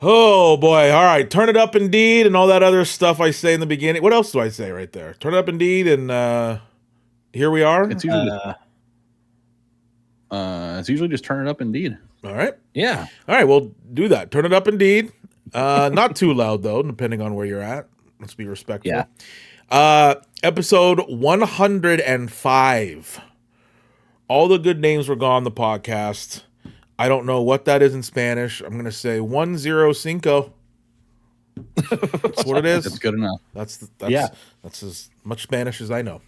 Oh boy. All right. Turn it up indeed and all that other stuff I say in the beginning. What else do I say right there? Turn it up indeed and here we are. It's usually just turn it up indeed. All right. Yeah. All right, we'll do that. Turn it up indeed. Not too loud though, depending on where you're at. Let's be respectful. Yeah. Episode 105. All the good names were gone, the podcast. I don't know what that is in Spanish. I'm going to say 105. That's what it is. It's good enough. That's as much Spanish as I know.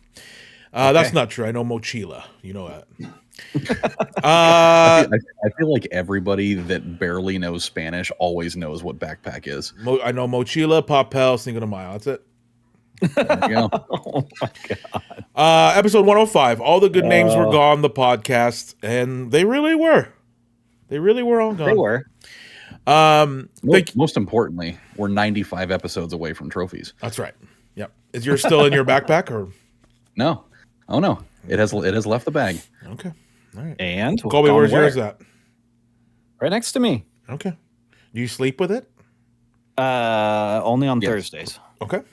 That's not true. I know mochila. You know that. I feel like everybody that barely knows Spanish always knows what backpack is. I know mochila, papel, Cinco de Mayo. That's it. There you go. Oh my god. Episode 105. All the good names were gone, the podcast, and they really were. They really were all gone. They were. Most importantly, we're 95 episodes away from trophies. That's right. Yep. Is yours still in your backpack or? No. Oh no. It has left the bag. Okay. All right. And Colby, where's yours at? Right next to me. Okay. Do you sleep with it? Only on Thursdays. Okay.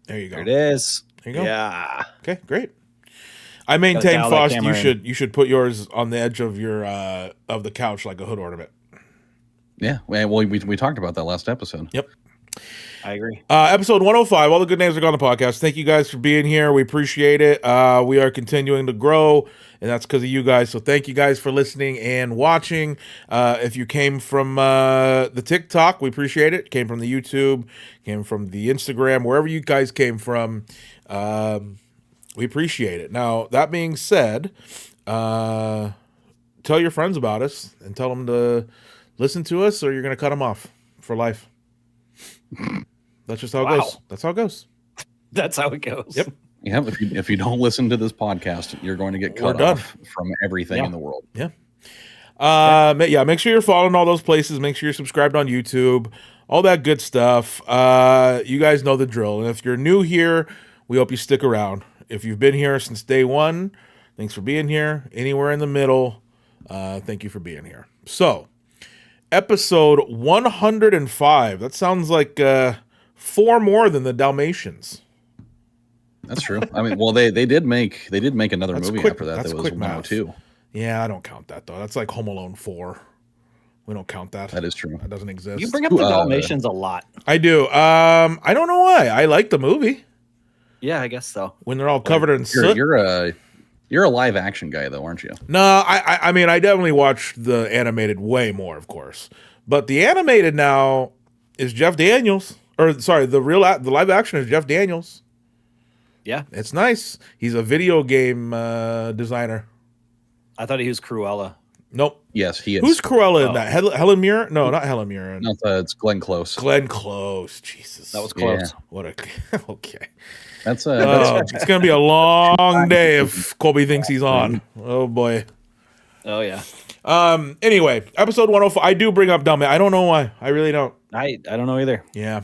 There you go. There it is. There you go. Yeah. Okay, great. I maintain, dial that Fost, camera you should put yours on the edge of your of the couch like a hood ornament. Yeah. Well, we talked about that last episode. Yep. I agree. Episode 105. All the good names are gone on the podcast. Thank you guys for being here. We appreciate it. We are continuing to grow, and that's because of you guys. So thank you guys for listening and watching. If you came from the TikTok, we appreciate it. Came from the YouTube, came from the Instagram, wherever you guys came from, we appreciate it. Now, that being said, tell your friends about us and tell them to listen to us, or you're going to cut them off for life. That's just how it goes. That's how it goes. That's how it goes. Yep. Yeah. If you don't listen to this podcast, you're going to get cut off from everything in the world. Yeah. Make sure you're following all those places. Make sure you're subscribed on YouTube. All that good stuff. You guys know the drill. And if you're new here, we hope you stick around. If you've been here since day one, thanks for being here. Anywhere in the middle, thank you for being here. So, episode 105. That sounds like 4 more than the Dalmatians. That's true. I mean, well, they did make another movie after that. That's That was quick 102. Yeah, I don't count that though. That's like Home Alone 4. We don't count that. That is true. That doesn't exist. You bring up the Dalmatians a lot. I do. I don't know why. I like the movie. Yeah, I guess so. When they're all covered in soot. You're a live action guy though, aren't you? No, I mean I definitely watched the animated way more, of course. But the animated now is Jeff Daniels. Or sorry, the live action is Jeff Daniels. Yeah. It's nice. He's a video game designer. I thought he was Cruella. Nope. Yes, he is. Who's Cruella in that? Helen Mirren? No, not Helen Mirren. No, it's Glenn Close. Glenn Close. Jesus. That was close. Yeah. What a okay. That's it's gonna be a long day if Colby thinks he's on. Oh boy. Oh yeah. Anyway, episode 105. I do bring up Dumb. I don't know why. I really don't. I don't know either. Yeah.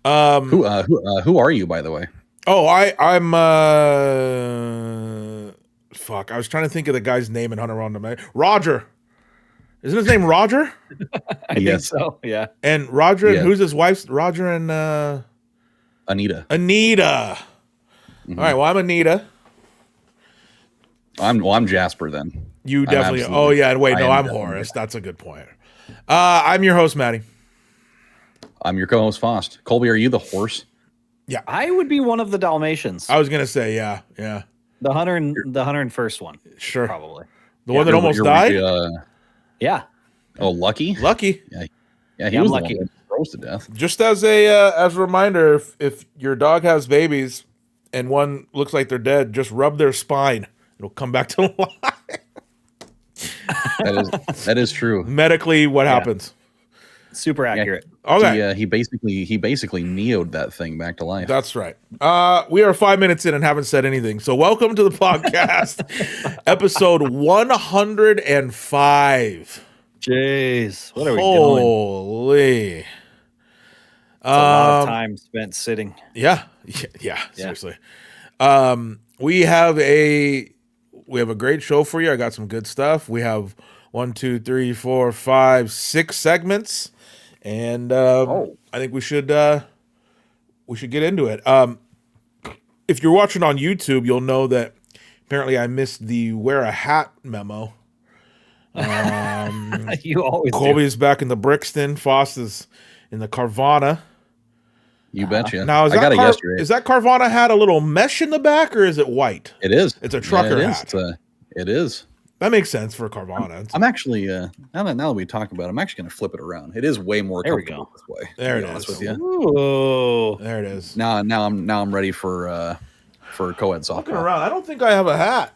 Who are you, by the way? Oh, I'm fuck. I was trying to think of the guy's name in Hunter Rondon. Roger. Isn't his name Roger? I think so. Yeah. And Roger, and who's his wife's? Roger and Anita. Mm-hmm. All right. Well, I'm Anita. I'm Jasper then. You definitely. Oh yeah. Wait. No, I'm Horace. That's a good point. I'm your host, Matty. I'm your co-host, Fost. Colby, are you the horse? Yeah. I would be one of the Dalmatians. I was gonna say yeah. The 101st one. Sure. Probably. The one that almost died. Yeah. Oh, Lucky. Yeah. He was lucky. The one that froze to death. Just as a reminder, if your dog has babies and one looks like they're dead, just rub their spine. It'll come back to life. That is true. Medically, what happens? Super accurate. Okay. He basically neoed that thing back to life. That's right. We are 5 minutes in and haven't said anything. So welcome to the podcast, episode 105. Jeez, what are we doing? Holy. It's a lot of time spent sitting. Yeah, seriously. We have a great show for you. I got some good stuff. We have 1, 2, 3, 4, 5, 6 segments. and I think we should get into it. If you're watching on YouTube, you'll know that apparently I missed the wear a hat memo. You always Colby is back in the Brixton. Fost is in the Carvana. You betcha. Now, I got it yesterday. Is that Carvana hat a little mesh in the back, or is it white? It is. It's a trucker hat. It is. That makes sense for Carvana. I'm actually now that we talk about it, I'm actually going to flip it around. It is way more comfortable this way. There it is. With you. Ooh. There it is. Now I'm ready for co-ed softball. Looking around, I don't think I have a hat.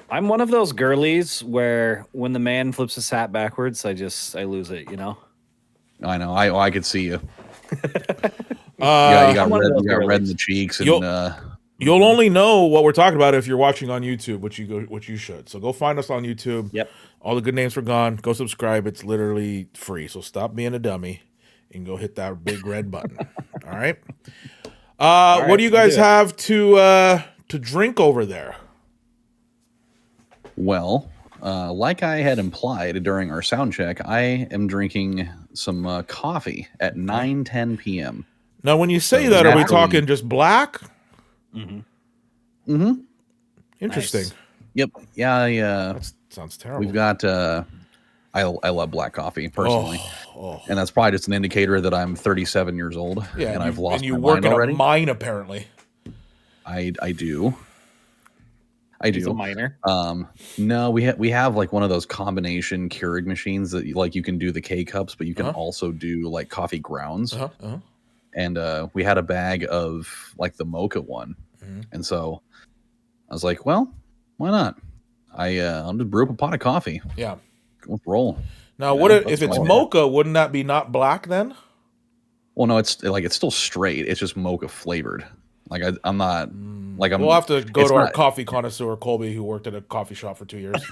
I'm one of those girlies where when the man flips his hat backwards, I lose it, you know? I know. I could see you. You got red in the cheeks, and you'll only know what we're talking about if you're watching on YouTube, which you should. So go find us on YouTube. Yep. All the good names are gone. Go subscribe. It's literally free. So stop being a dummy and go hit that big red button. All right. What do you guys have to drink over there? Well, like I had implied during our sound check, I am drinking some coffee at 9:10 p.m. Now, when you say that, are we talking just black? Mm-hmm. Interesting. Nice. Yep. Yeah. That sounds terrible. We've got. I love black coffee personally, and that's probably just an indicator that I'm 37 years old. Yeah, and I've lost you my work mind in already. A mine, apparently. I do. He's a miner. No, we have like one of those combination Keurig machines that you can do the K cups, but you can also do like coffee grounds. And we had a bag of like the mocha one, and so I was like, well, why not? I'll just brew up a pot of coffee. Yeah, let's roll. Now, if it's mocha? Wouldn't that be not black then? Well, no, it's still straight. It's just mocha flavored. Like I'm not like I'm. We'll have to go to our coffee connoisseur Colby, who worked at a coffee shop for 2 years,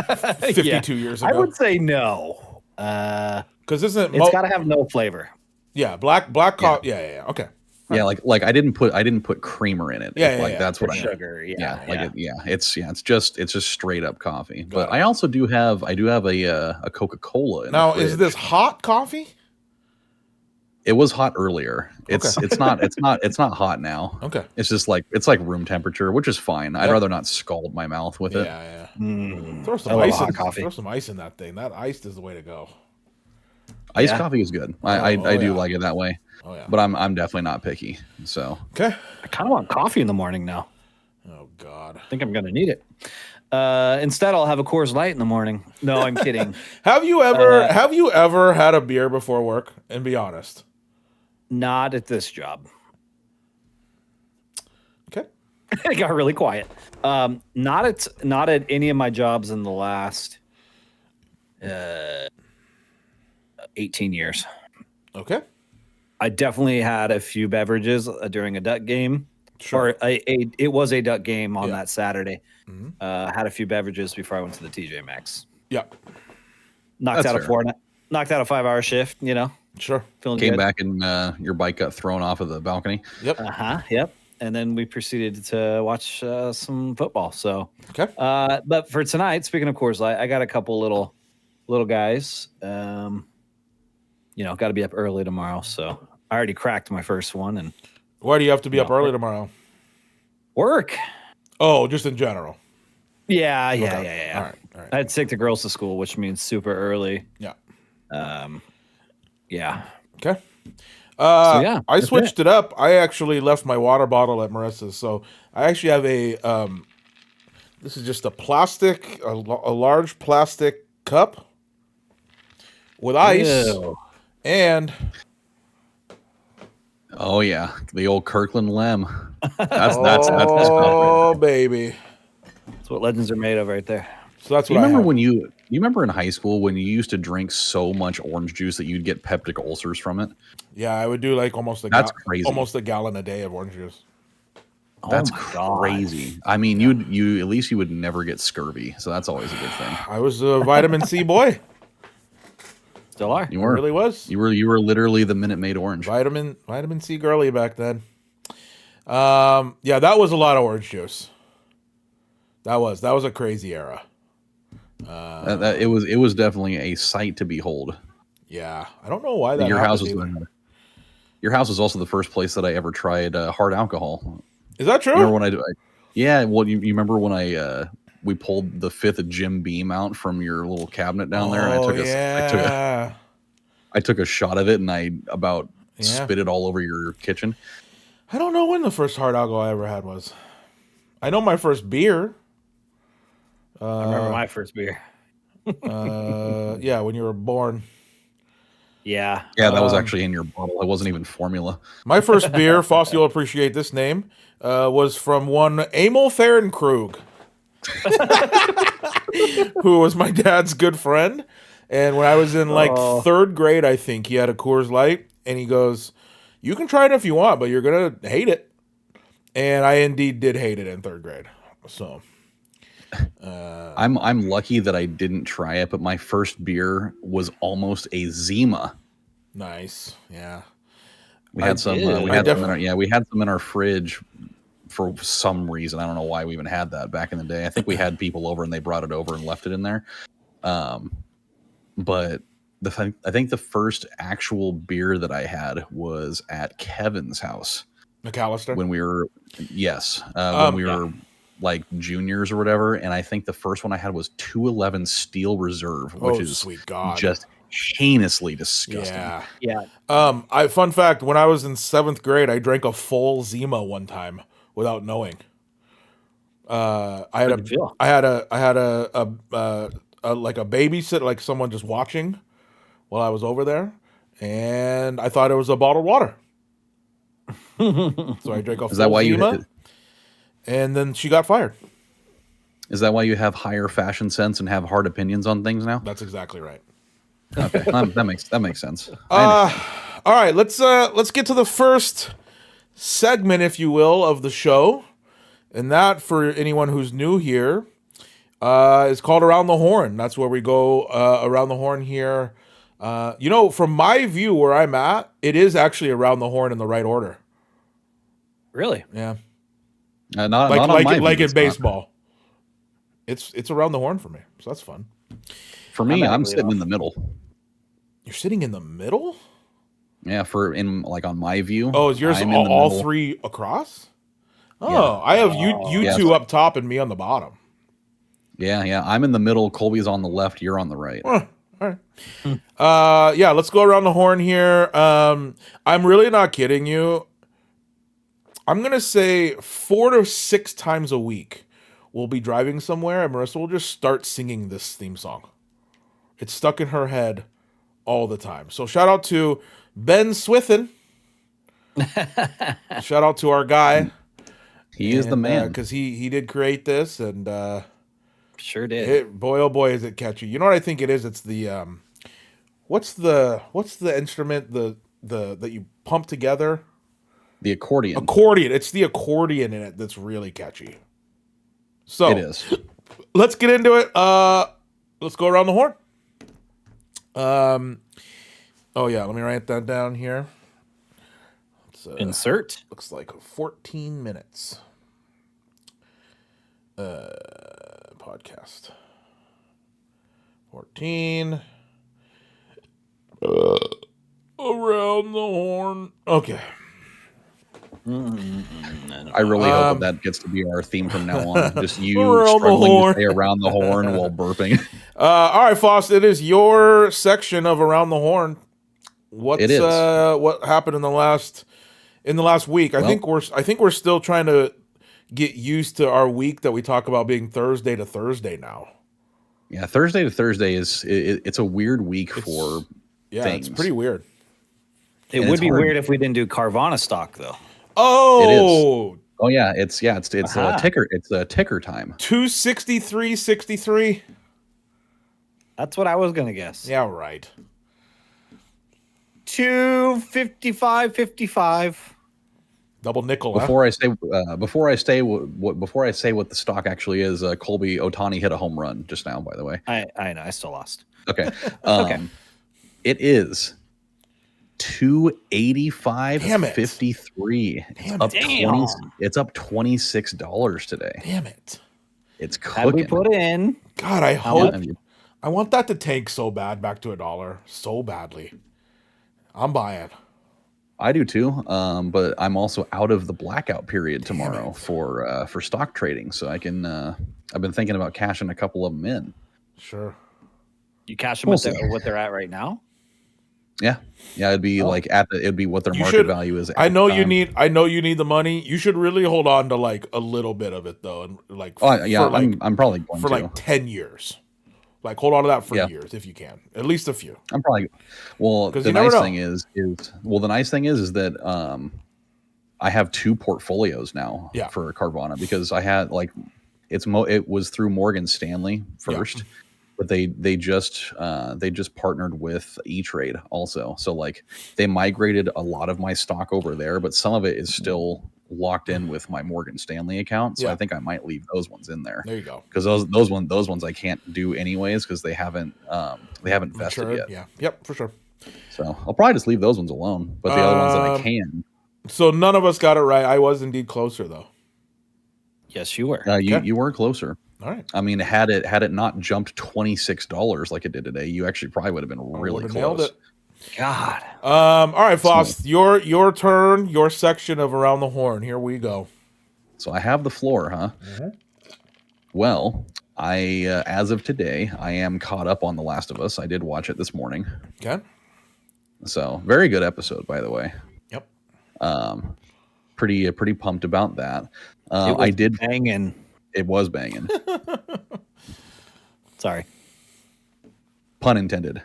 52 years ago. I would say no, because it's got to have no flavor. Yeah, black coffee. Yeah. Okay. Yeah, like I didn't put creamer in it. Yeah, that's what sugar. It's just straight up coffee. But I also do have a Coca-Cola. Now, is this hot coffee? It was hot earlier. It's not hot now. Okay. It's just it's like room temperature, which is fine. I'd rather not scald my mouth with it. Yeah. Throw some ice in coffee. Throw some ice in that thing. That iced is the way to go. Iced coffee is good. I do like it that way. Oh yeah. But I'm definitely not picky. So okay. I kind of want coffee in the morning now. Oh God. I think I'm gonna need it. Instead, I'll have a Coors Light in the morning. No, I'm kidding. Have you ever had a beer before work? And be honest. Not at this job. Okay. It got really quiet. Not at any of my jobs in the last 18 years. Okay. I definitely had a few beverages during a Duck game. Sure. Or it was a Duck game on that Saturday. Had a few beverages before I went to the TJ Maxx. Yeah. Knocked out a 5-hour shift, you know. Sure. Feeling Came good. back and your bike got thrown off of the balcony. Yep. Yep. And then we proceeded to watch some football. So, okay. But for tonight, speaking of Coors Light, I got a couple little guys. Got to be up early tomorrow. So I already cracked my first one. And why do you have to be up early tomorrow? Work. Oh, just in general. Yeah. All right. I had to take the girls to school, which means super early. Yeah. Yeah. Okay. I switched it up. I actually left my water bottle at Marissa's, so I actually have a. This is just a large plastic cup with ice. Ew. And. Oh yeah, the old Kirkland Lem. That's oh baby. That's what legends are made of, right there. So that's what you remember I have. when you remember in high school when you used to drink so much orange juice that you'd get peptic ulcers from it? Yeah, I would do like almost a gallon a day of orange juice. That's crazy. I mean, you at least you would never get scurvy, so that's always a good thing. I was a vitamin C boy. Still are. You were. Really was. You were literally the Minute Maid orange. Vitamin C girly back then. Yeah, that was a lot of orange juice. That was a crazy era. It was definitely a sight to behold. Yeah, I don't know why that Your house happened was either. your house was also the first place that I ever tried hard alcohol. Is that true? Remember when yeah, well, you remember when we pulled the 5th Jim Beam out from your little cabinet down there, and I took a shot of it, and I about spit it all over your kitchen. I don't know when the first hard alcohol I ever had was. I know my first beer. I remember my first beer. Yeah, when you were born. Yeah. Yeah, that was actually in your bottle. It wasn't even formula. My first beer, Fost, you'll appreciate this name, was from one Emil Fahrenkrug, who was my dad's good friend. And when I was in like 3rd grade, I think, he had a Coors Light, and he goes, "You can try it if you want, but you're going to hate it." And I indeed did hate it in 3rd grade. So I'm lucky that I didn't try it, but my first beer was almost a Zima. Nice. Yeah. We had some in our fridge for some reason. I don't know why we even had that back in the day. I think we had people over and they brought it over and left it in there. But I think the first actual beer that I had was at Kevin's house. McAllister? When we were like juniors or whatever, and I think the first one I had was 211 Steel Reserve, which is sweet God, just heinously disgusting. Yeah. Fun fact: when I was in 7th grade, I drank a full Zima one time without knowing. I had a like a babysit, like someone just watching while I was over there, and I thought it was a bottled water. So I drank a full Zima. And then she got fired. Is that why you have higher fashion sense and have hard opinions on things now? That's exactly right. Okay, that makes sense. All right, let's get to the first segment, if you will, of the show, and that, for anyone who's new here, is called Around the Horn. That's where we go around the horn here. From my view, where I'm at, it is actually around the horn in the right order. Really? Yeah. Not in baseball. It's around the horn for me, so that's fun. For me, I'm sitting in the middle. You're sitting in the middle? Yeah, on my view. Oh, is yours all 3 across? Oh, yeah. I have you two up top and me on the bottom. Yeah. I'm in the middle. Colby's on the left. You're on the right. All right. Let's go around the horn here. I'm really not kidding you. I'm going to say 4 to 6 times a week we'll be driving somewhere and Marissa will just start singing this theme song. It's stuck in her head all the time. So shout out to Ben Swithin. Shout out to our guy. He is the man. Because he did create this, and sure did. Boy, oh boy, is it catchy. You know what I think it is? It's the what's the instrument that you pump together? The accordion. It's the accordion in it that's really catchy. So it is. Let's get into it. Let's go around the horn. Let me write that down here. Insert. Looks like 14 minutes. Podcast. 14. Around the horn. Okay. I really hope that gets to be our theme from now on. Just you struggling to stay around the horn while burping. All right, Fost, it is your section of Around the Horn. What happened in the last week? I think we're still trying to get used to our week that we talk about being Thursday to Thursday now. Yeah, Thursday to Thursday it's a weird week for things. It's pretty weird. It would be weird if we didn't do Carvana stock though. Oh, it is. Oh yeah, it's a ticker. It's a ticker time. 263.63. That's what I was gonna guess. Yeah, right. 255.55. Double nickel. Before I say what the stock actually is, Colby Ohtani hit a home run just now. By the way, I know I still lost. Okay. Okay. It is 285.53. It's up $26 today. Damn it! It's cooking. Had we put in? God, I I want that to tank so bad back to $1 so badly. I'm buying. I do too, but I'm also out of the blackout period tomorrow for stock trading, so I can. I've been thinking about cashing a couple of them in. Sure. You cash them at what they're at right now? Yeah, it'd be it'd be what their value is. I know you need the money. You should really hold on to like a little bit of it though, and like I'm probably going for to. like 10 years. Like hold on to that for years if you can, at least a few. I'm probably the nice thing is that I have 2 portfolios now for Carvana, because I had it was through Morgan Stanley first, but they just partnered with E-Trade also, so like they migrated a lot of my stock over there, but some of it is still locked in with my Morgan Stanley account, so I think I might leave those ones in there. There you go. Because those ones I can't do anyways because they haven't vested yet. Yeah, yep, for sure. So I'll probably just leave those ones alone. But the other ones that I can. So none of us got it right. I was indeed closer though. Yes, you were. You were closer. All right. I mean, had it not jumped $26 like it did today, you actually probably would have been really close. Nailed it. God. All right, Fost, your turn, your section of Around the Horn. Here we go. So I have the floor, huh? Mm-hmm. Well, I as of today, I am caught up on The Last of Us. I did watch it this morning. Okay. So very good episode, by the way. Yep. Pretty pumped about that. I did banging. It was banging. Sorry. Pun intended.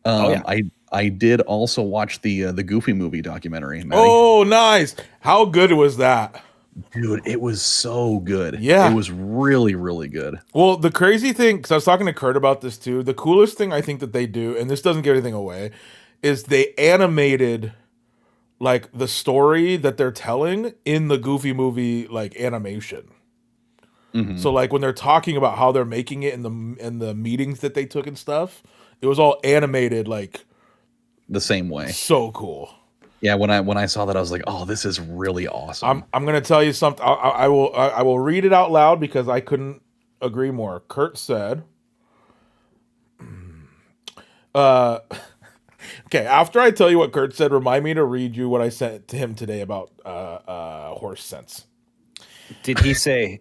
I did also watch the Goofy movie documentary. Matty. Oh, nice! How good was that, dude? It was so good. Yeah, it was really, really good. Well, the crazy thing, because I was talking to Kurt about this too. The coolest thing I think that they do, and this doesn't give anything away, is they animated like the story that they're telling in the Goofy movie like animation. Mm-hmm. So like when they're talking about how they're making it in the meetings that they took and stuff, it was all animated like the same way. So cool. Yeah, when I saw that, I was like, "Oh, this is really awesome." I'm gonna tell you something. I will read it out loud because I couldn't agree more. Kurt said, okay, after I tell you what Kurt said, remind me to read you what I sent to him today about horse sense." Did he say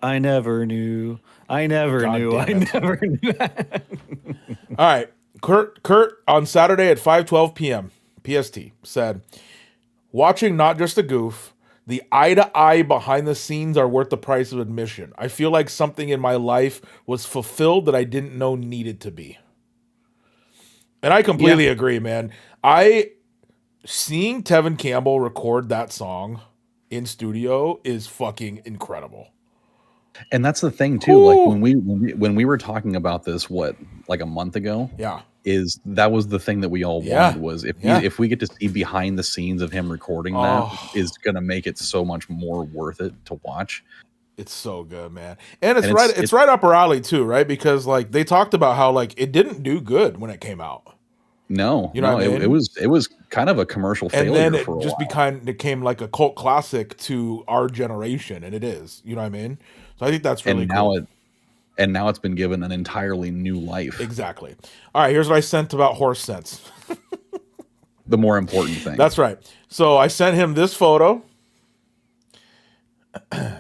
I never knew? I never knew. I never knew. All right. Kurt on Saturday at 5:12 p.m. PST said, "Watching Not Just a Goof, the eye-to-eye behind the scenes are worth the price of admission. I feel like something in my life was fulfilled that I didn't know needed to be." And I completely agree, man. Seeing Tevin Campbell record that song in studio is fucking incredible. And that's the thing too. Ooh. Like when we were talking about this, like a month ago? Yeah. That was the thing that we all wanted was if we get to see behind the scenes of him recording that is going to make it so much more worth it to watch. It's so good, man. And it's right up our alley too, right? Because like they talked about how like it didn't do good when it came out. No, you know what I mean? It was kind of a commercial failure. And then it for a just while. became like a cult classic to our generation, and it is. You know what I mean? So I think that's really cool. And now it's been given an entirely new life. Exactly. All right, here's what I sent about horse sense. The more important thing. That's right. So I sent him this photo. I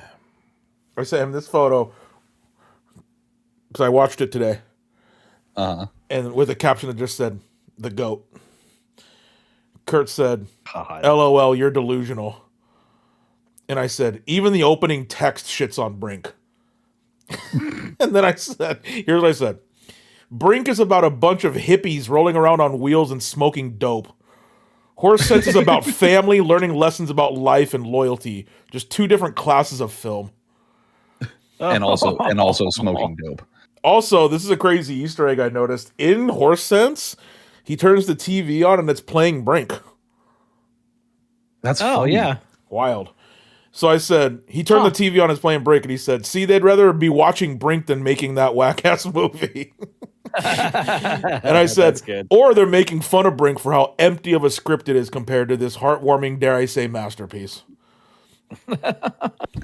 sent him this photo because I watched it today. And with a caption that just said, "The GOAT." Kurt said, God. "LOL, you're delusional." And I said, "Even the opening text shits on Brink." And then I said, here's what I said. "Brink is about a bunch of hippies rolling around on wheels and smoking dope. Horse Sense is about family, learning lessons about life and loyalty. Just two different classes of film." And also smoking dope. Also, this is a crazy Easter egg I noticed. In Horse Sense, he turns the TV on and it's playing Brink. That's funny. Yeah. Wild. So I said, he turned the TV on and it's playing Brink, and he said, "See, they'd rather be watching Brink than making that whack-ass movie." And I said, or they're making fun of Brink for how empty of a script it is compared to this heartwarming, dare I say, masterpiece.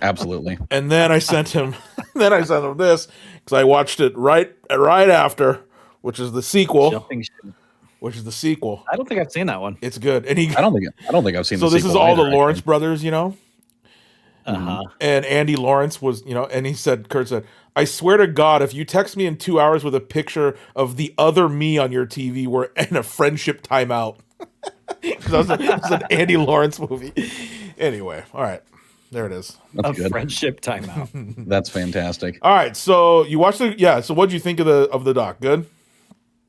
Absolutely. And then I sent him this because I watched it right after, which is the sequel. Jumping ship. Which is the sequel. I don't think I've seen that one. It's good. And I don't think I've seen so the sequel. So this is all either, the Lawrence brothers, you know? Uh-huh. And Andy Lawrence was, you know, and Kurt said, I swear to God, if you text me in 2 hours with a picture of the other me on your TV, we're in a friendship timeout. It was an Andy Lawrence movie. Anyway, all right. There it is. That's good. Friendship timeout. That's fantastic. All right. So you watched so what'd you think of the doc? Good?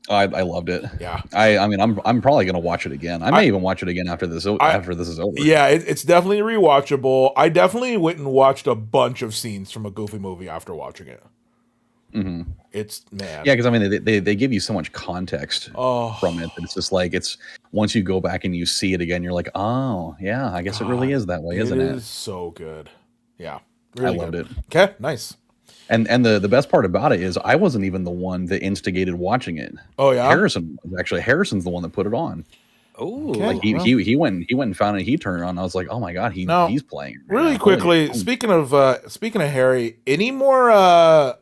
I loved it. Yeah. I mean, I'm probably gonna watch it again. I may even watch it again after this is over. Yeah, it's definitely rewatchable. I definitely went and watched a bunch of scenes from a Goofy movie after watching it. Mm-hmm. It's man. Yeah, because I mean they give you so much context from it that it's just like once you go back and you see it again, you're like, oh yeah, I guess it really is that way, isn't it? It is so good. Yeah. Really I loved it. Okay, nice. And the best part about it is I wasn't even the one that instigated watching it. Oh yeah, Harrison's the one that put it on. Oh, like he went and found it. He turned it on. I was like, oh my god, he's playing right really now. quickly. Speaking of Harry, any more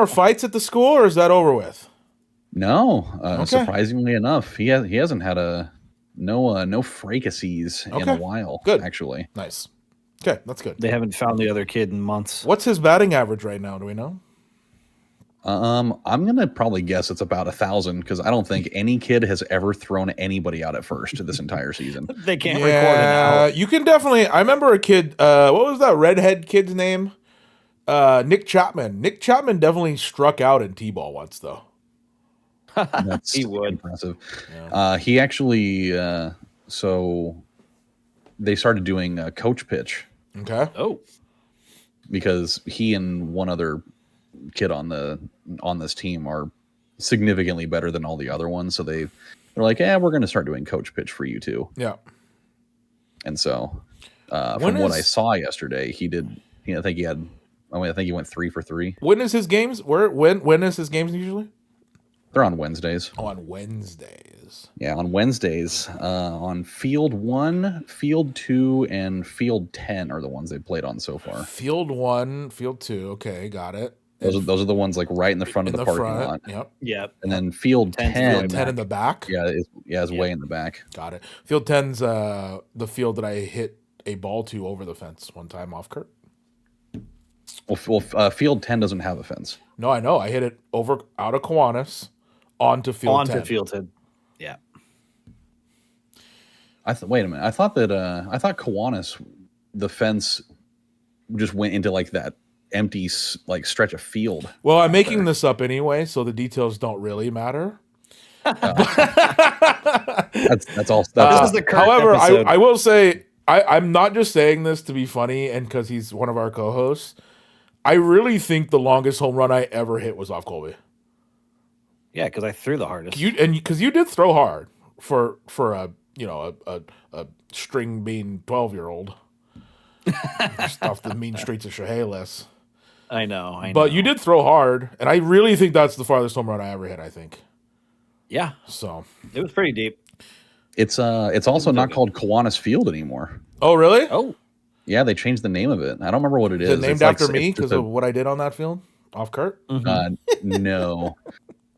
fights at the school, or is that over with? No, surprisingly enough, he hasn't had no fracases in a while. Good, actually, nice. Okay, that's good. They haven't found the other kid in months. What's his batting average right now? Do we know? I'm gonna probably guess it's about 1,000 because I don't think any kid has ever thrown anybody out at first this entire season. They can't record it now. You can definitely. I remember a kid. What was that redhead kid's name? Nick Chapman. Nick Chapman definitely struck out in T-ball once, though. That's he would. Impressive. Yeah. He actually. So they started doing a coach pitch. Okay. Oh, because he and one other kid on this team are significantly better than all the other ones. So they're like, yeah, we're going to start doing coach pitch for you too. Yeah. And so from what I saw yesterday, he did. I think he went 3 for 3. When is his games? When is his games usually? They're on Wednesdays. Oh, on Wednesdays. Yeah, on Wednesdays. On Field 1, Field 2, and Field 10 are the ones they've played on so far. Field 1, Field 2. Okay, got it. Those are the ones like right in the front of the parking lot. Yep. Yep. And then Field 10. Field 10 in the back? Yeah, it's way in the back. Got it. Field 10's the field that I hit a ball to over the fence one time off Kurt. Well, Field 10 doesn't have a fence. No, I know. I hit it out of Kiwanis onto Field 10. Field 10. Yeah. Wait a minute. I thought Kiwanis, the fence just went into like that empty like stretch of field. Well, I'm making this up anyway, so the details don't really matter. That's all. This is the however, episode. I will say I'm not just saying this to be funny and because he's one of our co-hosts. I really think the longest home run I ever hit was off Colby. Yeah, because I threw the hardest. Because you did throw hard for a string bean 12-year-old just off the mean streets of Chehalis. I know. But you did throw hard, and I really think that's the farthest home run I ever hit. I think. Yeah. So it was pretty deep. It's also not called Kiwanis Field anymore. Oh really? Oh. Yeah, they changed the name of it. I don't remember what it is. Is it named after me because of what I did on that field off Kurt? No,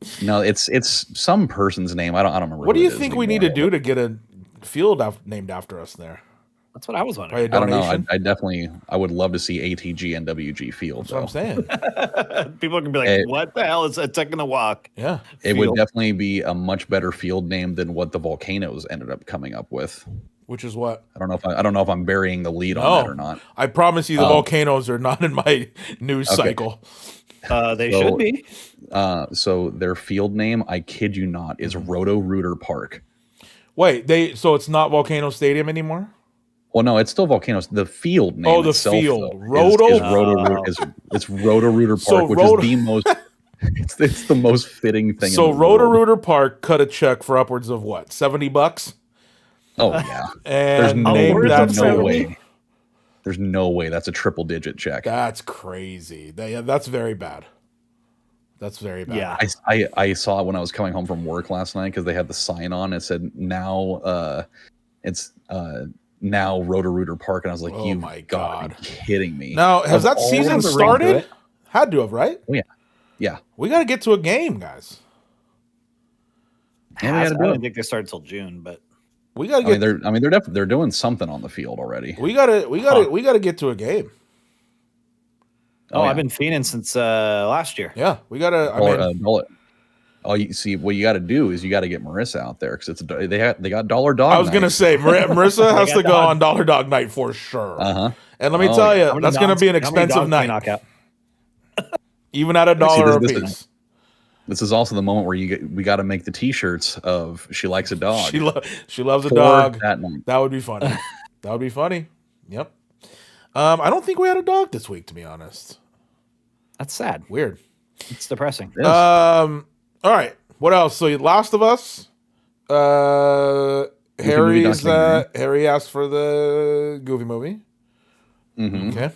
it's some person's name. I don't remember. What do you think we need to do to get a field named after us there? That's what I was wondering. I don't know. I would love to see ATG and WG Field. That's what I'm saying. People are gonna be like, "What the hell is that taking a walk?" Yeah, it would definitely be a much better field name than what the Volcanoes ended up coming up with. Which is what? I don't know if I'm burying the lead on that or not. I promise you, the Volcanoes are not in my news cycle. They should be. So their field name, I kid you not, is Roto-Rooter Park. Wait, so it's not Volcano Stadium anymore? Well, no, it's still Volcanoes. The field name itself, field. It's Roto-Rooter Park, which is the most it's the most fitting thing. So Roto-Rooter Park cut a check for upwards of what, $70? Oh yeah, and there's no way. There's no way that's a triple-digit check. That's crazy. That's very bad. That's very bad. Yeah, I saw it when I was coming home from work last night because they had the sign on. It said now it's now Roto-Rooter Park, and I was like, Oh "You my gotta God. be kidding me!" Now, has Of that all season the ring to started? it. Had to have, right? Oh, yeah. We got to get to a game, guys. Yeah, we I gotta do don't it. think they start till June, but We got to I get. mean, they're doing something on the field already. We got to get to a game. I've been fiending since last year. Yeah, we got to. You see, what you got to do is you got to get Marissa out there because they got Dollar Dog. I was gonna say Marissa has to go on Dollar Dog night for sure. Uh-huh. And let me tell you, that's gonna be an How many expensive dogs can we night, knock out? even at $1 a piece. This is also the moment where we got to make the T-shirts of "She likes a dog." She loves a for dog. that night. That would be funny. That would be funny. Yep. I don't think we had a dog this week, to be honest. That's sad. Weird. It's depressing. Yes. All right. What else? So Last of Us. Harry asked for the Goofy movie. Mm-hmm. Okay.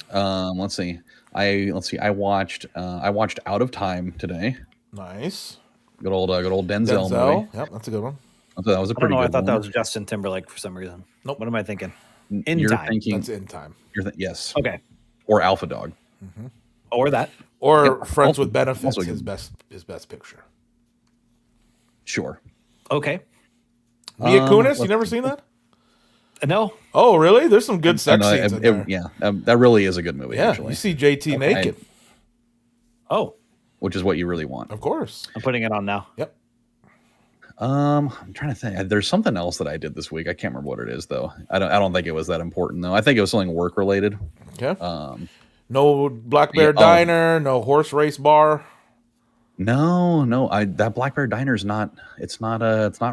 Let's see. I watched Out of Time today. Nice. Good old Denzel movie. Yep, that's a good one. That was a pretty good I thought one. that was Justin Timberlake for some reason. Nope. What am I thinking? You're Time. thinking That's In Time. yes. Okay. Or Alpha Dog. Or that. Or Yep. Friends Also- with Benefits. also His good. best picture. Sure. Okay. Mia Kunis. let's You never see. seen that? No. Oh, really? There's some good sex scenes in there. Yeah, that really is a good movie. Yeah, Actually, you see JT naked, Oh, which is what you really want. of course. I'm putting it on now. Yep. I'm trying to think. There's something else that I did this week. I can't remember what it is though. I don't think it was that important though. I think it was something work related. Okay. No Black Bear yeah, Diner. No horse race bar. No, that Black Bear Diner's not. It's not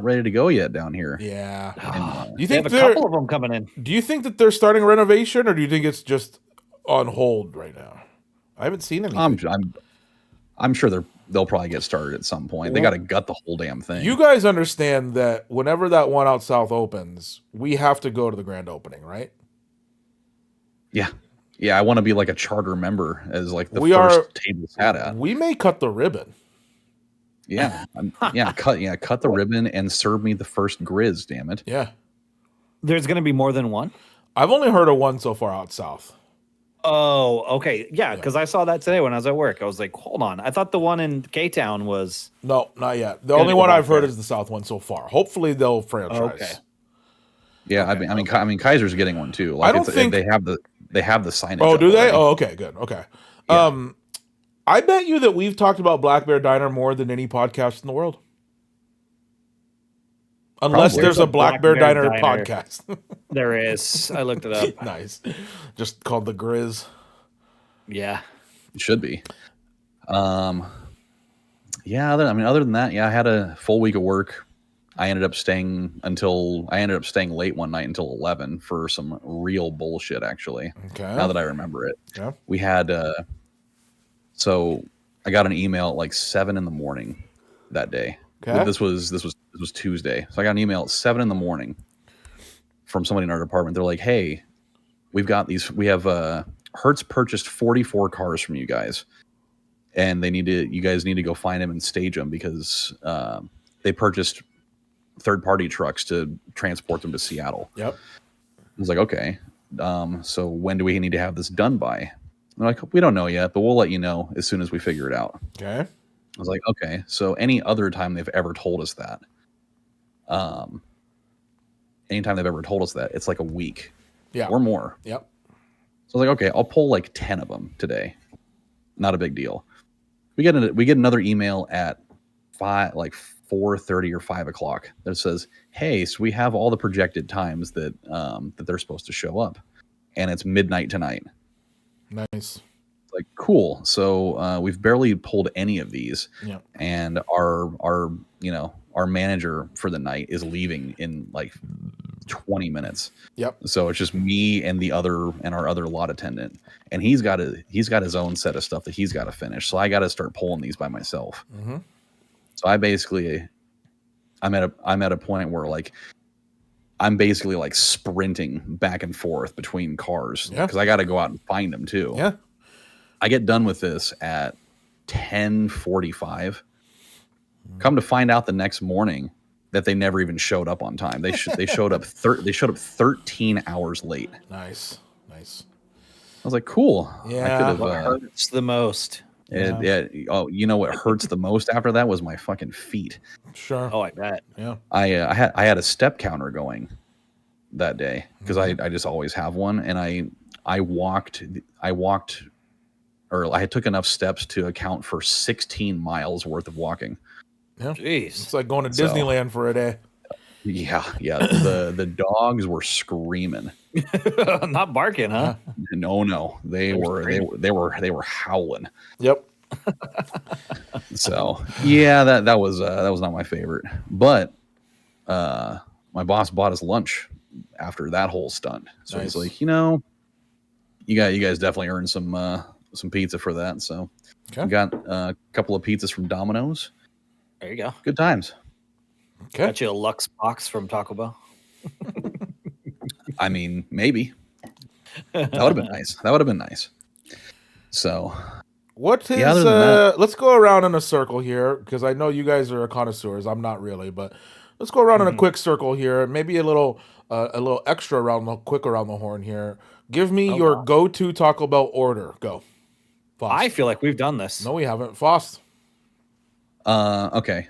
ready to go yet down here. Yeah. And, Do you They think have a couple of them coming in. Do you think that they're starting renovation, or do you think it's just on hold right now? I haven't seen anything. I'm sure they'll probably get started at some point. They got to gut the whole damn thing. You guys understand that whenever that one out south opens, we have to go to the grand opening, right? Yeah. I want to be like a charter member as like the We first table sat at. We may cut the ribbon. Yeah, cut the ribbon and serve me the first grizz. Damn it. Yeah. There's going to be more than one. I've only heard of one so far out south. Oh, okay. Yeah, because I saw that today when I was at work. I was like, hold on. I thought the one in K-Town was... No, not yet. The only one I've heard is the south one so far. Hopefully they'll franchise. Okay. Yeah, Okay, I mean, Kaiser's getting one too. Like I don't think they have the signage. Oh, up do they? already. Oh, okay, good. Okay. Yeah. I bet you that we've talked about Black Bear Diner more than any podcast in the world. Unless Probably. there's a Black Bear Diner podcast. There is. I looked it up. Nice. Just called the Grizz. Yeah. It should be. Yeah. Other than that, yeah, I had a full week of work. I ended up staying late one night until 11 for some real bullshit. Actually, Okay. now that I remember it, Yeah. we had. So I got an email at like 7 a.m. that day. Okay. This was Tuesday. So I got an email at 7 a.m. from somebody in our department. They're like, "Hey, we have Hertz purchased 44 cars from you guys, and you guys need to go find them and stage them because they purchased third-party trucks to transport them to Seattle." Yep. I was like, "Okay, so when do we need to have this done by?" And they're like, "We don't know yet, but we'll let you know as soon as we figure it out." Okay. I was like, "Okay." So any other time they've ever told us that, anytime they've ever told us that, it's like a week, Yeah. or more. Yep. So I was like, "Okay, I'll pull like 10 of them today. Not a big deal." We get another email at 4:30 or 5 o'clock that says, "Hey, so we have all the projected times that they're supposed to show up, and it's midnight tonight." Nice. Like, cool. So we've barely pulled any of these, Yep. and our manager for the night is leaving in like 20 minutes. Yep. So it's just me and our other lot attendant, and he's got his own set of stuff that he's got to finish. So I got to start pulling these by myself. Mm-hmm. So I'm at a point where like I'm basically like sprinting back and forth between cars because I got to go out and find them too. Yeah. I get done with this at 10:45. Come to find out the next morning, that they never even showed up on time. They showed up 13 hours late. Nice. I was like, cool. Yeah. I could have. What hurts the most? Oh, you know what hurts the most after that was my fucking feet. Sure. Oh, I bet. Yeah. I had a step counter going that day because I just always have one, and I walked or I took enough steps to account for 16 miles worth of walking. Yeah. Jeez. It's like going to Disneyland for a day. Yeah. The dogs were screaming. Not barking, huh? No. They were howling. Yep. So yeah, that was not my favorite. But my boss bought us lunch after that whole stunt. So Nice. he's like, you guys definitely earned some pizza for that. So we got a couple of pizzas from Domino's. There you go. Good times. Okay. Got you a Lux box from Taco Bell. I mean, maybe that would have been nice. So What is? other than that- Let's go around in a circle here because I know you guys are connoisseurs. I'm not really, but let's go around in a quick circle here. Maybe a little extra quick around the horn here. Give me your go-to Taco Bell order. Go. Fost. I feel like we've done this. No, we haven't. Fost. Okay.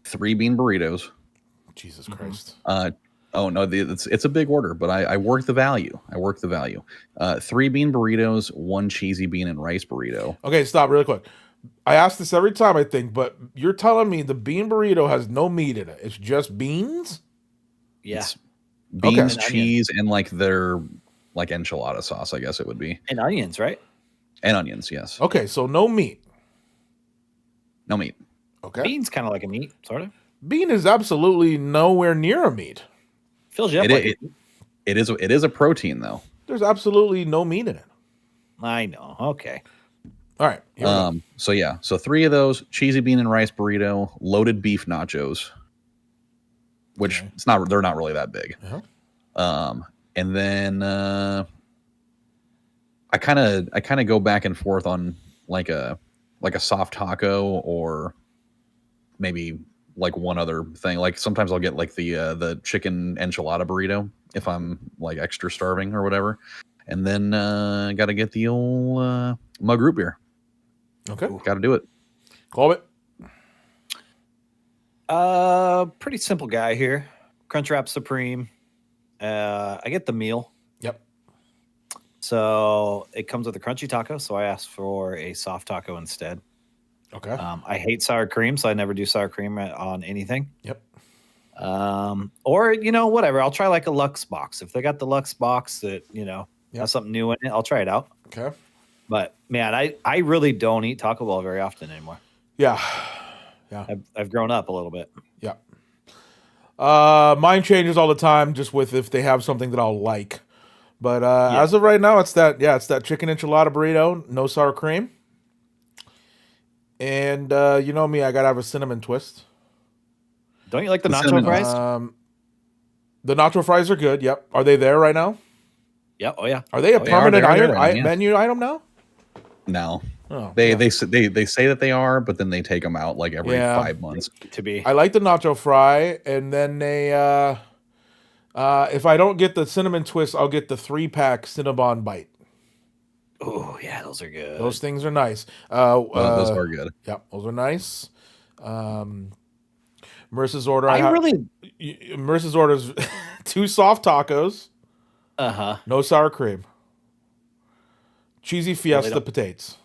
3 bean burritos. Jesus Christ. Oh no, it's a big order, but I work the value. 3 bean burritos, 1 cheesy bean and rice burrito. Okay, stop really quick. I ask this every time, I think, but you're telling me the bean burrito has no meat in it. It's just beans? Yeah. It's beans, And cheese, and like their like enchilada sauce, I guess it would be. And onions, right? And onions, yes. Okay, so no meat. No meat. Okay. Beans kind of like a meat, sort of. Bean is absolutely nowhere near a meat. Fills you up It is a protein though. There's absolutely no meat in it. I know. Okay. All right. Here we go. So 3 of those, cheesy bean and rice burrito, loaded beef nachos, which they're not really that big. Uh-huh. And then I kind of go back and forth on like a soft taco or maybe like one other thing. Like sometimes I'll get like the chicken enchilada burrito if I'm like extra starving or whatever. And then got to get the old mug root beer. Okay. Got to do it. Call it. Pretty simple guy here. Crunchwrap Supreme. I get the meal. Yep. So it comes with a crunchy taco. So I asked for a soft taco instead. Okay. I hate sour cream, so I never do sour cream on anything. Yep. Or whatever. I'll try like a Lux box. If they got the Lux box that has something new in it, I'll try it out. Okay. But man, I really don't eat Taco Bell very often anymore. Yeah. I've grown up a little bit. Yeah. Mine changes all the time, just with if they have something that I'll like. But as of right now, it's that chicken enchilada burrito, no sour cream. And you know me, I gotta have a cinnamon twist. Don't you like the nacho fries? The nacho fries are good. Yep. Are they there right now? Yeah. Oh yeah. Are they a permanent yeah. menu item now? No. Oh, They say that they are, but then they take them out like every 5 months. To be. I like the nacho fry, and then they if I don't get the cinnamon twist, I'll get the 3-pack Cinnabon bite. Oh yeah, those are good. Those things are nice. Those are good. Yeah, those are nice. Marissa's order. Marissa's orders 2 soft tacos. No sour cream. Cheesy Fiesta potatoes.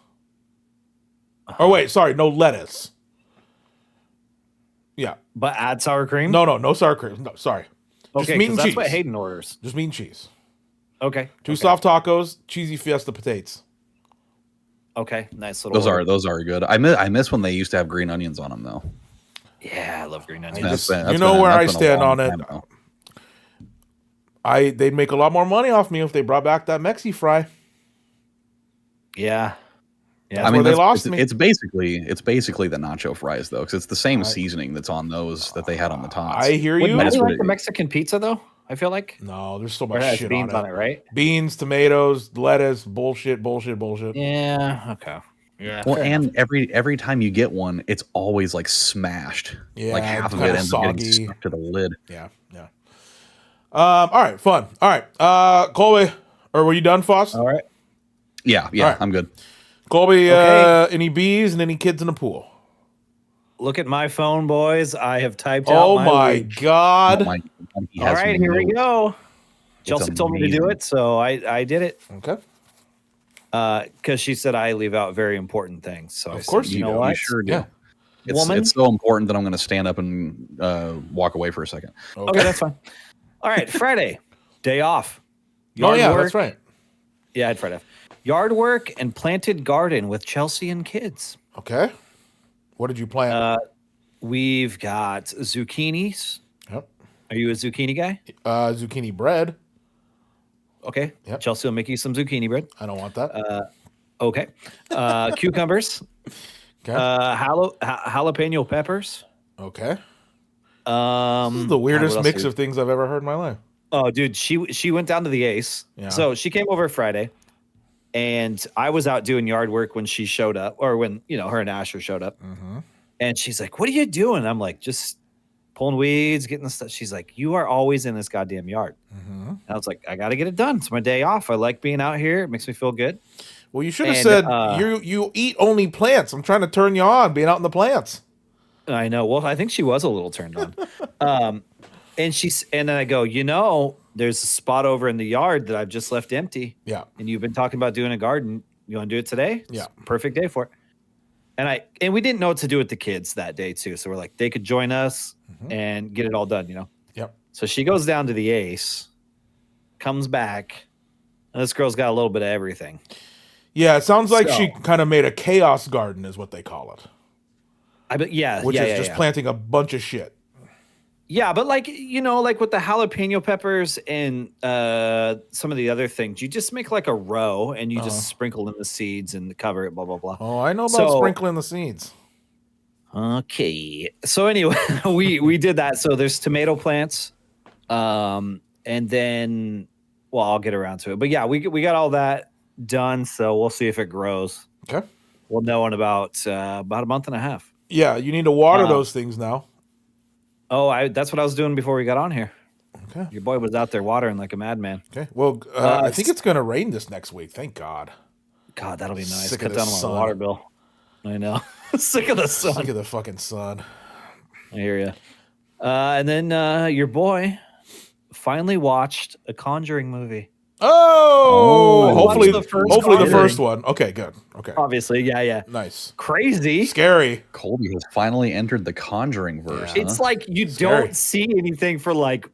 Oh wait, sorry, no lettuce. Yeah, but add sour cream. No sour cream. No, sorry. Just Okay, meat and that's cheese. what Hayden orders. Just meat and cheese. Okay. 2 soft tacos, cheesy Fiesta potatoes. Okay, nice little. Those are good. I miss when they used to have green onions on them though. Yeah, I love green onions. You know where I stand on it. They'd make a lot more money off me if they brought back that Mexi fry. Yeah. I mean, they lost me. It's basically the nacho fries though, because it's the same seasoning that's on those that they had on the tots. I hear you. Would you like the Mexican pizza though? I feel like no, there's so much shit beans on it. Right? Beans, tomatoes, lettuce, bullshit. Yeah. Okay. Yeah. Well, and every time you get one, it's always like smashed. Yeah, like half it's of it kinda ends up getting soggy. stuck to the lid. Yeah. All right, fun. All right, Colby, or were you done, Fost? All right. Yeah, All right. I'm good. Colby, Okay. any bees and any kids in the pool? Look at my phone, boys. I have typed out Oh my my week. God. Oh my, he All has right, here we notes. go. It's Chelsea told me to do amazing. it, so I did it. Okay. Because she said I leave out very important things. So Of I course said, you you know do. what? You sure do. Yeah. Woman. It's so important that I'm going to stand up and walk away for a second. Okay, that's fine. All right, Friday, day off. Oh yeah, work. that's right. Yeah, I had Friday off. Yard work and planted garden with Chelsea and kids. Okay. What did you plant? We've got zucchinis. Yep. Are you a zucchini guy? Zucchini bread. Okay. Yep. Chelsea will make you some zucchini bread. I don't want that. Okay. Cucumbers. Okay. Jalapeno peppers. Okay. This This is the weirdest mix of things I've ever heard in my life. Oh, dude, she went down to the Ace. Yeah. So she came over Friday, and I was out doing yard work when she showed up, or when her and Asher showed up. Mm-hmm. And she's like, "What are you doing?" I'm like, "Just pulling weeds, getting the stuff." She's like, "You are always in this goddamn yard." Mm-hmm. And I was like, "I got to get it done. It's my day off. I like being out here. It makes me feel good." Well, you should have And, said you eat only plants. I'm trying to turn you on being out in the plants. I know. Well, I think she was a little turned on. And then I go, there's a spot over in the yard that I've just left empty. Yeah. And you've been talking about doing a garden. You want to do it today? Yeah. It's a perfect day for it. And we didn't know what to do with the kids that day too. So we're like, they could join us and get it all done, Yep. So she goes down to the Ace, comes back, and this girl's got a little bit of everything. Yeah, it sounds like So- she kind of made a chaos garden, is what they call it. Which is just planting a bunch of shit. Yeah, but like with the jalapeno peppers and some of the other things, you just make like a row and you just sprinkle in the seeds and cover it, blah blah blah. Oh, I know about sprinkling the seeds. Okay. So anyway, we did that. So there's tomato plants, and then I'll get around to it. But yeah, we got all that done. So we'll see if it grows. Okay. We'll know in about a month and a half. Yeah, you need to water those things now. Oh, that's what I was doing before we got on here. Okay. Your boy was out there watering like a madman. Okay. Well, I think it's going to rain this next week. Thank God. God, that'll be nice. Sick Cut of the down on sun. my water bill. I know. Sick of the sun. Sick of the fucking sun. I hear you. And then your boy finally watched a Conjuring movie. Oh, hopefully the first the Conjuring. first one. Okay, good. Okay. Obviously, yeah. Nice. Crazy. Scary. Colby has finally entered the Conjuring verse. It's like you Scary. don't see anything for like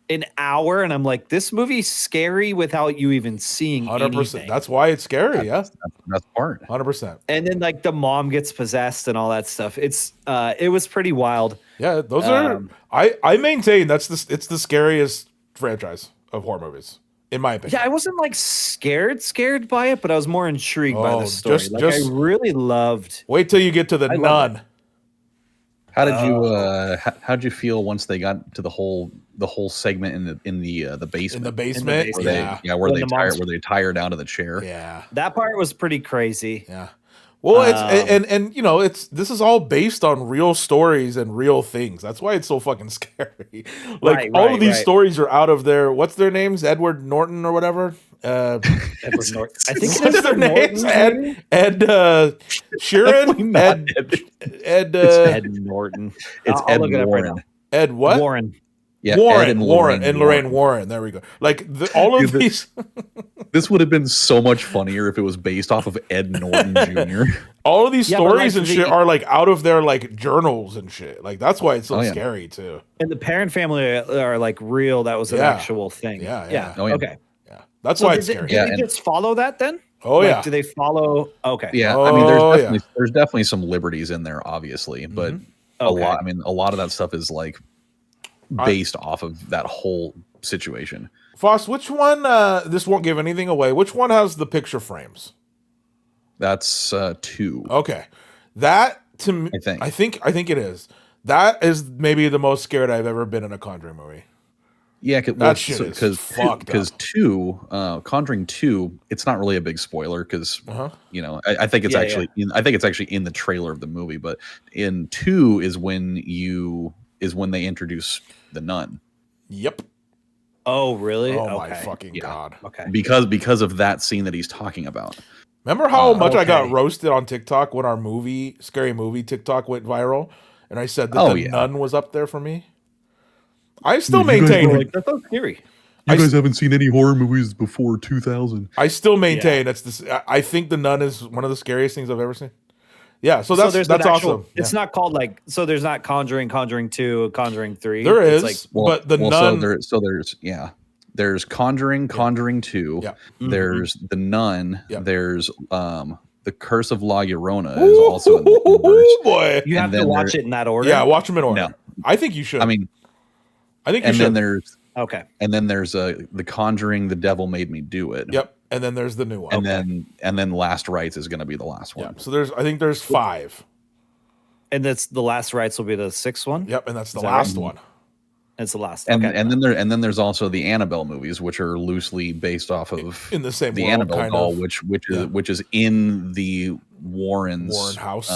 an hour, and I'm like, this movie's scary without you even seeing 100%. anything. That's why it's scary. Yeah. That's part. 100%. And then like the mom gets possessed and all that stuff. It was pretty wild. Yeah, those are. I maintain it's the scariest franchise of horror movies, in my opinion. Yeah, I wasn't like scared by it, but I was more intrigued by Oh, the story. just- I really loved. Wait till you get to the I love nun. How did you how'd you feel once they got to the whole segment in the basement? In the basement. basement. Yeah. where When they the tire mom's- where they tire down to the chair. Yeah. That part was pretty crazy. Yeah. Well, it's this is all based on real stories and real things. That's why it's so fucking scary. Like all of these stories are out of their what's their names? Edward Norton or whatever. Edward Norton. I think What's it's their names? Norton. Ed Sheeran. Ed Ed Norton. It's I'll Ed look it up right Warren. now. Ed what? Warren. Yeah, Warren, Ed and Lorraine Warren. There we go. Like all of Dude, these, This would have been so much funnier if it was based off of Ed Norton Jr. all of these Yeah, but, stories like, and shit are like out of their like journals and shit. Like that's why it's so Oh, yeah. scary too. And the parent family are like real. That was an Yeah. actual thing. Yeah. Oh, yeah. Okay. Yeah, that's So why did it's they, scary. did Yeah, they and- just follow that then? Oh Like, yeah, Do they follow? Okay. Yeah, I mean, Oh, there's definitely some liberties in there, obviously, but a Okay. lot. I mean, a lot of that stuff is like based off of that whole situation. Fost. Which one? This won't give anything away. Which one has the picture frames? That's 2. Okay, that to me, I think it is. That is maybe the most scared I've ever been in a Conjuring movie. Yeah, That shit is fucked because up. Conjuring 2, it's not really a big spoiler because I think it's actually in the trailer of the movie, but in 2 is when they introduce the nun. Yep. Oh, really? Oh my fucking god. Okay. Because of that scene that he's talking about. Remember how much I got Okay. roasted on TikTok when our scary movie TikTok went viral, and I said that the nun was up there for me? I still maintain Like, that's so scary. You guys haven't seen any horror movies before 2000. I still maintain it's this. I think the nun is one of the scariest things I've ever seen. Yeah, so that's awesome. It's not called like, so there's not Conjuring, Conjuring 2, Conjuring 3. There is, like, but the nun. There's Conjuring, Conjuring 2. Yeah. There's the Nun. Yeah. There's the Curse of La Llorona is also in the universe. Oh boy! You have to watch it in that order. Yeah, watch them in order. No. I think you should. I mean, I think you should. And then there's the Conjuring, The Devil Made Me Do It. Yep. And then there's the new one. And then Last Rites is going to be the last one. Yeah. So I think there's 5. And that's the Last Rites will be the 6th one. Yep, and that's the last one. It's the last. And then there's also the Annabelle movies, which are loosely based off of in the same the world, Annabelle doll, which is in the Warren house.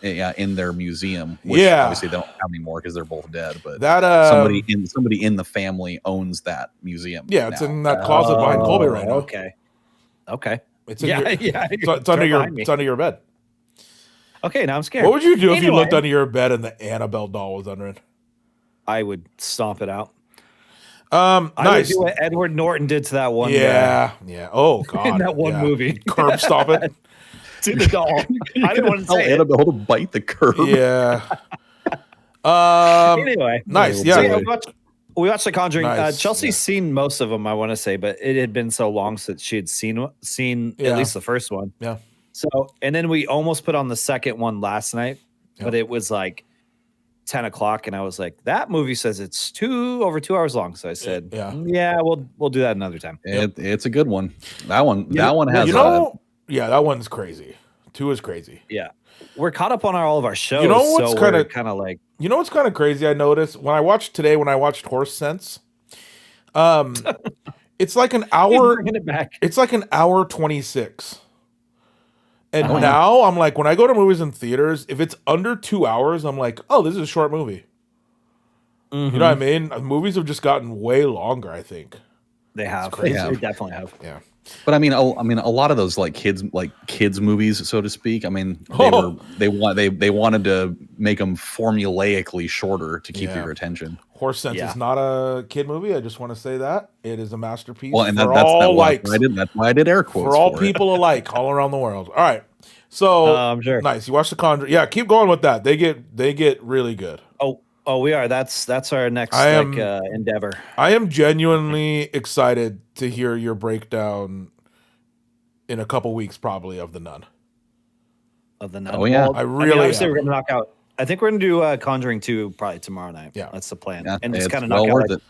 In their museum, which obviously they don't have anymore because they're both dead. But that somebody in the family owns that museum. Yeah, it's in that closet behind Colby right now. Okay. It's in it's under your bed. Okay, now I'm scared. What would you do if you looked under your bed and the Annabelle doll was under it? I would stomp it out. Nice. I would do what Edward Norton did to that one. Yeah. Oh god. In that one movie, curb stomp it to the doll. I didn't want to say Annabelle to bite the curb. Yeah. Anyway, nice. Yeah. So we watched The Conjuring. Nice. Chelsea's seen most of them, I want to say, but it had been so long since she had seen at least the first one. Yeah. So, and then we almost put on the second one last night, but it was like 10 o'clock, and I was like, that movie says it's over 2 hours long. So I said, we'll do that another time. It's a good one. That one has that one's crazy. 2 is crazy. Yeah. We're caught up on all of our shows. You know what's kind of like, you know what's kind of crazy? I noticed when I watched Horse Sense, it's like an hour. It's like an hour 26. And now I'm like, when I go to movies in theaters, if it's under 2 hours, I'm like, oh, this is a short movie. You know what I mean? Movies have just gotten way longer, I think. They have. They definitely have. Yeah. But I mean, a lot of those kids movies, so to speak. I mean, they wanted to make them formulaically shorter to keep your attention. Horse Sense is not a kid movie. I just want to say that it is a masterpiece. Well, and that's why I did air quotes for all people alike, all around the world. All right, so I'm sure. Nice. You watch The Conjuring. Yeah, keep going with that. They get really good. Oh, we are. That's our next endeavor. I am genuinely excited to hear your breakdown in a couple weeks, probably, of The Nun. Oh yeah, I really. Obviously, we're gonna knock out. I think we're gonna do Conjuring 2 probably tomorrow night. Yeah, that's the plan. Yeah, and just kind of knock out like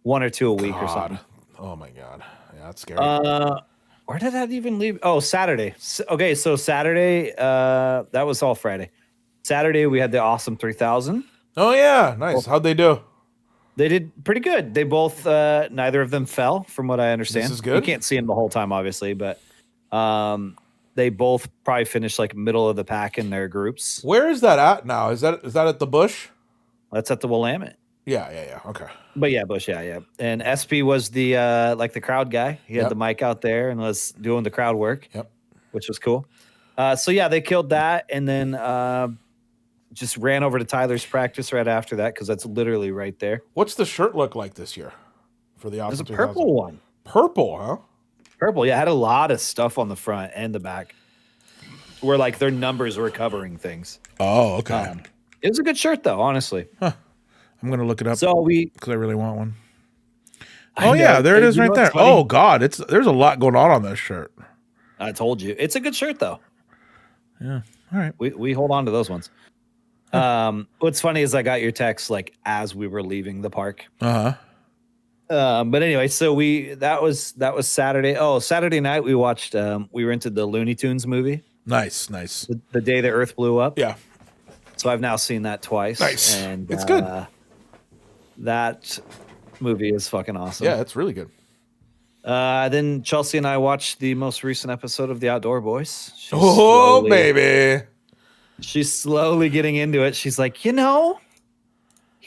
1 or 2 a week or something. Oh my god, yeah, that's scary. Where did that even leave? Oh, Saturday. Okay, so Saturday. That was all Friday. Saturday we had the Awesome 3000. Oh yeah, nice. How'd they do? They did pretty good. They both, neither of them fell, from what I understand. This is good. You can't see them the whole time, obviously, but they both probably finished like middle of the pack in their groups. Where is that at now? Is that at the Bush? That's at the Willamette. Yeah. Okay. But yeah, Bush, yeah. And SP was the the crowd guy. He had the mic out there and was doing the crowd work. Yep. Which was cool. So yeah, they killed that, and then just ran over to Tyler's practice right after that because that's literally right there. What's the shirt look like this year for the Awesome? It was a purple one. Purple, huh? Purple, yeah. It had a lot of stuff on the front and the back where like their numbers were covering things. Oh, okay. It was a good shirt though, honestly. Huh. I'm gonna look it up. So because I really want one. Oh yeah, there it is right there. Oh god, there's a lot going on this shirt. I told you, it's a good shirt though. Yeah. All right. We hold on to those ones. What's funny is I got your text like as we were leaving the park. But anyway, so that was Saturday. Oh, Saturday night we watched. We rented the Looney Tunes movie. Nice. The Day the Earth Blew Up. Yeah. So I've now seen that twice. Nice. And it's good. That movie is fucking awesome. Yeah, it's really good. Then Chelsea and I watched the most recent episode of The Outdoor Boys. Baby. She's slowly getting into it. She's like, he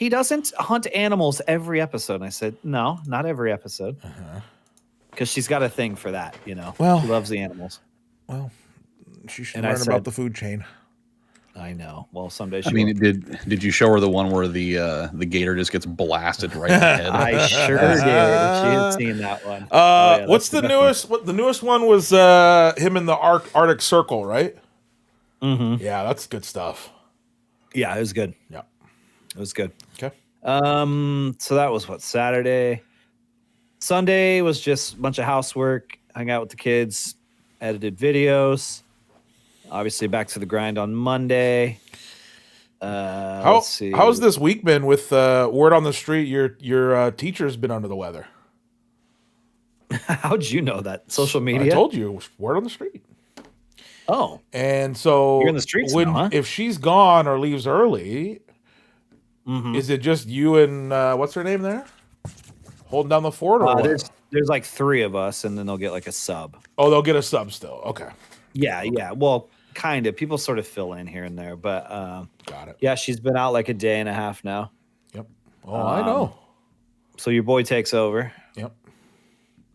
doesn't hunt animals every episode. And I said, no, not every episode. Because she's got a thing for that, Well, she loves the animals. Well, she should learn about the food chain. I know. Well, someday she I mean, will. did you show her the one where the gator just gets blasted right in the head? I sure did. She had seen that one. What's the newest? What the newest one was? Him in the Arctic Circle, right? Mm-hmm. Yeah, that's good stuff. Yeah, it was good. Yeah, it was good. Okay. So that was Saturday. Sunday was just a bunch of housework, hung out with the kids, edited videos. Obviously, back to the grind on Monday. Let's see. How's this week been with word on the street? Your teacher's been under the weather. How'd you know that? Social media? I told you. Word on the street. Oh. And so you're in the streets now, huh? If she's gone or leaves early, is it just you and what's her name there? Holding down the fort? Or there's like 3 of us, and then they'll get like a sub. Oh, they'll get a sub still. Okay. Yeah. Well, kind of. People sort of fill in here and there, but got it. Yeah, she's been out like a day and a half now. Yep. Oh, I know. So your boy takes over. Yep.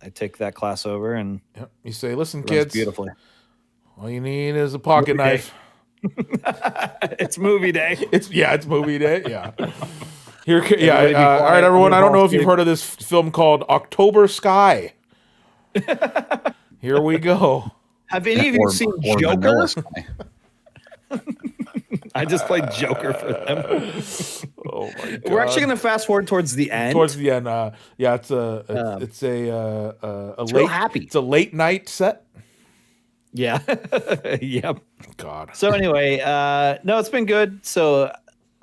I take that class over, and you say, "Listen, kids, beautifully. All you need is a pocket knife." It's movie day. It's movie day. Yeah. Here, all right, everyone. I don't know if you've heard of this film called October Sky. Here we go. Have any of you seen Joker? I just played Joker for them. Oh my God. We're actually going to fast forward towards the end. Towards the end, yeah, it's a late night set. Yeah. Yep. God. So anyway, no, it's been good. So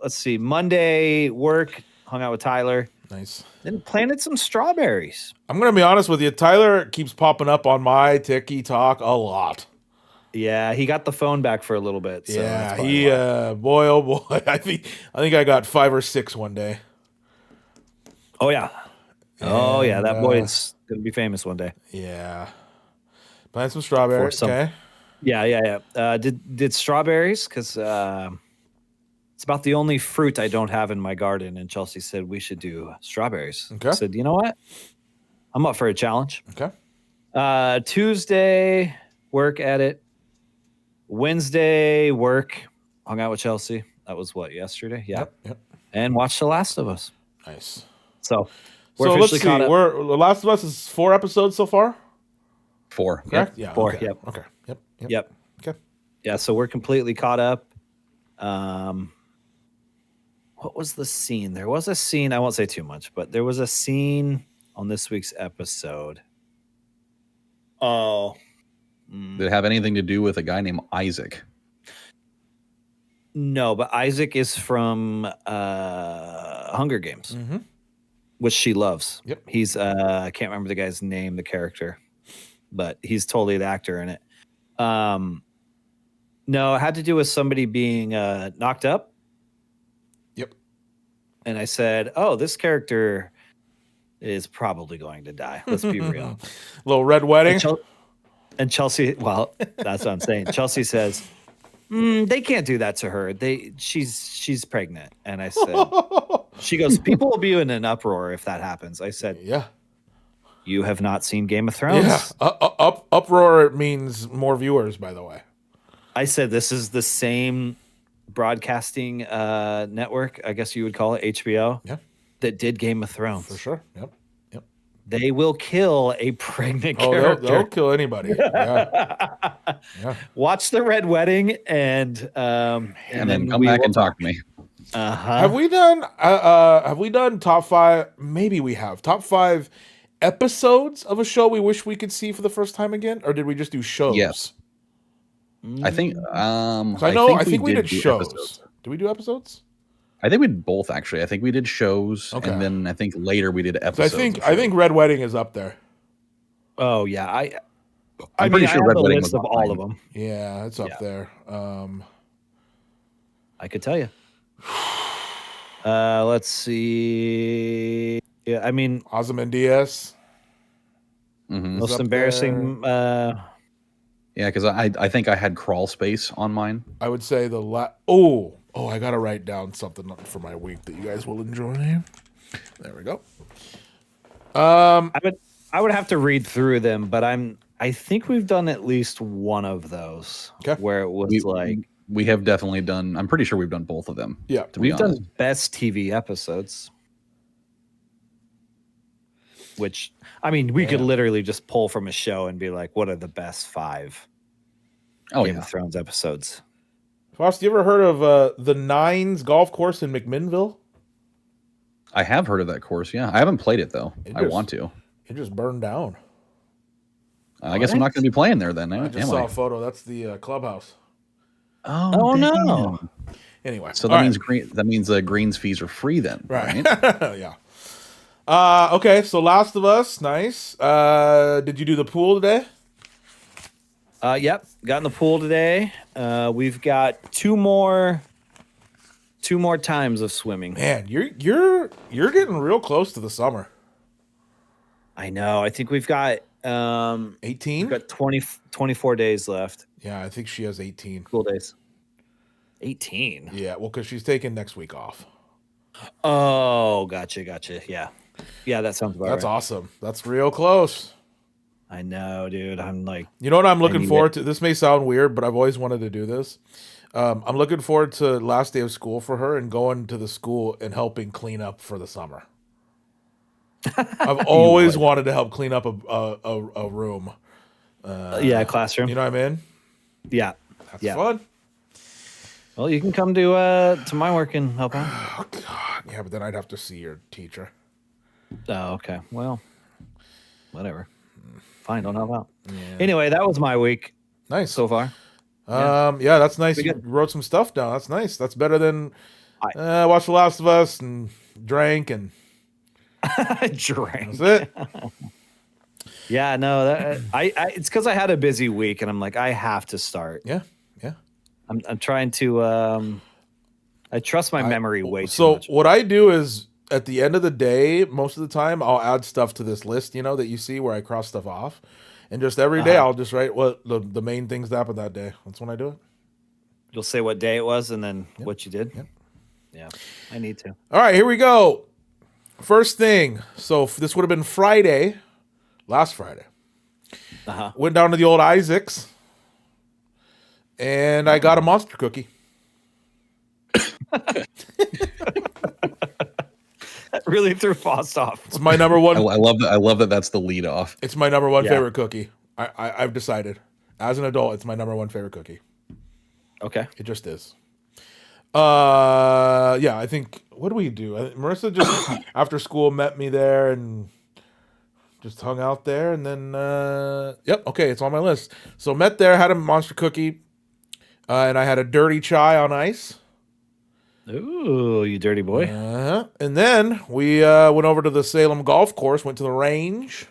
let's see. Monday, work, hung out with Tyler. Nice. Then planted some strawberries. I'm gonna be honest with you. Tyler keeps popping up on my TikTok a lot. Yeah, he got the phone back for a little bit. So yeah, he boy, oh boy. I think I got 5 or 6 one day. Oh yeah. That boy's gonna be famous one day. Yeah. Plant some strawberries. Okay. Yeah. Did strawberries because it's about the only fruit I don't have in my garden. And Chelsea said we should do strawberries. Okay. I said, you know what? I'm up for a challenge. Okay. Tuesday, work edit. Wednesday, work. Hung out with Chelsea. That was yesterday? Yeah. Yep. And watched The Last of Us. Nice. So we're officially caught up. The Last of Us is 4 episodes so far? 4. Correct? Yep. Yeah. 4. Okay. Yep. Okay. Yep. Okay. Yeah, so we're completely caught up. What was the scene? There was a scene, I won't say too much, but there was a scene on this week's episode. Oh. Did it have anything to do with a guy named Isaac? No, but Isaac is from Hunger Games, which she loves. Yep. He's I can't remember the guy's name, the character, but he's totally the actor in it. No, it had to do with somebody being knocked up. Yep. And I said, "Oh, this character is probably going to die. Let's be real." Little red wedding. And Chelsea, well, that's what I'm saying. Chelsea says, "They can't do that to her. She's pregnant." And I said, "She goes, people will be in an uproar if that happens." I said, "Yeah, you have not seen Game of Thrones." Yeah, uproar means more viewers. By the way, I said this is the same broadcasting network, I guess you would call it, HBO. Yeah, that did Game of Thrones for sure. Yep. They will kill a pregnant character. They'll kill anybody. Yeah. Watch the Red Wedding and then come back and talk to me. Have we done top 5? Maybe we have top 5 episodes of a show we wish we could see for the first time again, or did we just do shows? Yes. I think. I think we did shows. Episodes. Did we do episodes? I think we did both, actually. I think we did shows, and then I think later we did episodes. So I think Red Wedding is up there. Oh yeah, I'm pretty sure Red Wedding was of all of them. Yeah, it's up there. I could tell you. Let's see. Yeah, I mean, Ozymandias. most embarrassing. Yeah, because I think I had crawl space on mine. I would say I gotta write down something for my week that you guys will enjoy. There we go. I would have to read through them, but I think we've done at least one of those where it was we have definitely done. I'm pretty sure we've done both of them. Yeah, we've done best TV episodes. Which, I mean, we could literally just pull from a show and be like, what are the best 5 Game of Thrones episodes? Fost, you ever heard of the Nines golf course in McMinnville? I have heard of that course, yeah. I haven't played it, though. I want to. It just burned down. I guess I'm not going to be playing there then. I just saw a photo. That's the clubhouse. Oh no. Anyway. So that means greens fees are free then. Right? Yeah. Okay, so Last of Us, nice. Did you do the pool today? Yep, got in the pool today. We've got two more times of swimming. Man, you're getting real close to the summer. I know. I think we've got 18. We've got 24 days left. Yeah, I think she has 18 school days. 18. Yeah, well, because she's taking next week off. Oh, gotcha. Yeah, that sounds about right. That's awesome. That's real close. I know, dude. I'm like, you know what I'm looking forward to? This may sound weird, but I've always wanted to do this. I'm looking forward to last day of school for her and going to the school and helping clean up for the summer. I've always wanted to help clean up a room. A classroom. You know what I mean? Yeah. That's fun. Well, you can come to my work and help out. Oh, God. Yeah, but then I'd have to see your teacher. Oh, okay. Well, whatever. Fine, don't help out. Yeah. Anyway, that was my week. Nice. So far. Yeah, that's nice. You wrote some stuff down. That's nice. That's better than watch The Last of Us and drank and drank. That's it. Yeah, no, it's because I had a busy week and I'm like, I have to start. Yeah. I'm trying to I trust my memory way too much. So what I do is at the end of the day, most of the time, I'll add stuff to this list, that you see where I cross stuff off. And just every day, I'll just write what the main things that happened that day. That's when I do it. You'll say what day it was and then what you did? Yep. Yeah, I need to. All right, here we go. First thing. So this would have been Friday, last Friday. Went down to the old Isaac's. And I got a monster cookie. That really threw Fost off. It's my number one. I love that. I love that. That's the lead off. It's my number one favorite cookie. I've decided, as an adult, it's my number one favorite cookie. Okay, it just is. Yeah, I think. What do we do? Marissa just after school met me there and just hung out there, and then okay, it's on my list. So met there, had a monster cookie, and I had a dirty chai on ice. Ooh, you dirty boy. And then we went over to the Salem golf course, went to the range.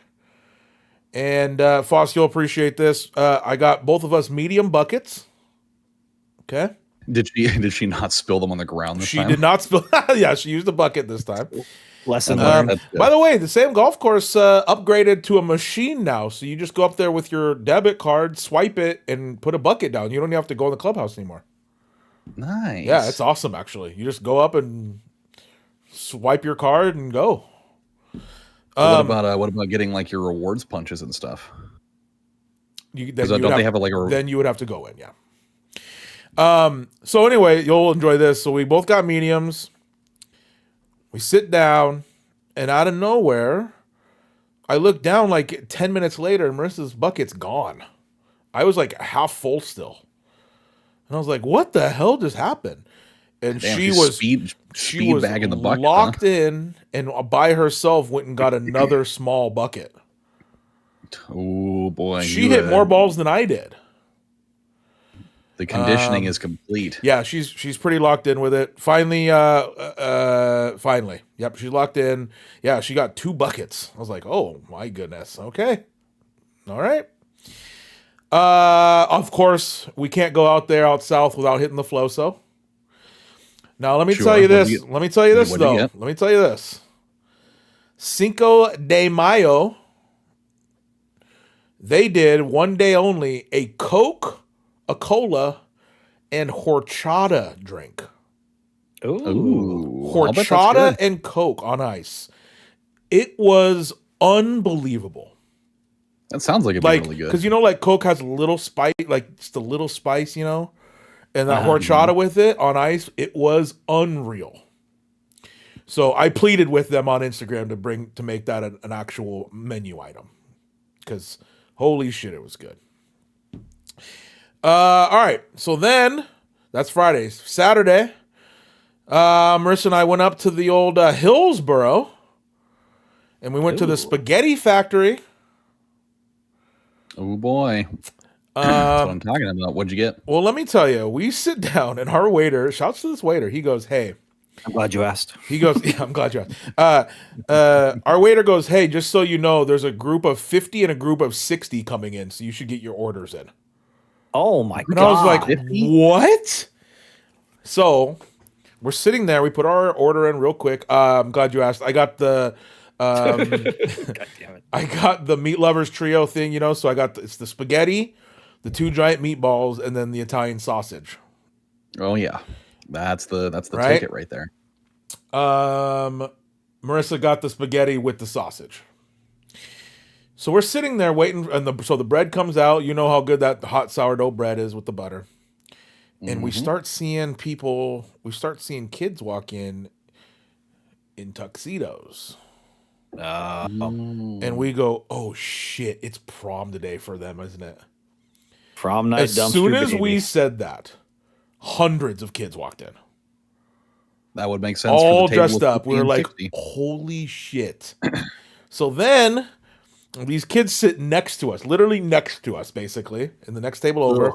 And Fost, you'll appreciate this. I got both of us medium buckets. Okay. Did she not spill them on the ground this time? She did not spill. Yeah, she used a bucket this time. Lesson learned. By the way, the same golf course upgraded to a machine now. So you just go up there with your debit card, swipe it, and put a bucket down. You don't even have to go in the clubhouse anymore. Nice. Yeah, it's awesome, actually. You just go up and swipe your card and go. What about getting like your rewards punches and stuff? Then you would have to go in, yeah. So anyway, you'll enjoy this. So we both got mediums. We sit down, and out of nowhere, I look down like 10 minutes later, and Marissa's bucket's gone. I was like half full still. And I was like, what the hell just happened? And she was bagging the bucket, locked in and by herself went and got another small bucket. Oh, boy. She hit more balls than I did. The conditioning is complete. Yeah, she's pretty locked in with it. Finally. Yep, she's locked in. Yeah, she got 2 buckets. I was like, oh, my goodness. Okay. All right. Of course, we can't go out there out south without hitting the Floso. Now, let me tell you this. Let me tell you this. Cinco de Mayo, they did one day only a Coke, a cola, and horchata drink. Ooh. Horchata and Coke on ice. It was unbelievable. That sounds like it'd be really good. Because like Coke has a little spice, like just a little spice, and that horchata with it on ice, it was unreal. So I pleaded with them on Instagram to make that an actual menu item, because holy shit, it was good. All right, so then that's Fridays. Saturday, Marissa and I went up to the old Hillsboro, and we went to the spaghetti factory. Oh boy. That's what I'm talking about. What'd you get? Well, let me tell you, we sit down and our waiter, shouts to this waiter, he goes, hey. I'm glad you asked. He goes, yeah, I'm glad you asked. Our waiter goes, hey, just so you know, there's a group of 50 and a group of 60 coming in, so you should get your orders in. Oh my God. And I was like, what? So we're sitting there. We put our order in real quick. I'm glad you asked. I got the God damn it. I got the meat lovers trio thing, so I got it's the spaghetti, the 2 giant meatballs, and then the Italian sausage. Oh yeah. That's the Right? ticket right there. Marissa got the spaghetti with the sausage. So we're sitting there waiting, and so the bread comes out. You know how good that hot sourdough bread is with the butter. And we start seeing kids walk in tuxedos. And we go, oh shit, it's prom today for them, isn't it? Prom night dumpster As soon as baby. we said that, hundreds of kids walked in. That would make sense. All for the table dressed of up. 50 We were and like, 60. holy shit. So then these kids sit next to us, literally next to us, basically, in the next table over.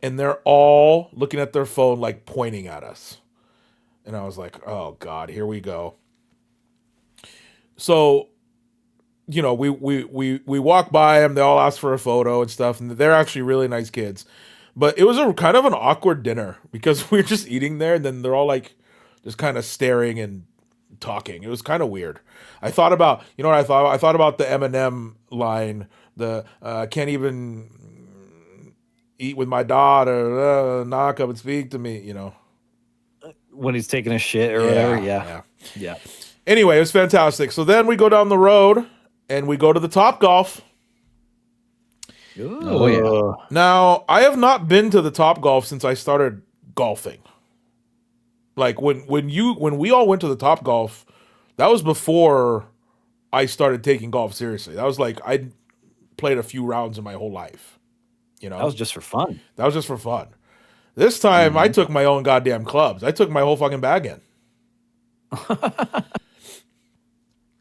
And they're all looking at their phone, like pointing at us. And I was like, oh God, here we go. So, we walk by them. They all ask for a photo and stuff. And they're actually really nice kids. But it was a kind of an awkward dinner because we were just eating there. And then they're all like just kind of staring and talking. It was kind of weird. I thought about, what I thought? I thought about the Eminem line, the can't even eat with my daughter, knock up and speak to me, When he's taking a shit or whatever. Yeah. Anyway, it was fantastic. So then we go down the road and we go to the Top Golf. Oh yeah. Now, I have not been to the Top Golf since I started golfing. Like when we all went to the Top Golf, that was before I started taking golf seriously. That was like I played a few rounds in my whole life. That was just for fun. That was just for fun. This time I took my own goddamn clubs. I took my whole fucking bag in.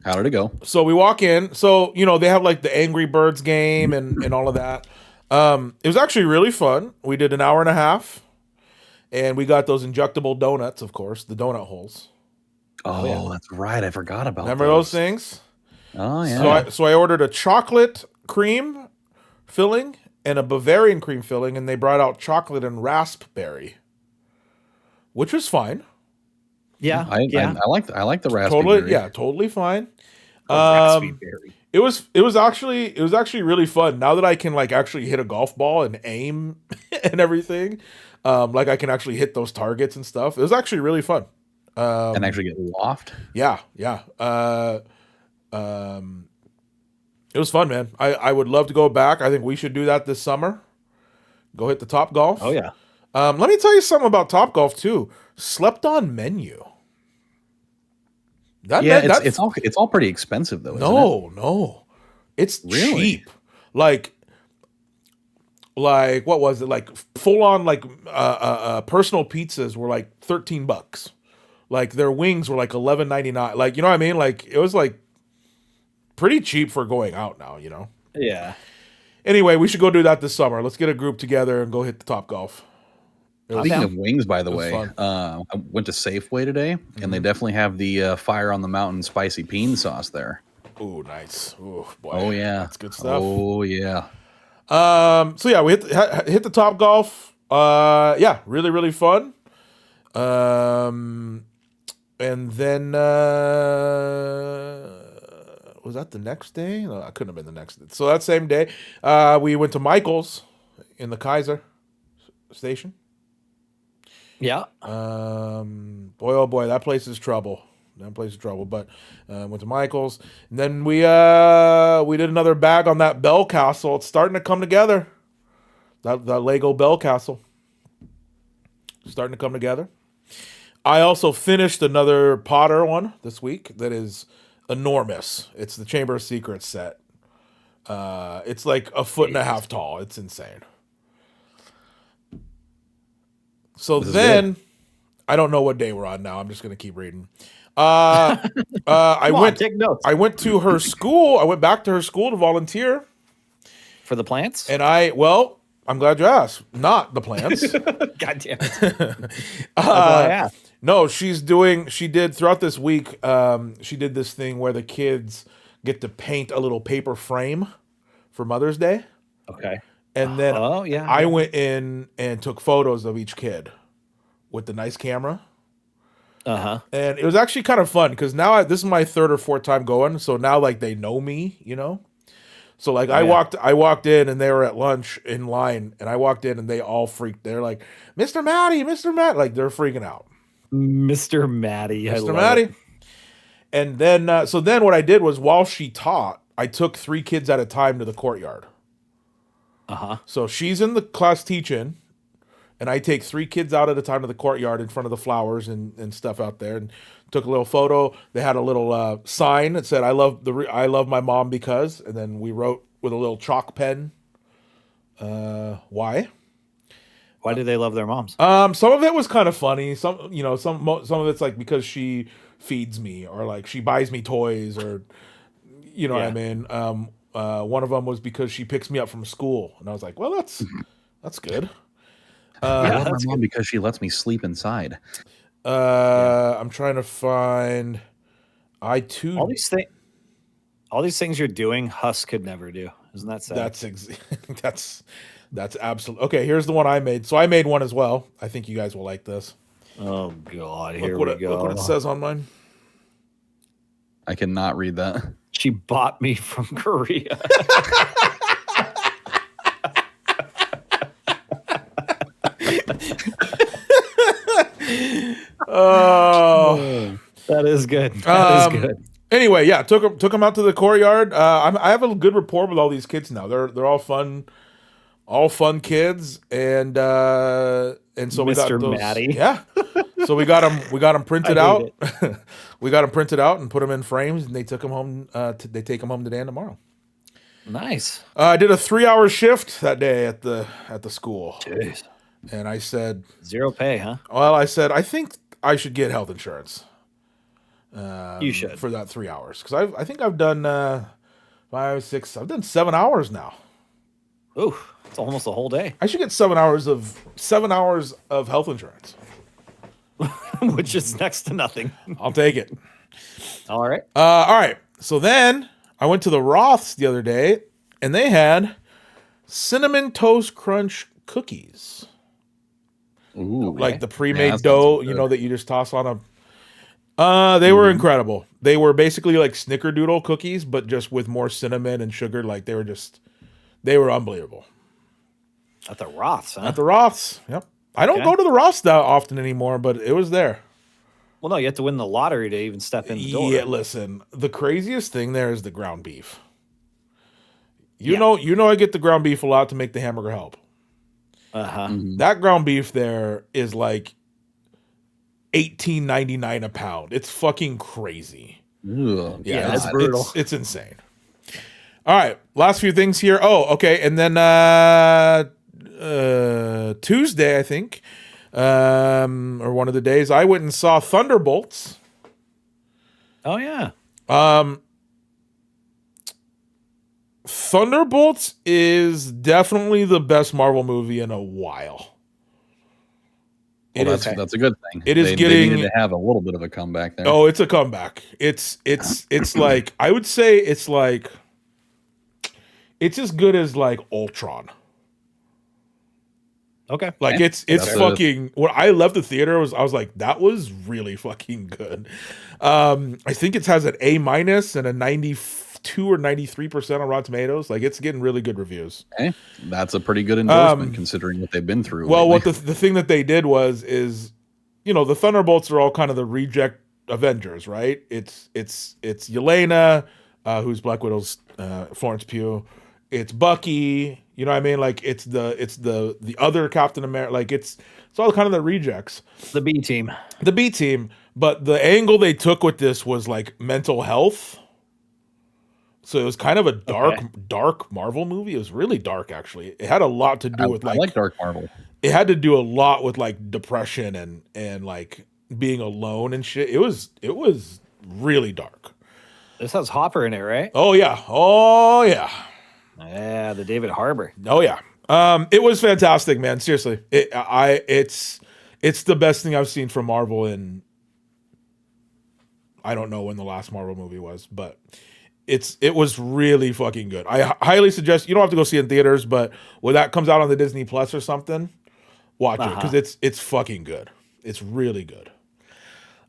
How did it go? So we walk in. So, they have like the Angry Birds game and all of that. It was actually really fun. We did an hour and a half. And we got those injectable donuts, of course, the donut holes. Oh, yeah. That's right. I forgot about Remember those things? Oh, yeah. So I ordered a chocolate cream filling and a Bavarian cream filling, and they brought out chocolate and raspberry, which was fine. Yeah. I like the raspberry. Totally fine. Raspberry. It was actually really fun. Now that I can like actually hit a golf ball and aim and everything, like I can actually hit those targets and stuff. It was actually really fun. And actually get loft. Yeah. It was fun, man. I would love to go back. I think we should do that this summer. Go hit the Top Golf. Oh yeah. Let me tell you something about Top Golf too. Slept on menu. It's all pretty expensive though. No, it's really cheap. Like what was it? Like full on personal pizzas were like $13. Like their wings were like $11.99. Like you know what I mean? Like it was like pretty cheap for going out now. Yeah. Anyway, we should go do that this summer. Let's get a group together and go hit the Top Golf. Speaking of wings, by the way, fun. I went to Safeway today, and they definitely have the Fire on the Mountain spicy bean sauce there. Ooh, nice. Ooh, boy. Oh yeah, that's good stuff. Oh yeah. So yeah, we hit the Top Golf. Yeah, really really fun. And then Was that the next day? No, I couldn't have been the next day. So that same day, we went to Michael's in the Kaiser station. Yeah. Boy, oh boy, that place is trouble. That place is trouble. But went to Michael's, and then we did another bag on that Bell Castle. It's starting to come together. That Lego Bell Castle starting to come together. I also finished another Potter one this week that is enormous. It's the Chamber of Secrets set. It's like 1.5 feet tall. It's insane. So then, I don't know what day we're on now. I'm just gonna keep reading. Take notes. I went to her school. I went back to her school to volunteer For the plants? and I'm glad you asked. Not the plants. God damn it. That's all I asked. No, she did throughout this week, she did this thing where the kids get to paint a little paper frame for Mother's Day. Okay. And then I went in and took photos of each kid with the nice camera. Uh-huh. And it was actually kind of fun because now this is my 3rd or 4th time going. So now like they know me, So like I walked in and they were at lunch in line, and I walked in and they all freaked. They're like, Mr. Matty, Mr. Matt. Like they're freaking out. Mr. Matty. Mr. Matty. And then, so then what I did was while she taught, I took 3 kids at a time to the courtyard. Uh-huh. So she's in the class teaching, and I take 3 kids out at a time to the courtyard in front of the flowers and stuff out there, and took a little photo. They had a little sign that said, I love my mom because, and then we wrote with a little chalk pen, why? Why do they love their moms? Some of it was kind of funny. Some of it's like because she feeds me, or like she buys me toys, or what I mean. One of them was because she picks me up from school, and I was like, well, that's good. I love my mom because she lets me sleep inside. I'm trying to find. I too. All these things you're doing, Huss could never do. Isn't that sad? That's absolutely okay. Here's the one I made. So I made one as well. I think you guys will like this. Oh God, Here we go. Look what it says on mine. I cannot read that. She bought me from Korea. Oh, that is good. That is good. Anyway, yeah, took them out to the courtyard. I have a good rapport with all these kids now. They're all fun kids, and so Mr. we got those. Matty. Yeah, so we got them printed out. We got them printed out and put them in frames, and they took them home. They take them home today and tomorrow. Nice. I did a 3-hour shift that day at the school. Jeez. And I said, zero pay, huh? Well, I said I think I should get health insurance. You should for that 3 hours, because I think I've done 5, 6. I've done 7 hours now. Ooh, it's almost a whole day. I should get 7 hours of health insurance, which is next to nothing. I'll take it. All right. All right. So then I went to the Roths the other day, and they had Cinnamon Toast Crunch cookies. Ooh, like the pre-made dough, that you just toss on a. They were incredible. They were basically like snickerdoodle cookies, but just with more cinnamon and sugar. Like they were unbelievable. At the Roths, huh? At the Roths, yep. I don't go to the Roths that often anymore, but it was there. Well, no, you have to win the lottery to even step in the door. Yeah, listen. The craziest thing there is the ground beef. You know, I get the ground beef a lot to make the hamburger help. Uh-huh. Mm-hmm. That ground beef there is like $18.99 a pound. It's fucking crazy. Ugh, Yeah, it's brutal. It's insane. All right, last few things here. Oh, okay, and then Tuesday, I think, or one of the days, I went and saw Thunderbolts. Oh yeah. Thunderbolts is definitely the best Marvel movie in a while. That's a good thing. It is they getting needed to have a little bit of a comeback there. Oh, it's a comeback. It's like, I would say it's as good as like Ultron. Okay. Like it's fucking. When I left the theater, I was like, that was really fucking good. I think it has an A- and a 92 92 or 93% on Rotten Tomatoes. Like, it's getting really good reviews. Hey, that's a pretty good endorsement considering what they've been through. Well, lately. what the thing that they did is, you know, the Thunderbolts are all kind of the reject Avengers, right? It's Yelena, who's Black Widow's Florence Pugh. It's Bucky. You know what I mean? Like, it's the other Captain America. Like, it's all kind of the rejects. The B team. The B team. But the angle they took with this was like mental health. So it was kind of a dark Marvel movie. It was really dark, actually. It had a lot to do with I like dark Marvel. It had to do a lot with like depression and like being alone and shit. It was really dark. This has Hopper in it, right? Oh yeah. Oh yeah. Yeah, the David Harbour. Oh yeah. It was fantastic, man. Seriously. It's the best thing I've seen from Marvel in, I don't know when the last Marvel movie was, but it was really fucking good. I highly suggest, you don't have to go see it in theaters, but when that comes out on the Disney Plus or something, watch it, because it's fucking good. It's really good.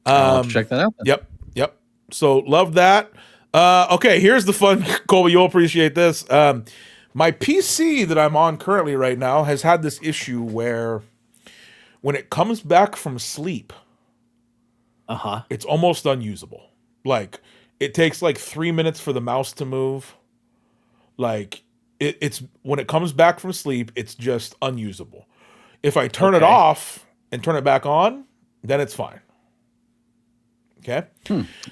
I'll check that out then. Yep. So love that. Okay, here's the fun, Colby. You'll appreciate this. My PC that I'm on currently right now has had this issue where when it comes back from sleep, it's almost unusable. Like, it takes like 3 minutes for the mouse to move. Like, it's when it comes back from sleep, it's just unusable. If I turn it off and turn it back on, then it's fine. Okay?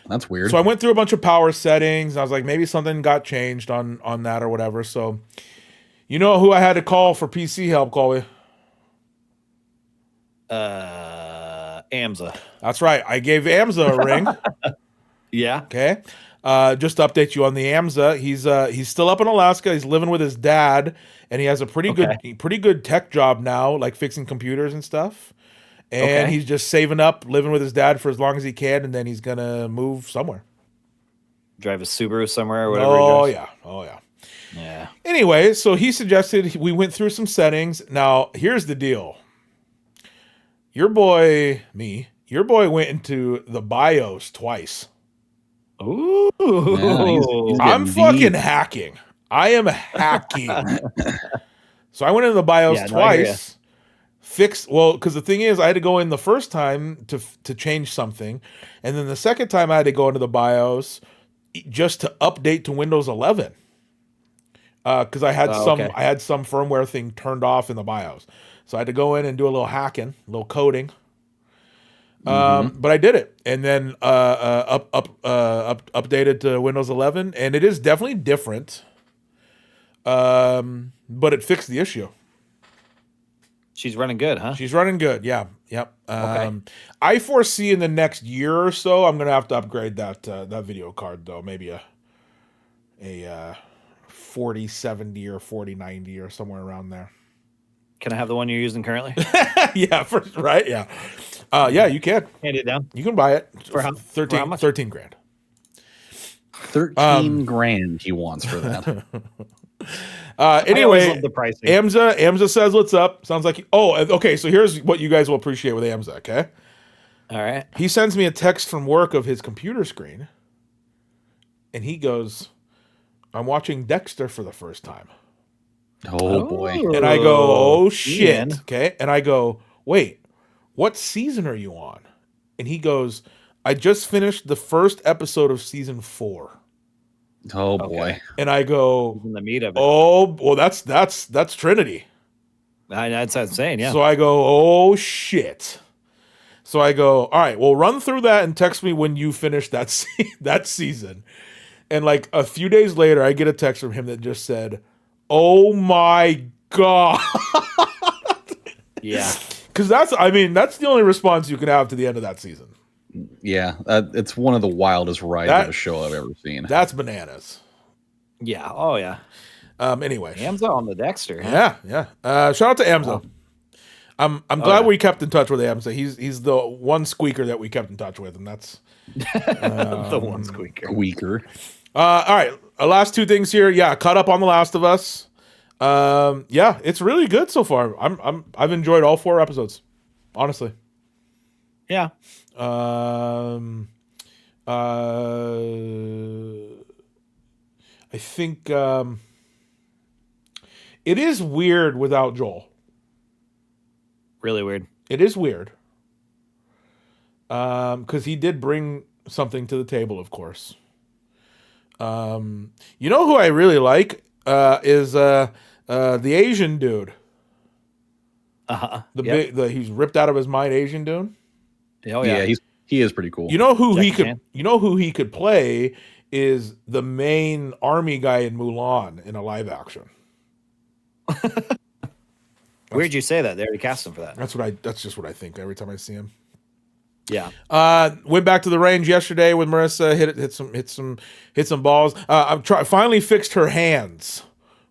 That's weird. So I went through a bunch of power settings. And I was like, maybe something got changed on that or whatever. So, you know who I had to call for PC help, Colby? Amza. That's right. I gave Amza a ring. Yeah. Okay. Just to update you on the Amza, he's still up in Alaska. He's living with his dad, and he has a pretty good tech job now, like fixing computers and stuff. And he's just saving up, living with his dad for as long as he can, and then he's gonna move somewhere. Drive a Subaru somewhere or whatever. Oh yeah. Yeah. Anyway, so he suggested we went through some settings. Now, here's the deal. Your boy went into the BIOS twice. Ooh. Yeah, he's I'm getting fucking deep. hacking. I am hacking. So I went into the BIOS twice. Because the thing is, I had to go in the first time to change something, and then the second time I had to go into the BIOS just to update to Windows 11. Because I had some firmware thing turned off in the BIOS, so I had to go in and do a little hacking, a little coding. But I did it, and then updated to Windows 11, and it is definitely different. But it fixed the issue. She's running good, huh? She's running good. Yeah. Yep. I foresee in the next year or so, I'm gonna have to upgrade that video card though. Maybe a 4070 or 4090 or somewhere around there. Can I have the one you're using currently? Yeah, right. Yeah. Yeah, you can. Hand it down. You can buy it for how 13 much? 13 grand. 13 grand he wants for that. Anyway, the pricing. Amza says what's up. Sounds like okay. So here's what you guys will appreciate with Amza. Okay. All right. He sends me a text from work of his computer screen, and he goes, "I'm watching Dexter for the first time." Oh boy. And I go, "Oh shit." Ian. Okay. And I go, "Wait, what season are you on?" And he goes, "I just finished the first episode of season 4." Oh boy. And I go, In the meat of it. "Oh, well, that's Trinity." That's insane. Yeah. So I go, "Oh shit." So I go, "All right, well, run through that and text me when you finish that that season." And like a few days later, I get a text from him that just said, "Oh my god." Yeah. Because that's the only response you can have to the end of that season. Yeah, it's one of the wildest rides of a show I've ever seen. That's bananas. Yeah. Oh yeah. Anyway, Amza on the Dexter. Huh? yeah. Shout out to Amza. I'm glad we kept in touch with Amza. He's the one squeaker that we kept in touch with, and that's The one squeaker. Weaker. all right. Last two things here. Yeah, caught up on The Last of Us. Yeah, it's really good so far. I've enjoyed all 4 episodes, honestly. Yeah. I think it is weird without Joel. Really weird. It is weird. Because he did bring something to the table, of course. You know who I really like is the Asian dude. He's ripped out of his mind Asian dude. Oh yeah, he is pretty cool. You know who Jackie he could. Chan? You know who he could play is the main army guy in Mulan in a live action. Where'd you say that? They already cast him for that. That's just what I think every time I see him. Yeah. Went back to the range yesterday with Marissa. Hit some balls. Finally fixed her hands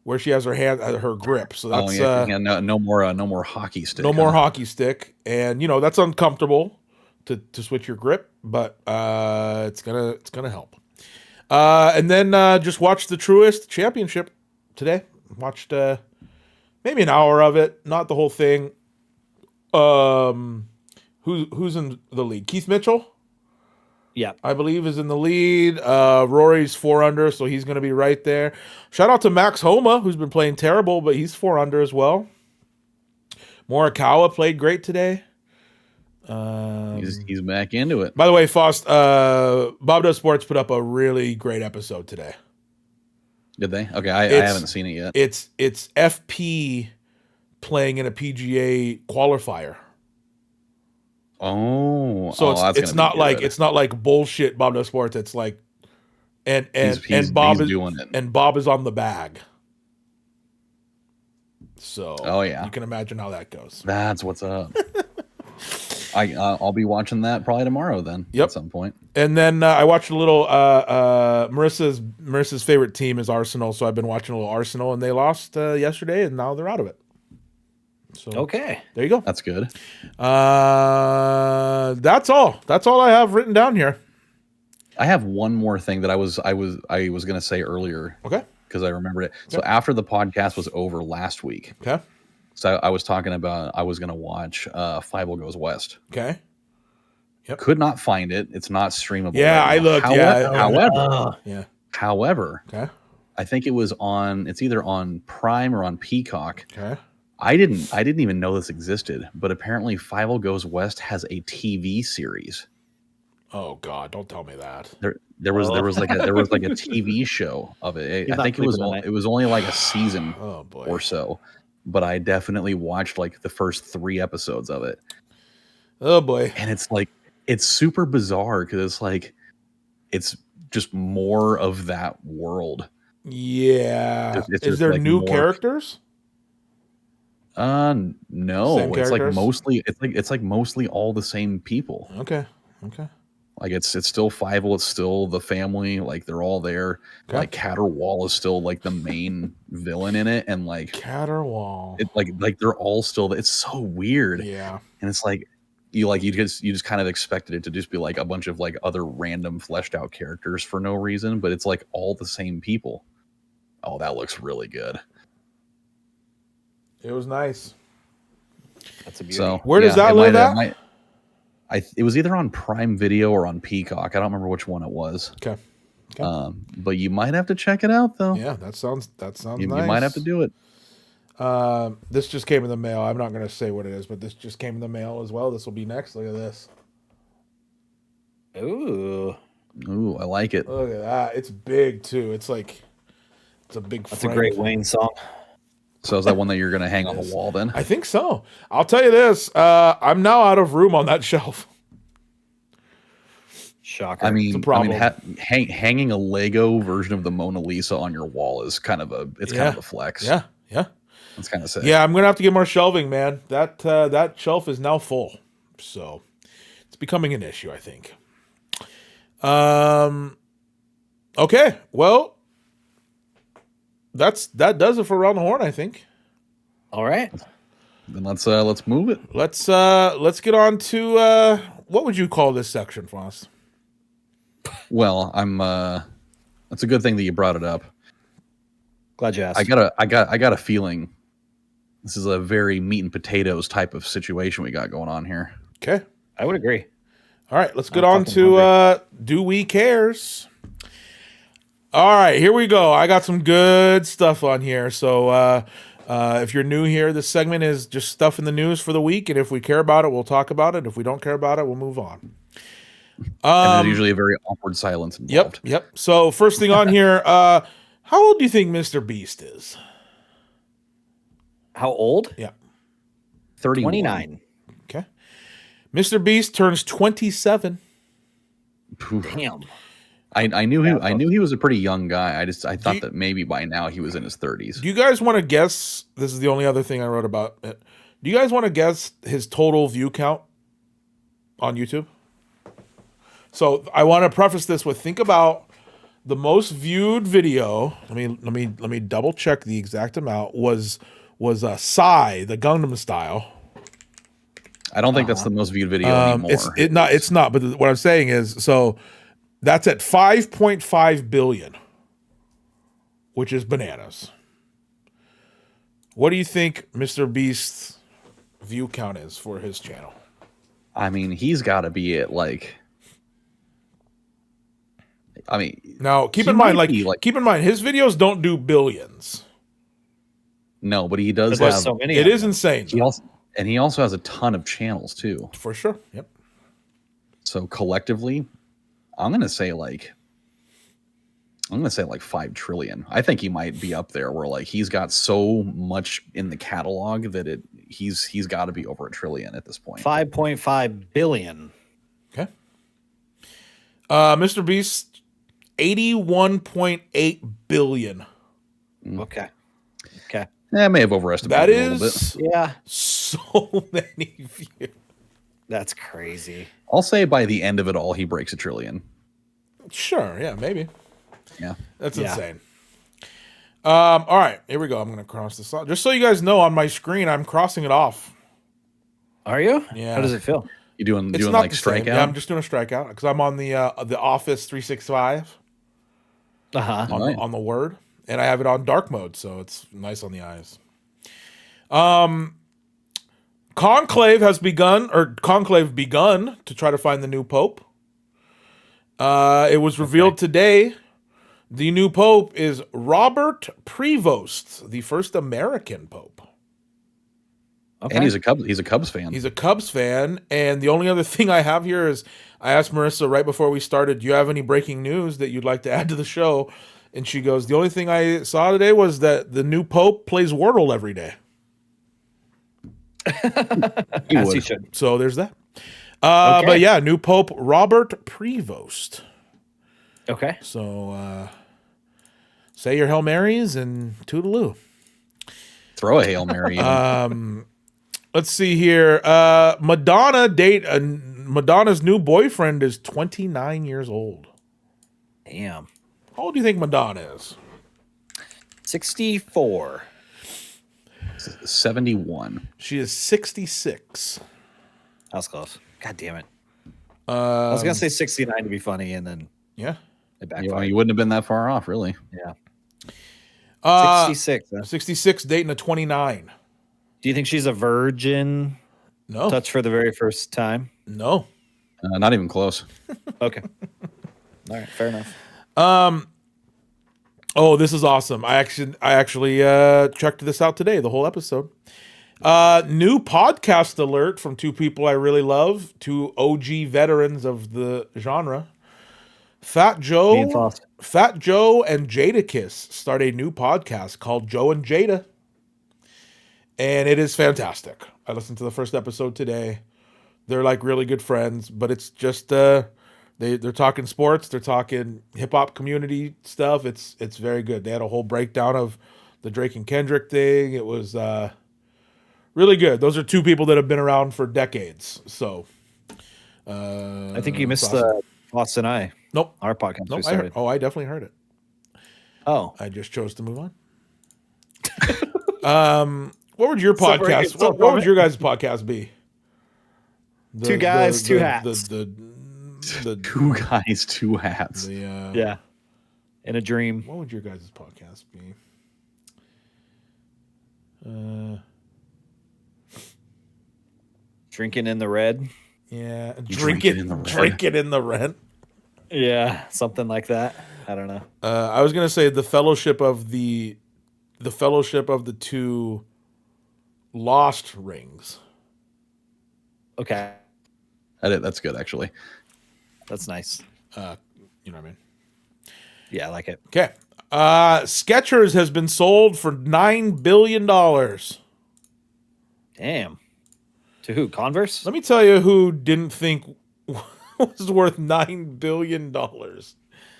where she has her grip. So that's no more hockey stick. No more hockey stick, and that's uncomfortable to switch your grip, but it's gonna help. And then just watched the Truest Championship today. Watched maybe an hour of it, not the whole thing. Who's in the lead? Keith Mitchell, Yeah. I believe, is in the lead. Rory's 4 under, so he's going to be right there. Shout out to Max Homa, who's been playing terrible, but he's 4 under as well. Morikawa played great today. He's back into it. By the way, Fost, Bob Does Sports put up a really great episode today. Did they? Okay, I haven't seen it yet. It's FP playing in a PGA qualifier. Oh, so it's not like bullshit Bob Does Sports. It's like and Bob is doing it, and Bob is on the bag. So you can imagine how that goes. That's what's up. I'll be watching that probably tomorrow then. Yep. At some point. And then I watched a little. Marissa's favorite team is Arsenal, so I've been watching a little Arsenal, and they lost yesterday, and now they're out of it. So okay, there you go. That's good. That's all. That's all I have written down here. I have one more thing that I was going to say earlier. Okay. Because I remembered it. So after the podcast was over last week. Okay. So I was talking about I was going to watch 5 Goes West. Okay. Yep. Could not find it. It's not streamable. Yeah, right I looked. However, okay. I think it's either on Prime or on Peacock. Okay. I didn't even know this existed, but apparently 5 Goes West has a TV series. Oh God! Don't tell me that. There was like a TV show of it. I think it was only like a season or so, but I definitely watched like the first 3 episodes of it. Oh boy! And it's super bizarre because it's just more of that world. Yeah. Is there new characters? No. Same it's characters? like mostly all the same people. Okay. Like it's still Fievel, it's still the family, like they're all there. Okay. Like Caterwall is still like the main villain in it, and like Caterwall, it like they're all still. It's so weird, yeah. And it's like you just kind of expected it to just be like a bunch of like other random fleshed out characters for no reason, but it's like all the same people. Oh, that looks really good. It was nice. That's a beauty. So where does that live at? It was either on Prime Video or on Peacock. I don't remember which one it was. Okay. But you might have to check it out though. Yeah, that sounds nice. You might have to do it. This just came in the mail. I'm not going to say what it is, but this just came in the mail as well. This will be next. Look at this. Ooh, I like it. Look at that. It's big too. It's a big. That's a great Wayne song. So is that one that you're going to hang on the wall then? I think so. I'll tell you this. I'm now out of room on that shelf. Shocker. I mean, hanging a Lego version of the Mona Lisa on your wall is kind of a flex. Yeah. That's kind of sick. Yeah, I'm going to have to get more shelving, man. That shelf is now full. So it's becoming an issue, I think. Okay. Well, that does it for Around the Horn, I think. All right. Then let's move it. Let's get on to what would you call this section, Fost? Well, it's a good thing that you brought it up. Glad you asked. I got a feeling this is a very meat and potatoes type of situation we got going on here. Okay. I would agree. All right, let's get on to Do We Cares? All right, here we go. I got some good stuff on here. So if you're new here, this segment is just stuff in the news for the week, and if we care about it, we'll talk about it. If we don't care about it, we'll move on. And there's usually a very awkward silence involved. Yep. So first thing on here, how old do you think Mr. Beast is? How old? Yeah. 31. 29. Okay. Mr. Beast turns 27. Damn. I knew he was a pretty young guy. I thought that maybe by now he was in his 30s. Do you guys want to guess? This is the only other thing I wrote about it. Do you guys want to guess his total view count on YouTube? So I want to preface this with think about the most viewed video. Let me double check the exact amount. Was Psy, the Gangnam Style. I don't think that's the most viewed video anymore. It's not. But what I'm saying is, so that's at 5.5 billion, which is bananas. What do you think Mr. Beast's view count is for his channel? I mean, he's got to be at like. I mean, now keep in mind, keep in mind, his videos don't do billions. No, but he does There's have so many. It is insane. He also has a ton of channels too. For sure. Yep. So collectively, I'm gonna say like 5 trillion. I think he might be up there where like he's got so much in the catalog that he's got to be over 1 trillion at this point. 5.5 billion. Okay. Mr. Beast, 81.8 billion. Okay. I may have overestimated That it a little is bit. Yeah. So many views. That's crazy. I'll say by the end of it all, he breaks 1 trillion. Sure. Yeah. Maybe. Yeah. That's insane. All right. Here we go. I'm gonna cross this off. Just so you guys know, on my screen, I'm crossing it off. Are you? Yeah. How does it feel? You doing It's not like the same. strikeout? Yeah, I'm just doing a strikeout because I'm on the Office 365 Uh-huh. on the Word, and I have it on dark mode, so it's nice on the eyes. Conclave begun to try to find the new pope. It was revealed today. The new pope is Robert Prevost, the first American pope. Okay. And he's a Cubs fan. He's a Cubs fan, and the only other thing I have here is I asked Marissa right before we started, do you have any breaking news that you'd like to add to the show? And she goes, the only thing I saw today was that the new pope plays Wordle every day. As he should. So there's that. But yeah, new pope Robert Prevost. Okay. So say your Hail Marys and toodaloo. Throw a Hail Mary. Let's see here. Madonna's new boyfriend is 29 years old. Damn. How old do you think Madonna is? 64. 71. She is 66. That was close. God damn it. I was going to say 69 to be funny, and then Yeah. it backfired. You wouldn't have been that far off, really. Yeah. 66. 66. 66 dating a 29. Do you think she's a virgin? No. Touch for the very first time? No. Not even close. Okay. All right. Fair enough. Oh, this is awesome. I actually checked this out today, the whole episode. New podcast alert from two people I really love, two OG veterans of the genre. Fat Joe and Jadakiss start a new podcast called Joe and Jada. And it is fantastic. I listened to the first episode today. They're like really good friends, but it's just they're talking sports, they're talking hip hop community stuff. It's very good. They had a whole breakdown of the Drake and Kendrick thing. It was really good. Those are two people that have been around for decades. So I think you missed awesome. Fost and I. Nope. Our podcast. Nope. We started. I definitely heard it. Oh. I just chose to move on. What would your podcast? What would your guys' podcast be? Two guys, two hats. The two guys, two hats. Yeah. In a dream. What would your guys' podcast be? Drinking in the red. Yeah, drinking in the rent. Yeah, something like that. I don't know. I was gonna say the Fellowship of the Two Lost Rings. Okay, That's good, actually. that's nice. You know what I mean? Yeah, I like it. Okay. Skechers has been sold for $9 billion. Damn. To who? Converse? Let me tell you who didn't think was worth $9 billion.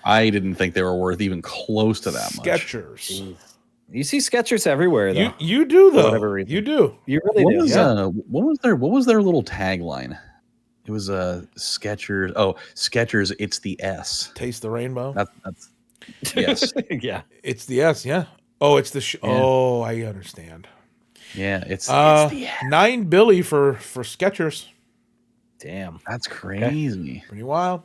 I didn't think they were worth even close to that much. Skechers. You see Skechers everywhere, though. You do, though. whatever reason. You do. You really What do. was Yeah. what was their little tagline? It was Skechers. Oh, Skechers. It's the S. Taste the rainbow. That's yes. Yeah. It's the S, yeah. Oh, it's the Yeah. Oh, I understand. Yeah, it's the S. $9 billion for Skechers. Damn. That's crazy. Pretty wild.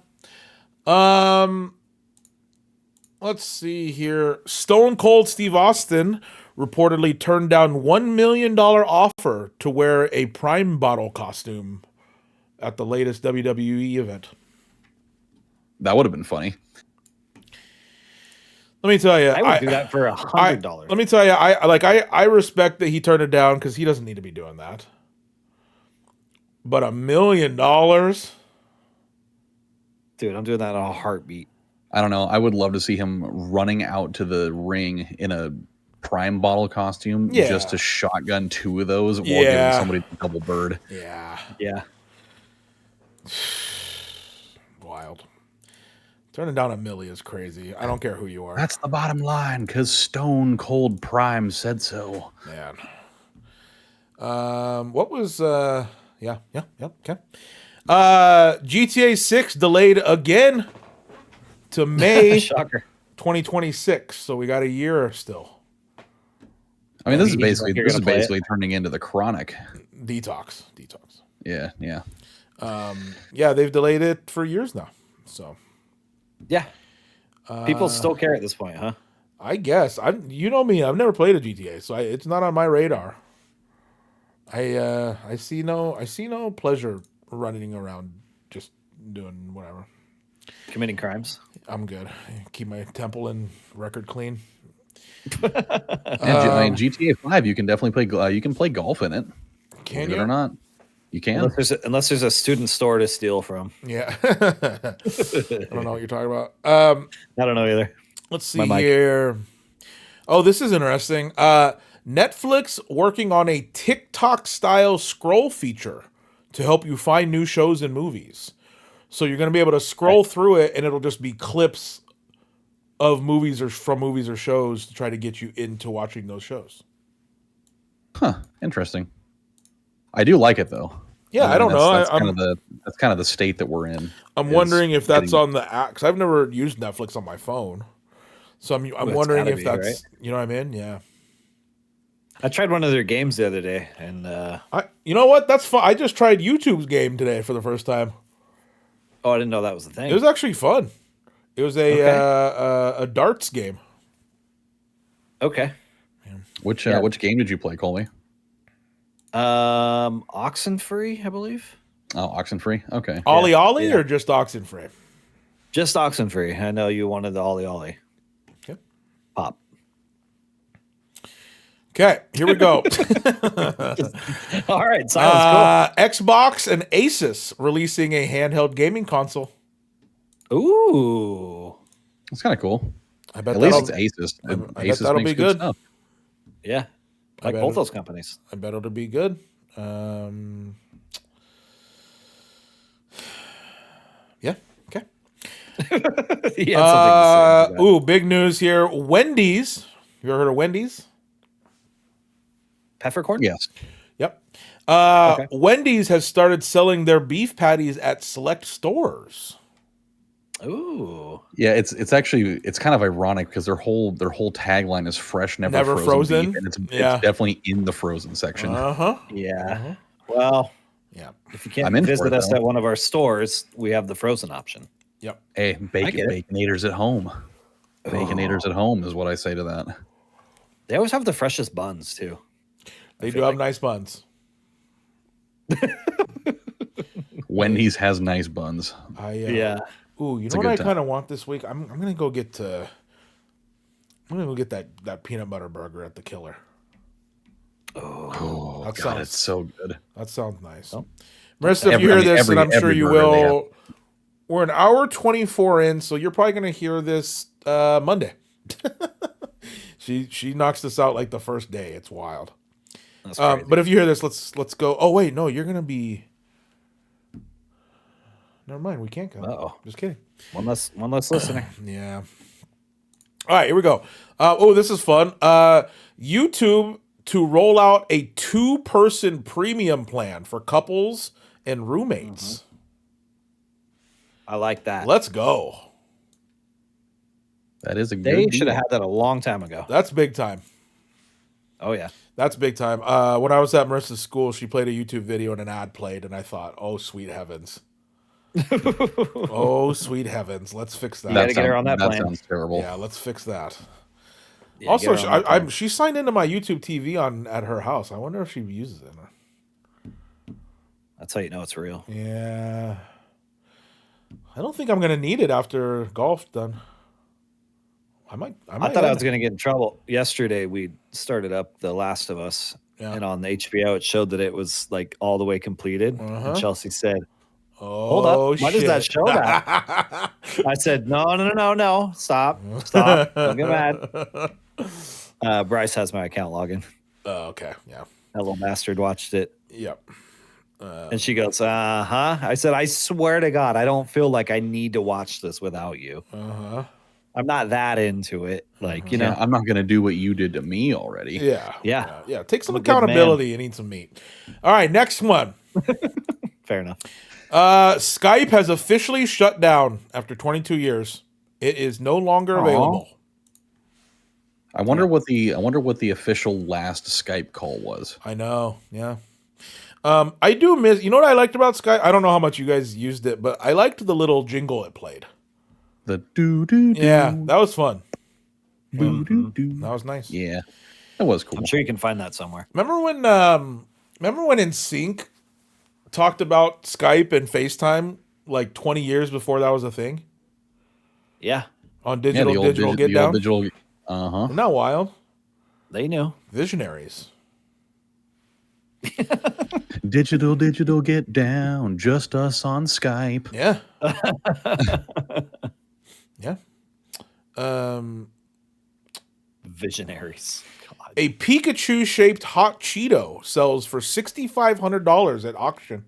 Let's see here. Stone Cold Steve Austin reportedly turned down $1 million offer to wear a Prime bottle costume at the latest WWE event. That would have been funny. Let me tell you, I would do that for $100. Let me tell you, I respect that he turned it down because he doesn't need to be doing that. But $1 million, Dude, I'm doing that on a heartbeat. I don't know. I would love to see him running out to the ring in a Prime bottle costume just to shotgun 2 of those while giving somebody the double bird. Yeah, Yeah. wild. Turning down $1 million is crazy. I don't care who you are. That's the bottom line, because Stone Cold Prime said so. Man. What was okay. GTA 6 delayed again to May Shocker. 2026. So we got a year still. I mean, this is You're basically gonna play it? turning into the Chronic. Detox. Yeah. Yeah, they've delayed it for years now. So Yeah. People still care at this point, huh? I guess you know me. I've never played a GTA, so it's not on my radar. I see no pleasure running around just doing whatever. Committing crimes. I'm good. Keep my temple and record clean. I mean, GTA 5, you can definitely play. You can play golf in it. Can Believe you? it or not? You can. Unless there's a student store to steal from. Yeah. I don't know what you're talking about. I don't know either. Let's see here. Oh, this is interesting. Netflix working on a TikTok style scroll feature to help you find new shows and movies. So you're going to be able to scroll through it and it'll just be clips of movies or shows to try to get you into watching those shows. Huh. Interesting. I do like it though. Yeah, I don't know. That's kind of the state that we're in. I'm wondering if that's on the app, because I've never used Netflix on my phone. So I'm wondering if that's right? You know what I mean? Yeah. I tried one of their games the other day, and you know what? That's fun. I just tried YouTube's game today for the first time. oh, I didn't know that was the thing. It was actually fun. It was a darts game. Okay. Which game did you play, Colby? Oxenfree, I believe. Oh, Oxenfree. Okay. Ollie or just Oxenfree? Just Oxenfree. I know you wanted the Ollie. Okay. Pop. Okay, here we go. All right, silence. Xbox and Asus releasing a handheld gaming console. Cool. Ooh. It's kind of cool. I bet At least it's Asus. I bet Asus that'll makes be good. stuff. Yeah. I Like bet both those companies. I bet it'll be good. Yeah. Okay. He had something to say. Ooh, big news here. Wendy's. You ever heard of Wendy's? Peppercorn? Yes. Yep. Okay. Wendy's has started selling their beef patties at select stores. Ooh. Yeah, it's kind of ironic because their whole tagline is fresh, never frozen beef, and it's definitely in the frozen section. Yeah. Well, yeah. if you can't visit us at one of our stores, we have the frozen option. Yep. Hey, baconators at home. Baconators at home is what I say to that. They always have the freshest buns too. They do have nice buns. Wendy's has nice buns. I Ooh, you It's know a what I good time. kind of want this week? I'm gonna go get that peanut butter burger at the Killer. Oh, That God, sounds it's so good. that sounds nice. Oh, Marissa, if you hear this, and I'm sure every you burger they have. will, we're an hour 24 in, so you're probably gonna hear this Monday. She knocks this out like the first day. It's wild. That's crazy. But if you hear this, let's go. Oh wait, no, you're gonna be. Never mind, we can't go. Uh-oh. Just kidding. One less listener. Yeah. All right, here we go. This is fun. YouTube to roll out a 2-person premium plan for couples and roommates. I like that. Let's go. That is a good They deal. should have had that a long time ago. That's big time. Oh yeah. That's big time. When I was at Marissa's school, she played a YouTube video and an ad played, and I thought, oh, sweet heavens. Oh, sweet heavens. Let's fix that. You gotta get her on that plan. sounds terrible. Yeah, let's fix that. Yeah, Also, get her on that plan. she signed into my YouTube TV at her house. I wonder if she uses it. That's how you know it's real. Yeah. I don't think I'm going to need it after golf done. I thought I was going to get in trouble. Yesterday, we started up The Last of Us, Yeah. and on the HBO, it showed that it was like all the way completed. And Chelsea said, "Hold up, why does that show that?" I said, "No, stop, don't get mad." Bryce has my account login. Oh, okay. Yeah. That little bastard watched it, Yep. and she goes, I said, "I swear to God, I don't feel like I need to watch this without you. I'm not that into it, like you know." I'm not going to do what you did to me already. Yeah. Take some I'm a good man. accountability and eat some meat. All right, next one. Fair enough. Skype has officially shut down after 22 years. It is no longer available. I wonder what the official last Skype call was. I know. Yeah. I do miss. You know what I liked about Skype? I don't know how much you guys used it, but I liked the little jingle it played. The doo doo. Yeah, that was fun. Doo doo doo. That was nice. Yeah, that was cool. I'm sure you can find that somewhere. Remember when NSYNC talked about Skype and FaceTime like 20 years before that was a thing? Yeah, On Yeah, digital the old get the down. old digital. Isn't that wild? they knew. Visionaries. Digital get down. Just us on Skype. Yeah. Yeah. Visionaries. God. A Pikachu shaped hot Cheeto sells for $6,500 at auction.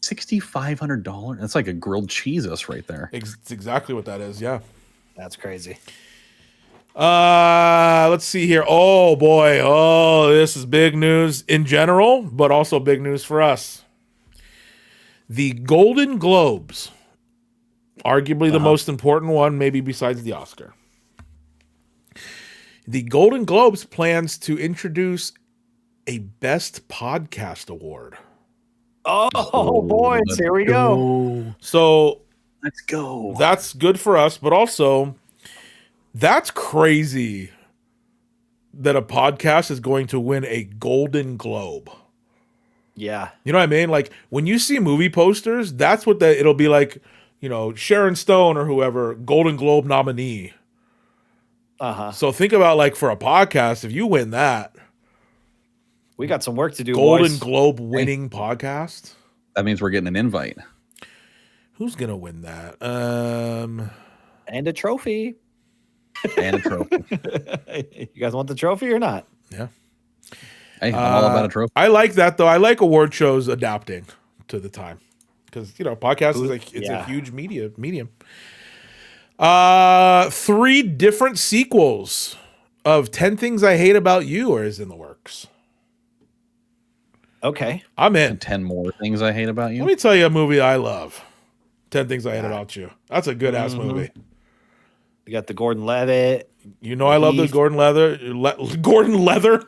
$6,500. That's like a grilled cheesus right there. It's exactly what that is. Yeah. That's crazy. Let's see here. Oh boy. Oh, this is big news in general, but also big news for us. The Golden Globes, arguably the most important one, maybe besides the Oscar. The Golden Globes plans to introduce a Best Podcast Award. Oh, boys, here we go. So Let's go. that's good for us, but also that's crazy that a podcast is going to win a Golden Globe. Yeah. You know what I mean? Like when you see movie posters, that's what it'll be like, you know, Sharon Stone or whoever, Golden Globe nominee. So think about like for a podcast, if you win that, We got some work to do, Golden boys. Globe winning podcast. That means we're getting an invite. Who's gonna win that? And a trophy. And a trophy. You guys want the trophy or not? Yeah. Hey, I'm all about a trophy. I like that though. I like award shows adapting to the time because you know podcast is like it's a huge medium. 3 different sequels of 10 Things I Hate About You is in the works. Okay. I'm in. And 10 more things I hate about you. Let me tell you a movie I love. 10 Things I Hate About You. That's a good ass movie. You got the Gordon Levitt. You know I love the Gordon Leather. Gordon Leather.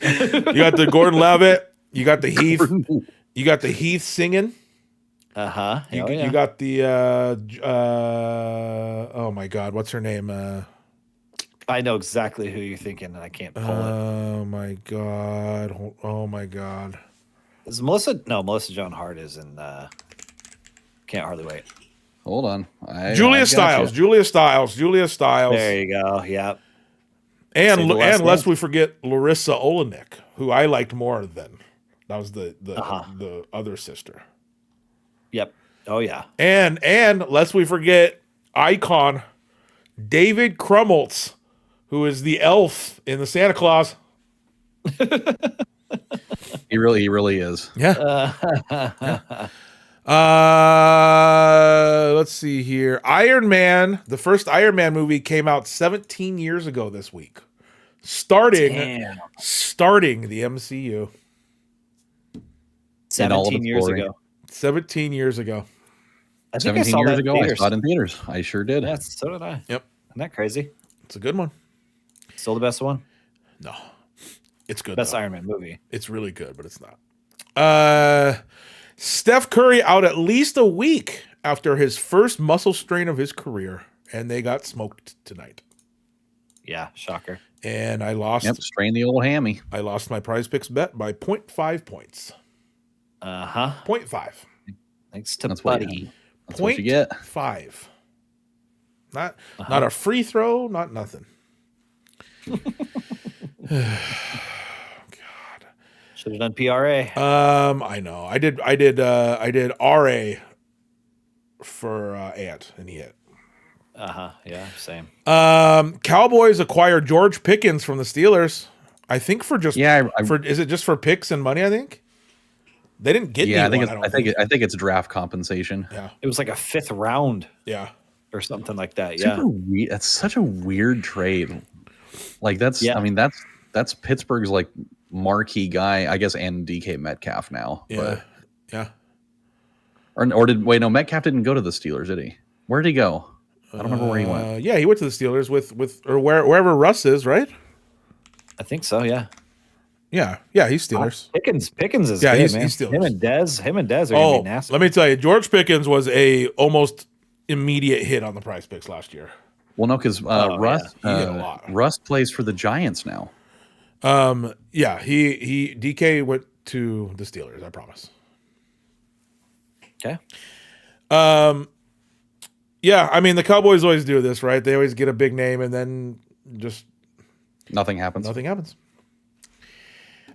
You got the Gordon Levitt. You got the Heath. You got the Heath singing. Uh-huh. You got the oh my God, what's her name? I know exactly who you're thinking, and I can't pull it. Oh my God. Oh my God. Is Melissa? No, Melissa Joan Hart is in Can't Hardly Wait. Hold on. Julia Stiles. Julia Stiles. There you go. Yep. And lest we forget Larissa Olenek, who I liked more than. That was the other sister. Yep. Oh yeah. And lest we forget icon David Krumholtz, who is the elf in the Santa Claus. He really is. Yeah. Let's see here. Iron Man, the first Iron Man movie came out 17 years ago this week. Starting the MCU. 17 years ago. 17 years ago. I think 17 years ago, I saw it in theaters. I sure did. Yeah, so did I. Yep. Isn't that crazy? It's a good one. Still the best one? No. It's good. Best Iron Man movie. It's really good, but it's not. Steph Curry out at least a week after his first muscle strain of his career, and they got smoked tonight. Yeah, shocker. And I lost. Yep, strain the old hammy. I lost my Prize Picks bet by 0.5 points. 0.5. Thanks to That's Buddy. That's what you get. 0.5. Not a free throw, not nothing. God. Should have done PRA. I know. I did RA for Ant, and he hit. Yeah, same. Cowboys acquired George Pickens from the Steelers. I think for just is it just for picks and money? I think they didn't get. Yeah, I think it's draft compensation. Yeah, it was like a 5th round. Yeah, or something like that. That's such a weird trade. Like that's. Yeah. I mean that's Pittsburgh's like marquee guy, I guess, and DK Metcalf now. Yeah, yeah. Or did Metcalf didn't go to the Steelers, did he? Where did he go? I don't remember where he went. Yeah, he went to the Steelers with or wherever Russ is, right? I think so. Yeah. Yeah, he's Steelers. Pickens is good, he's Steelers. Him and Dez are gonna be nasty. Let me tell you, George Pickens was a almost immediate hit on the Prize Picks last year. Well, no, because Russ plays for the Giants now. Yeah, he DK went to the Steelers. I promise. Okay. Yeah, I mean the Cowboys always do this, right? They always get a big name and then just nothing happens.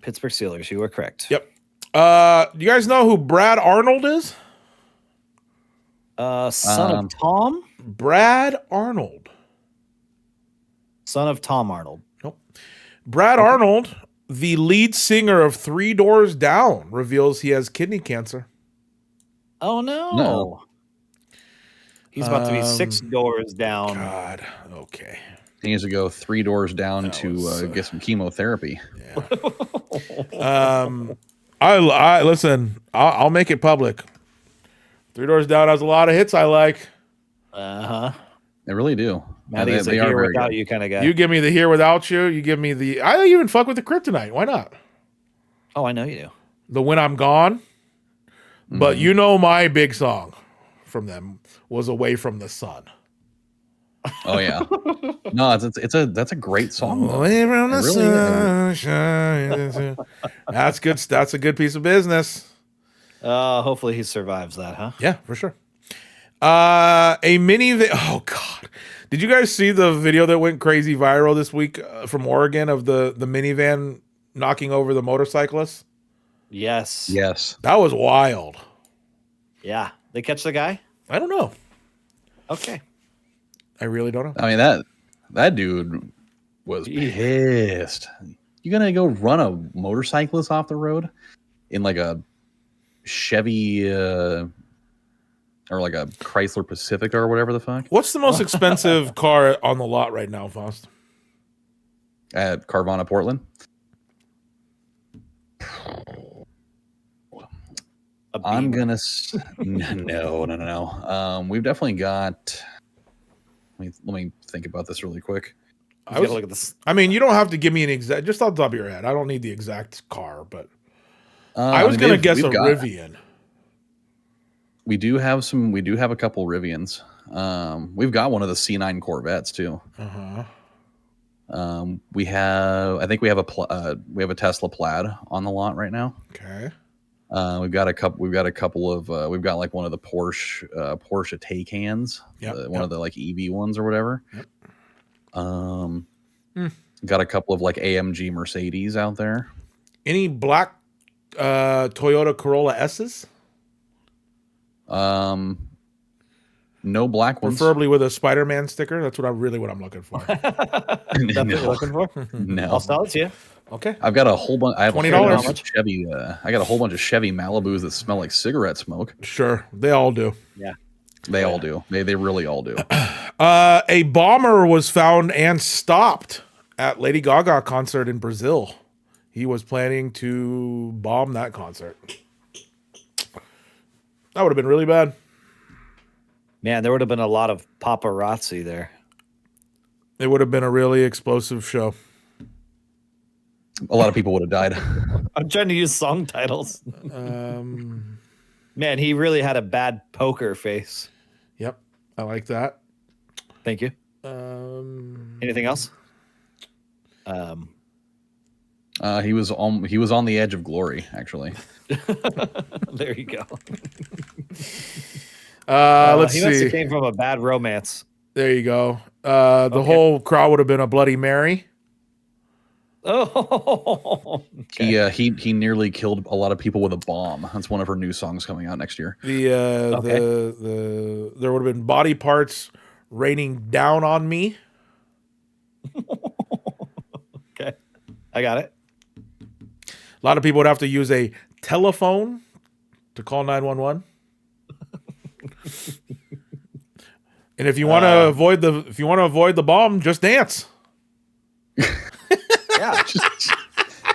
Pittsburgh Steelers, you were correct. Yep. Do you guys know who Brad Arnold is? Son of Tom? Brad Arnold. Son of Tom Arnold. Nope. Brad Arnold, the lead singer of 3 Doors Down, reveals he has kidney cancer. Oh, no. He's about to be 6 doors down. God. Okay. He needs to go 3 doors down to get some chemotherapy. Yeah. I listen. I'll make it public. 3 Doors Down has a lot of hits I like. They really do. Matty's a here without you kind of guy. You give me the here without you. You give me the. I even fuck with the Kryptonite. Why not? Oh, I know you do. The When I'm Gone. Mm-hmm. But you know my big song from them was Away from the Sun. Oh yeah. No, that's a great song. Away from the sunshine. That's good. That's a good piece of business. Hopefully he survives that, huh? Yeah, for sure. A minivan. Oh God, did you guys see the video that went crazy viral this week from Oregon of the minivan knocking over the motorcyclist? Yes. That was wild. Yeah. They catch the guy? I don't know. Okay. I really don't know. I mean that dude was pissed. You gonna go run a motorcyclist off the road in like a Chevy or like a Chrysler Pacifica or whatever the fuck? What's the most expensive car on the lot right now, Fost? At Carvana, Portland? I'm gonna no. We've definitely got. Let me think about this really quick. Look at this. I mean, you don't have to give me an exact. Just off the top of your head, I don't need the exact car, but I was gonna guess a Rivian. We do have a couple Rivians. We've got one of the C9 Corvettes too. We have a Tesla Plaid on the lot right now. Okay. We've got a couple. We've got like one of the Porsche Taycans. One of the like EV ones or whatever. Yep. Got a couple of like AMG Mercedes out there. Any black Toyota Corolla S's? No black ones. Preferably with a Spider-Man sticker. That's what I'm looking for. Definitely looking for. No, I'll sell it to you. Okay. I've got a whole bunch. I have $20. a whole bunch of Chevy. I got a whole bunch of Chevy Malibus that smell like cigarette smoke. Sure, they all do. Yeah, they all do. They really all do. A bomber was found and stopped at Lady Gaga concert in Brazil. He was planning to bomb that concert. That would have been really bad. man, there would have been a lot of paparazzi there. It would have been a really explosive show. A lot of people would have died. I'm trying to use song titles. Man, he really had a bad poker face. Yep, I like that. Thank you. Anything else? He was on the edge of glory, actually. There you go. Let's he must see. have came from a bad romance. There you go. The whole crowd would have been a Bloody Mary. Oh, okay. He nearly killed a lot of people with a bomb. That's one of her new songs coming out next year. There would have been body parts raining down on me. Okay, I got it. A lot of people would have to use a telephone to call 911. And if you want to avoid the bomb, just dance. Yeah,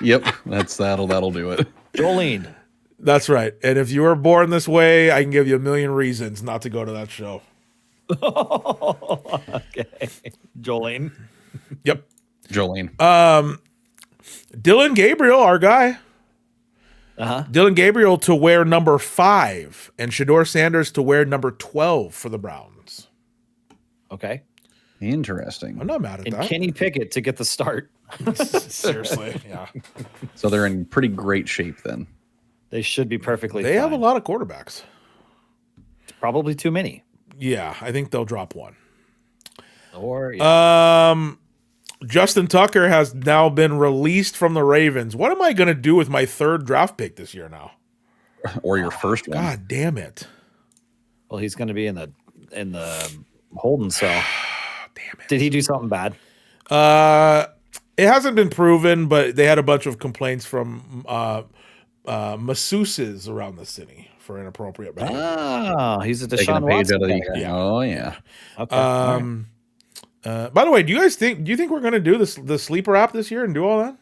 Yep, that'll do it. Jolene. That's right. And if you were born this way, I can give you a million reasons not to go to that show. Okay, Jolene. Yep. Jolene. Dylan Gabriel, our guy. Dylan Gabriel to wear number 5 and Shador Sanders to wear number 12 for the Browns. Okay. Interesting. I'm not mad at And that. Kenny Pickett to get the start. Seriously, yeah. So they're in pretty great shape then. They should be perfectly They have a fine. lot of quarterbacks. Probably too many. Yeah, I think they'll drop one. Or Justin Tucker has now been released from the Ravens. What am I going to do with my 3rd draft pick this year now? Or your first one. God damn it. well, he's going to be in the holding cell. Damn it. Did he do something bad? It hasn't been proven, but they had a bunch of complaints from masseuses around the city for inappropriate behavior. Oh, he's a Taking a Deshaun page Watson. out of the. guy. Yeah. Oh yeah. Okay. all right. By the way, do you think we're going to do the sleeper app this year and do all that?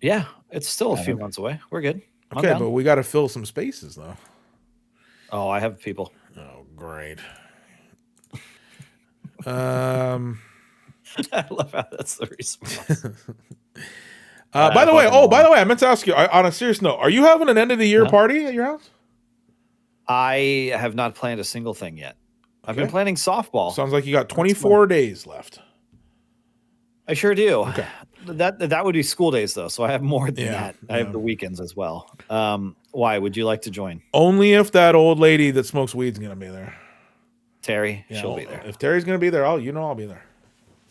Yeah, it's still a few months away. We're good. I'm Okay, down. but we got to fill some spaces though. Oh, I have people. Oh, great. I love how that's the response. By the way, I meant to ask you on a serious note, are you having an end of the year party at your house? I have not planned a single thing yet. I've been Okay. planning softball. Sounds like you got 24 days left. I sure do. Okay. That would be school days though, so I have more than Yeah, that. I have the weekends as well. Why would you like to join? Only if that old lady that smokes weed's going to be there. Terry, Yeah, she'll be there. If Terry's going to be there, I'll be there.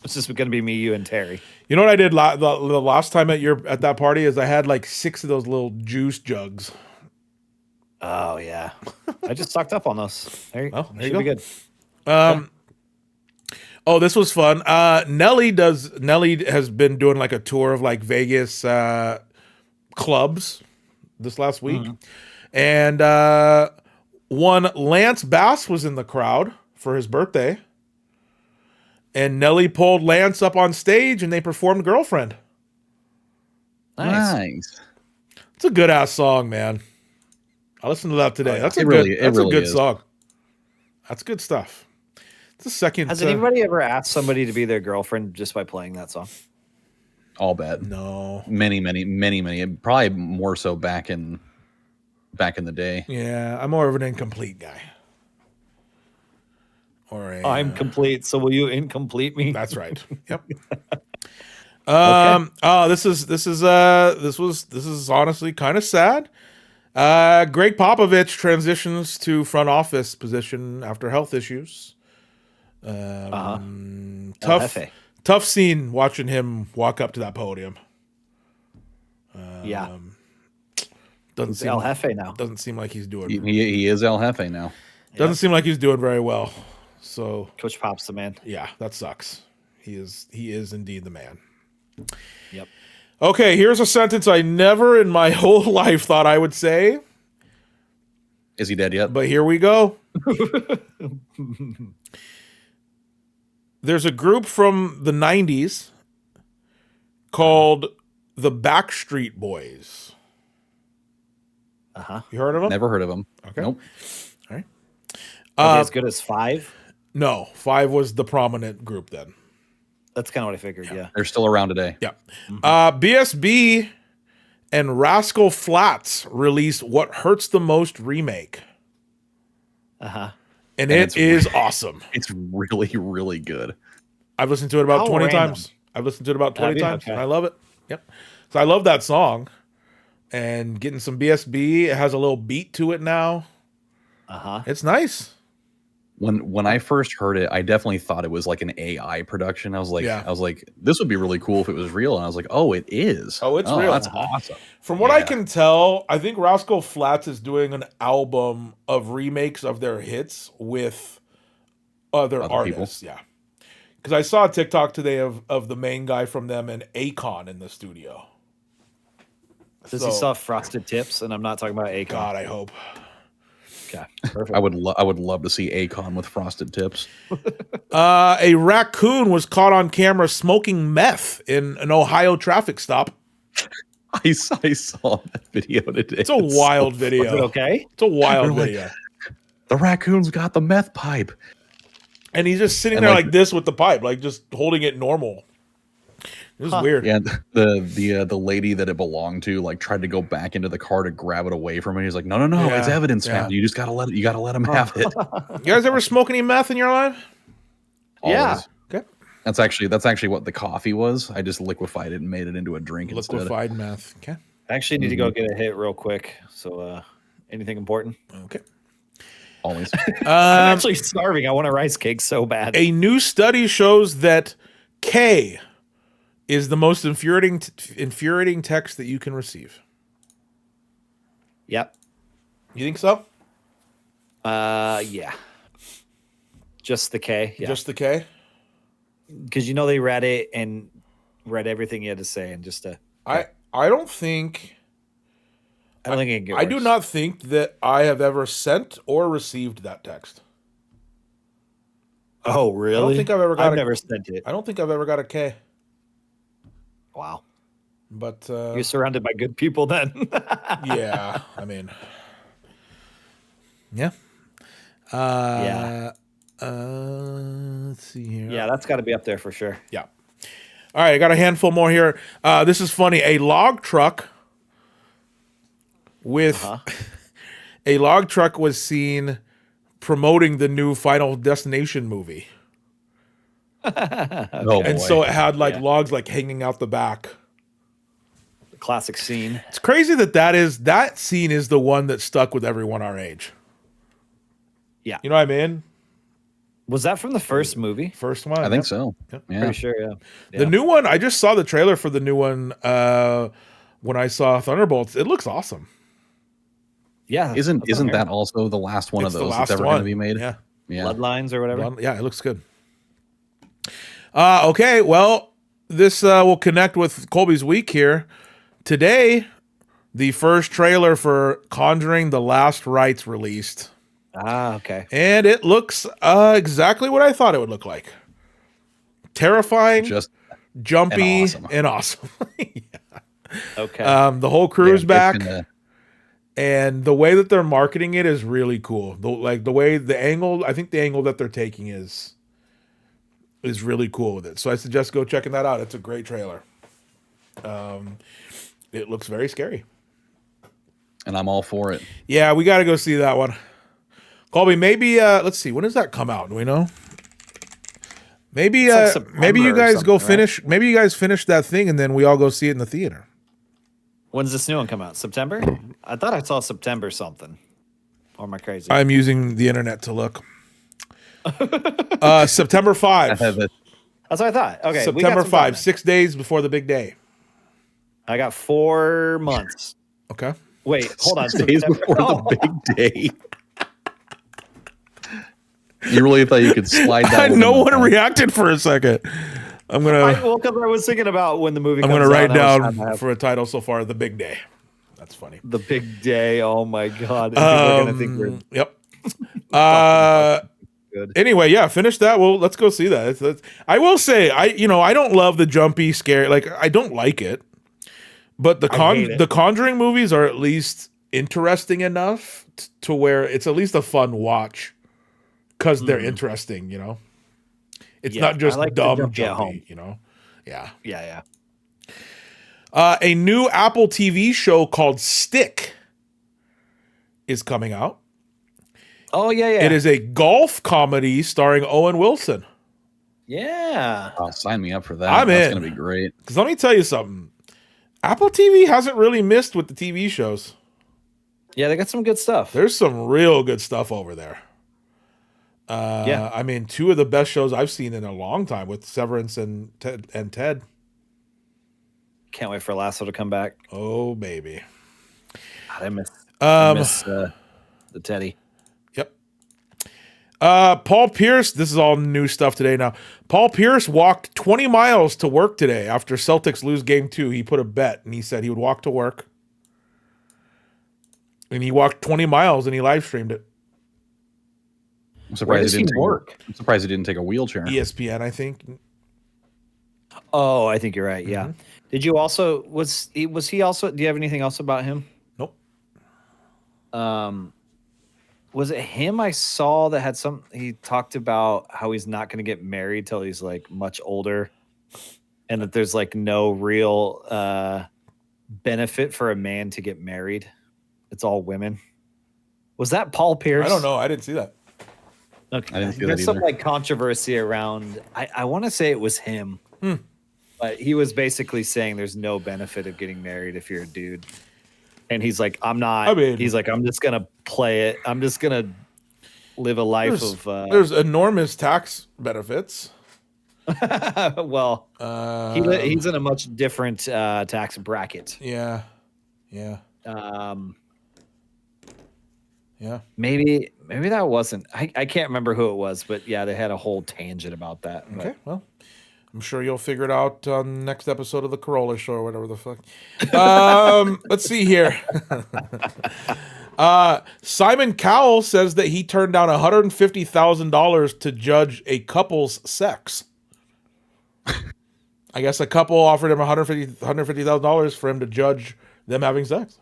It's just going to be me, you, and Terry. You know what I did the last time at that party is I had like 6 of those little juice jugs. Oh yeah, I just stocked up on those. There you should go. be good. Oh, this was fun. Nelly has been doing like a tour of like Vegas clubs this last week. And one Lance Bass was in the crowd for his birthday. And Nelly pulled Lance up on stage and they performed Girlfriend. Nice. It's a good ass song, man. I listened to that today. That's a really good is. song. That's good stuff. It's the second. Has anybody ever asked somebody to be their girlfriend just by playing that song? I'll bet. No. Many. Probably more so back in the day. Yeah, I'm more of an incomplete guy. Or I'm complete, so will you incomplete me? That's right. Yep. Oh, this is honestly kind of sad. Greg Popovich transitions to front office position after health issues. Tough scene watching him walk up to that podium. Doesn't seem El Jefe now. Doesn't seem like he's doing. He is El Jefe now. Doesn't seem like he's doing very well. So Coach Pop's the man. Yeah, that sucks. He is indeed the man. Yep. Okay, here's a sentence I never in my whole life thought I would say. Is he dead yet? But here we go. There's a group from the 90s called the Backstreet Boys. You heard of them? Never heard of them. Okay. Nope. All right. As good as Five? No, Five was the prominent group then. That's kind of what I figured, yeah. They're still around today. Yeah. BSB and Rascal Flatts released What Hurts the Most remake. And it is awesome. It's really, really good. I've listened to it about 20 times. I've listened to it about 20 times. Okay. And I love it. Yep. So I love that song. And getting some BSB. It has a little beat to it now. It's nice. When I first heard it, I definitely thought it was like an AI production. I was like, this would be really cool if it was real. And I was like, oh, it is. Oh, it's real. That's awesome. From what I can tell, I think Rascal Flatts is doing an album of remakes of their hits with other artists. People. Yeah. Because I saw a TikTok today of the main guy from them and Akon in the studio. Does he still have frosted tips? And I'm not talking about Akon. God, I hope. Okay, perfect. I would love to see Akon with frosted tips. A raccoon was caught on camera smoking meth in an Ohio traffic stop. I saw that video today. It's a wild video. Is it okay? It's a wild video. Like, the raccoon's got the meth pipe. And he's just sitting there like this with the pipe, like just holding it normal. It was weird. Yeah, the lady that it belonged to like tried to go back into the car to grab it away from him. He's like, no, it's evidence, man. You just gotta let him have it. You guys ever smoke any meth in your life? Always. Yeah. Okay. That's actually what the coffee was. I just liquefied it and made it into a drink. Liquefied meth. Okay. I actually need to go get a hit real quick. So, anything important? Okay. Always. I'm actually starving. I want a rice cake so bad. A new study shows that K is the most infuriating text that you can receive. Yep. You think so? Yeah. Just the K. Yeah. Just the K? Because they read it and read everything you had to say and just I don't think it can get worse. I do not think that I have ever sent or received that text. Oh, really? I don't think I've never sent it. I don't think I've ever got a K. Wow. But you're surrounded by good people then. Yeah, I mean, yeah. Let's see here. Yeah, that's got to be up there for sure. Yeah. All right, I got a handful more here. This is funny. A log truck was seen promoting the new Final Destination movie. And so it had logs hanging out the back. The classic scene. It's crazy that scene is the one that stuck with everyone our age. Yeah. You know what I mean? Was that from the first movie? First one? I think so. Yep. Yeah. Pretty sure, yeah. The new one, I just saw the trailer for the new one when I saw Thunderbolts. It looks awesome. Yeah. Isn't that also the last one of those that's ever going to be made? Yeah. Bloodlines or whatever? Yeah, it looks good. Okay, well, this will connect with Colby's week here. Today, the first trailer for Conjuring The Last Rites released. Okay. And it looks exactly what I thought it would look like. Terrifying, just jumpy, and awesome. Yeah. Okay. The whole crew's back. And the way that they're marketing it is really cool. The angle that they're taking is really cool with it. So I suggest go checking that out. It's a great trailer. It looks very scary. And I'm all for it. Yeah, we got to go see that one. Colby, maybe let's see. When does that come out? Do we know? Maybe you guys go finish. Right? Maybe you guys finish that thing and then we all go see it in the theater. When's this new one come out? September? I thought I saw September something. Or am I crazy? I'm using the internet to look. September 5. That's what I thought. Okay. September 5, 6 days before the big day. I got 4 months. Okay. Wait, hold on. 6 days before the big day. You really thought you could slide that? No one reacted for a second. I'm gonna. Because I was thinking about when the movie. I'm gonna write down for a title so far. The Big Day. That's funny. The Big Day. Oh my god. People are gonna think we're yep. Good. Anyway, yeah, finish that. Well, let's go see that. I will say, I don't love the jumpy, scary. Like, I don't like it. But the Conjuring movies are at least interesting enough to where it's at least a fun watch because they're interesting. It's not just dumb jumpy. Yeah. A new Apple TV show called Stick is coming out. Oh, yeah. It is a golf comedy starring Owen Wilson. Yeah. Oh, sign me up for that. I'm in. That's going to be great. Because let me tell you something. Apple TV hasn't really missed with the TV shows. Yeah, they got some good stuff. There's some real good stuff over there. I mean, 2 of the best shows I've seen in a long time with Severance and Ted. Can't wait for Lasso to come back. Oh, baby. God, I miss the Teddy. Yep. Paul Pierce, this is all new stuff today now. Paul Pierce walked 20 miles to work today after Celtics lose game 2. He put a bet and he said he would walk to work. And he walked 20 miles and he live streamed it. I'm surprised he didn't take a wheelchair. ESPN, I think. Oh, I think you're right. Yeah. Did you also was he also? Do you have anything else about him? Nope. Was it him I saw that had some? He talked about how he's not going to get married till he's like much older, and that there's like no real benefit for a man to get married. It's all women. Was that Paul Pierce? I don't know. I didn't see that. Okay. I didn't see There's that some either. like controversy around. I want to say it was him, but he was basically saying there's no benefit of getting married if you're a dude, and he's like, I'm not. I mean, he's like, I'm just gonna play it. I'm just gonna live a life of. There's enormous tax benefits. Well, he's in a much different tax bracket. Yeah. Maybe that wasn't. I can't remember who it was, but yeah, they had a whole tangent about that. Okay, well, I'm sure you'll figure it out on the next episode of the Corolla Show or whatever the fuck. Let's see here. Simon Cowell says that he turned down $150,000 to judge a couple's sex. I guess a couple offered him $150,000 for him to judge them having sex.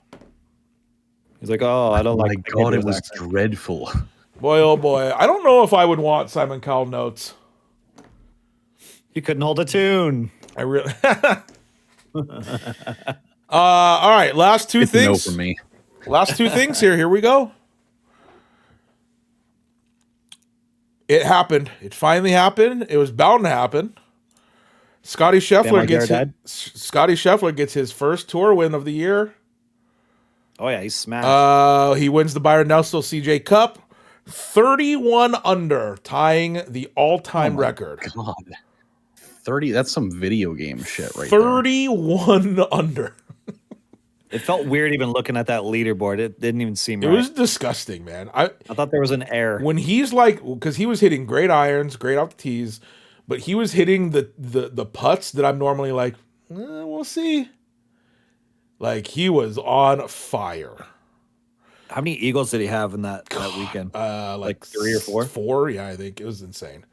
He's like, oh, I don't like. My God, it was dreadful. Boy, oh boy. I don't know if I would want Simon Cowell notes. You couldn't hold a tune. I really. All right, last two things. No for me. Last 2 things here. Here we go. It happened. It finally happened. It was bound to happen. Scotty Scheffler gets his first tour win of the year. Oh yeah, he's smashed. He wins the Byron Nelson CJ Cup, 31 under, tying the all-time record. God, 30. That's some video game shit, right? 31 under. It felt weird even looking at that leaderboard. It didn't even seem right. It was disgusting, man. I thought there was an error when he's like, because he was hitting great irons, great off the tees, but he was hitting the putts that I'm normally like, we'll see. Like, he was on fire. How many eagles did he have in that weekend? Like 3 or 4? 4, yeah, I think it was insane.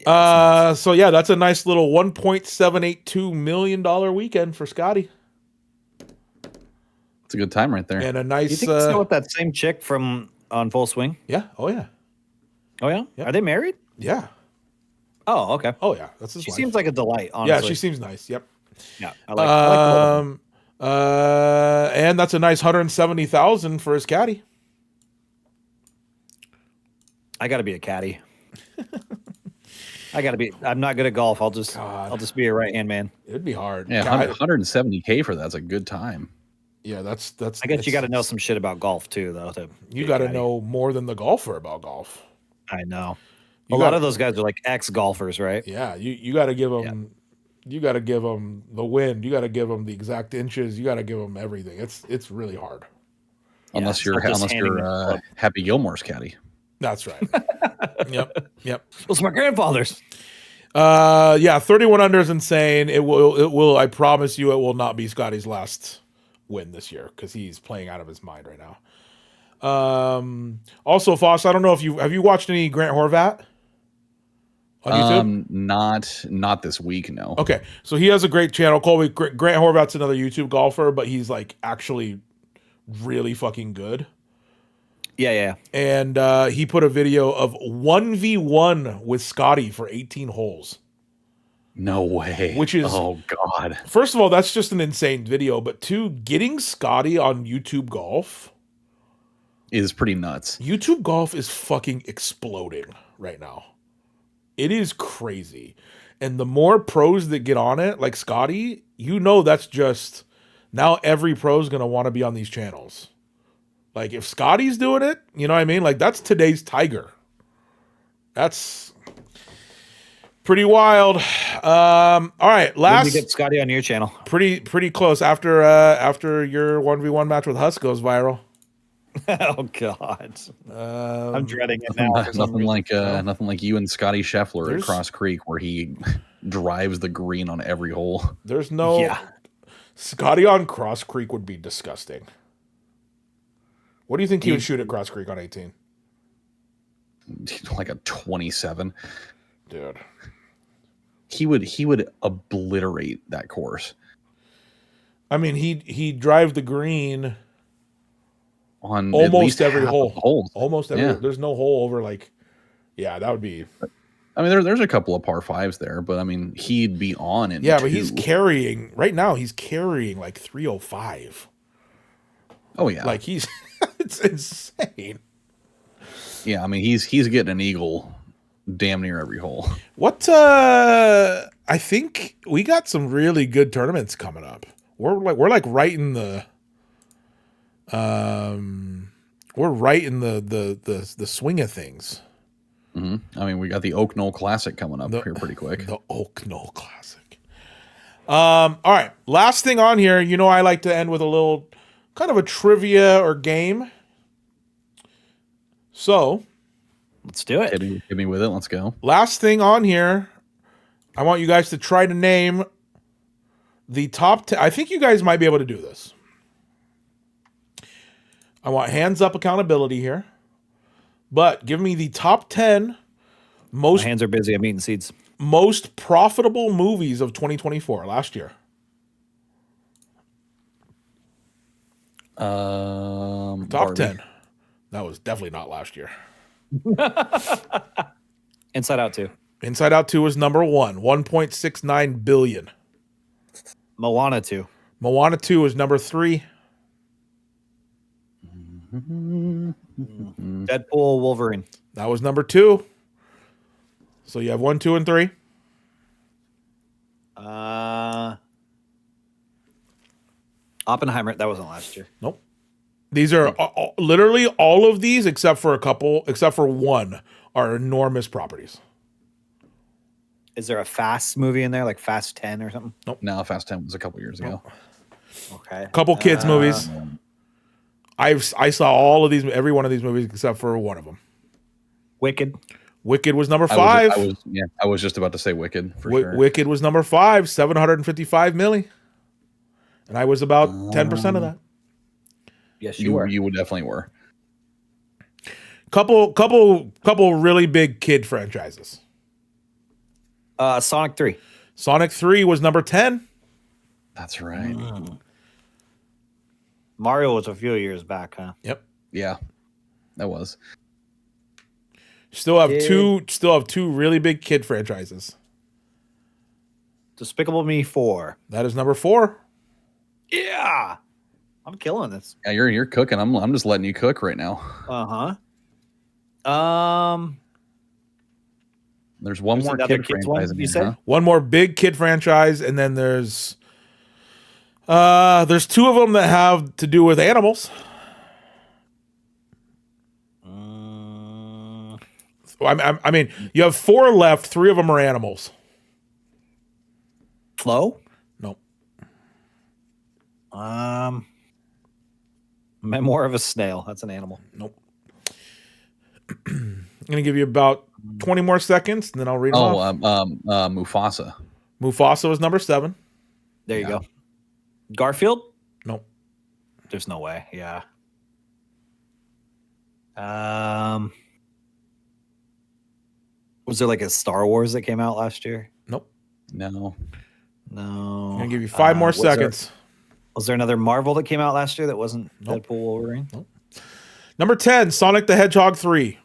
So yeah, that's a nice little $1.782 million weekend for Scotty. It's a good time right there. And a nice. You think he's still with that same chick from On Full Swing? Yeah. Oh yeah. Oh yeah. Yep. Are they married? Yeah. Oh okay. Oh yeah. That's his She wife. seems like a delight. Honestly. Yeah, she seems nice. Yep. Yeah. I like and that's a nice $170,000 for his caddy. I got to be a caddy. I'm not good at golf. I'll just be a right hand man. It'd be hard. Yeah, 170K for that's a good time. Yeah, that's. I guess you got to know some shit about golf too, though. You got to know more than the golfer about golf. I know. A lot of those guys are like ex-golfers, right? Yeah, you got to give them. You got to give them the wind. You got to give them the exact inches. You got to give them everything. It's really hard. Unless you're Happy Gilmore's caddy. That's right. Yep. Those are my grandfathers. 31 under is insane. It will. I promise you, it will not be Scotty's last win this year because he's playing out of his mind right now. Also, Fost, I don't know if have you watched any Grant Horvat on YouTube? Not this week, no. Okay, so he has a great channel. Colby, Grant Horvat's another YouTube golfer, but he's like actually really fucking good. Yeah. And he put a video of 1v1 with Scotty for 18 holes. No way. Which is, oh God. First of all, that's just an insane video. But two, getting Scotty on YouTube Golf is pretty nuts. YouTube Golf is fucking exploding right now. It is crazy. And the more pros that get on it, like Scotty, that's just, now every pro's going to want to be on these channels. Like, if Scotty's doing it, you know what I mean? Like, that's today's Tiger. That's pretty wild. All right, last. When did you get Scotty on your channel? Pretty close. After your 1v1 match with Huss goes viral. Oh God, I'm dreading it now. Nothing like you and Scotty Scheffler at Cross Creek, where he drives the green on every hole. There's no Scotty on Cross Creek would be disgusting. What do you think he would shoot at Cross Creek on 18? Like a 27. Dude. He would obliterate that course. I mean, he'd drive the green on almost every hole. Almost every. There's no hole over that would be. I mean, there's a couple of par fives there, but I mean, he'd be on it. Yeah, but he's carrying right now. He's carrying like 305. Oh yeah, like he's it's insane. Yeah, I mean, he's getting an eagle damn near every hole. What I think we got some really good tournaments coming up. We're right in the the swing of things. Mm-hmm. I mean, we got the Oak Knoll Classic coming up here pretty quick. The Oak Knoll Classic. All right, last thing on here. I like to end with a little kind of a trivia or game. So let's do it. Hit me with it. Let's go. Last thing on here, I want you guys to try to name the top 10. I think you guys might be able to do this. I want hands up accountability here. But give me the top 10 most... My hands are busy. I'm eating seeds. Most profitable movies of 2024, last year. Top Barbie. 10. That was definitely not last year. Inside Out 2. Inside Out 2 was number 1. 1.69 billion. Moana 2. Moana 2 was number 3. Deadpool, Wolverine. That was number 2. So you have 1, 2, and 3. Oppenheimer. That wasn't last year. Nope. These are literally all of these, except for one, are enormous properties. Is there a Fast movie in there, like Fast 10 or something? Nope. No, Fast 10 was a couple years ago. Okay. Couple kids movies. I saw all of these, every one of these movies except for one of them. Wicked. Wicked was number 5. I was just about to say Wicked. Sure. Wicked was number 5, 755 million, and I was about 10% of that. Yes, you were. You definitely were. Couple really big kid franchises. Sonic 3. Sonic 3 was number 10. That's right. Mario was a few years back, huh? Yep. Yeah, that was. Still have two really big kid franchises. Despicable Me 4. That is number 4. Yeah. I'm killing this. Yeah, you're cooking. I'm just letting you cook right now. There's one more kid franchise. You said? One more big kid franchise, and then there's There's two of them that have to do with animals. I mean, you have 4 left. 3 of them are animals. Flo? Nope. I'm more of a snail. That's an animal. Nope. I'm gonna give you about 20 more seconds, and then I'll read them off. Mufasa. Mufasa was number 7. There you go. Garfield? Nope. There's no way. Yeah. Was there like a Star Wars that came out last year? Nope. No. I'm gonna give you 5 more seconds. Was there another Marvel that came out last year that wasn't Deadpool Wolverine? Nope. Number 10, Sonic the Hedgehog 3.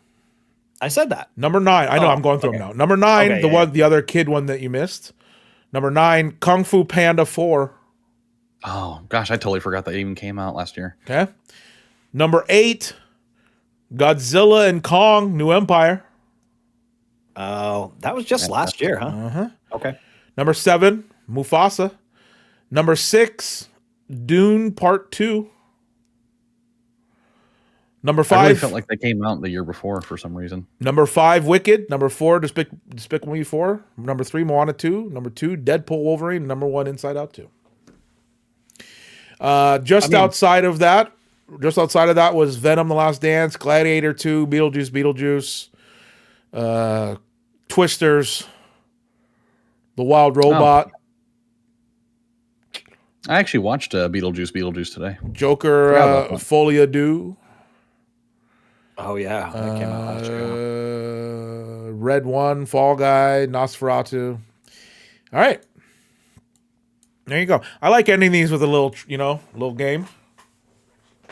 I said that. Number 9. I know I'm going through them now. Number 9, the other kid one that you missed. Number 9, Kung Fu Panda 4. Oh gosh, I totally forgot that even came out last year. Okay. Number 8, Godzilla and Kong: New Empire. Oh, that was just last year, huh? Uh-huh. Okay. Number 7, Mufasa. Number 6, Dune Part 2. Number 5. I really felt like they came out the year before for some reason. Number 5, Wicked. Number 4, Despicable Me 4. Number 3, Moana 2. Number 2, Deadpool Wolverine. Number 1, Inside Out 2. Outside of that was Venom: The Last Dance, Gladiator 2, Beetlejuice, Twisters, The Wild Robot. I actually watched Beetlejuice today. Joker, Folia Do. Oh yeah, that came out last year. Red One, Fall Guy, Nosferatu. All right. There you go. I like ending these with a little game.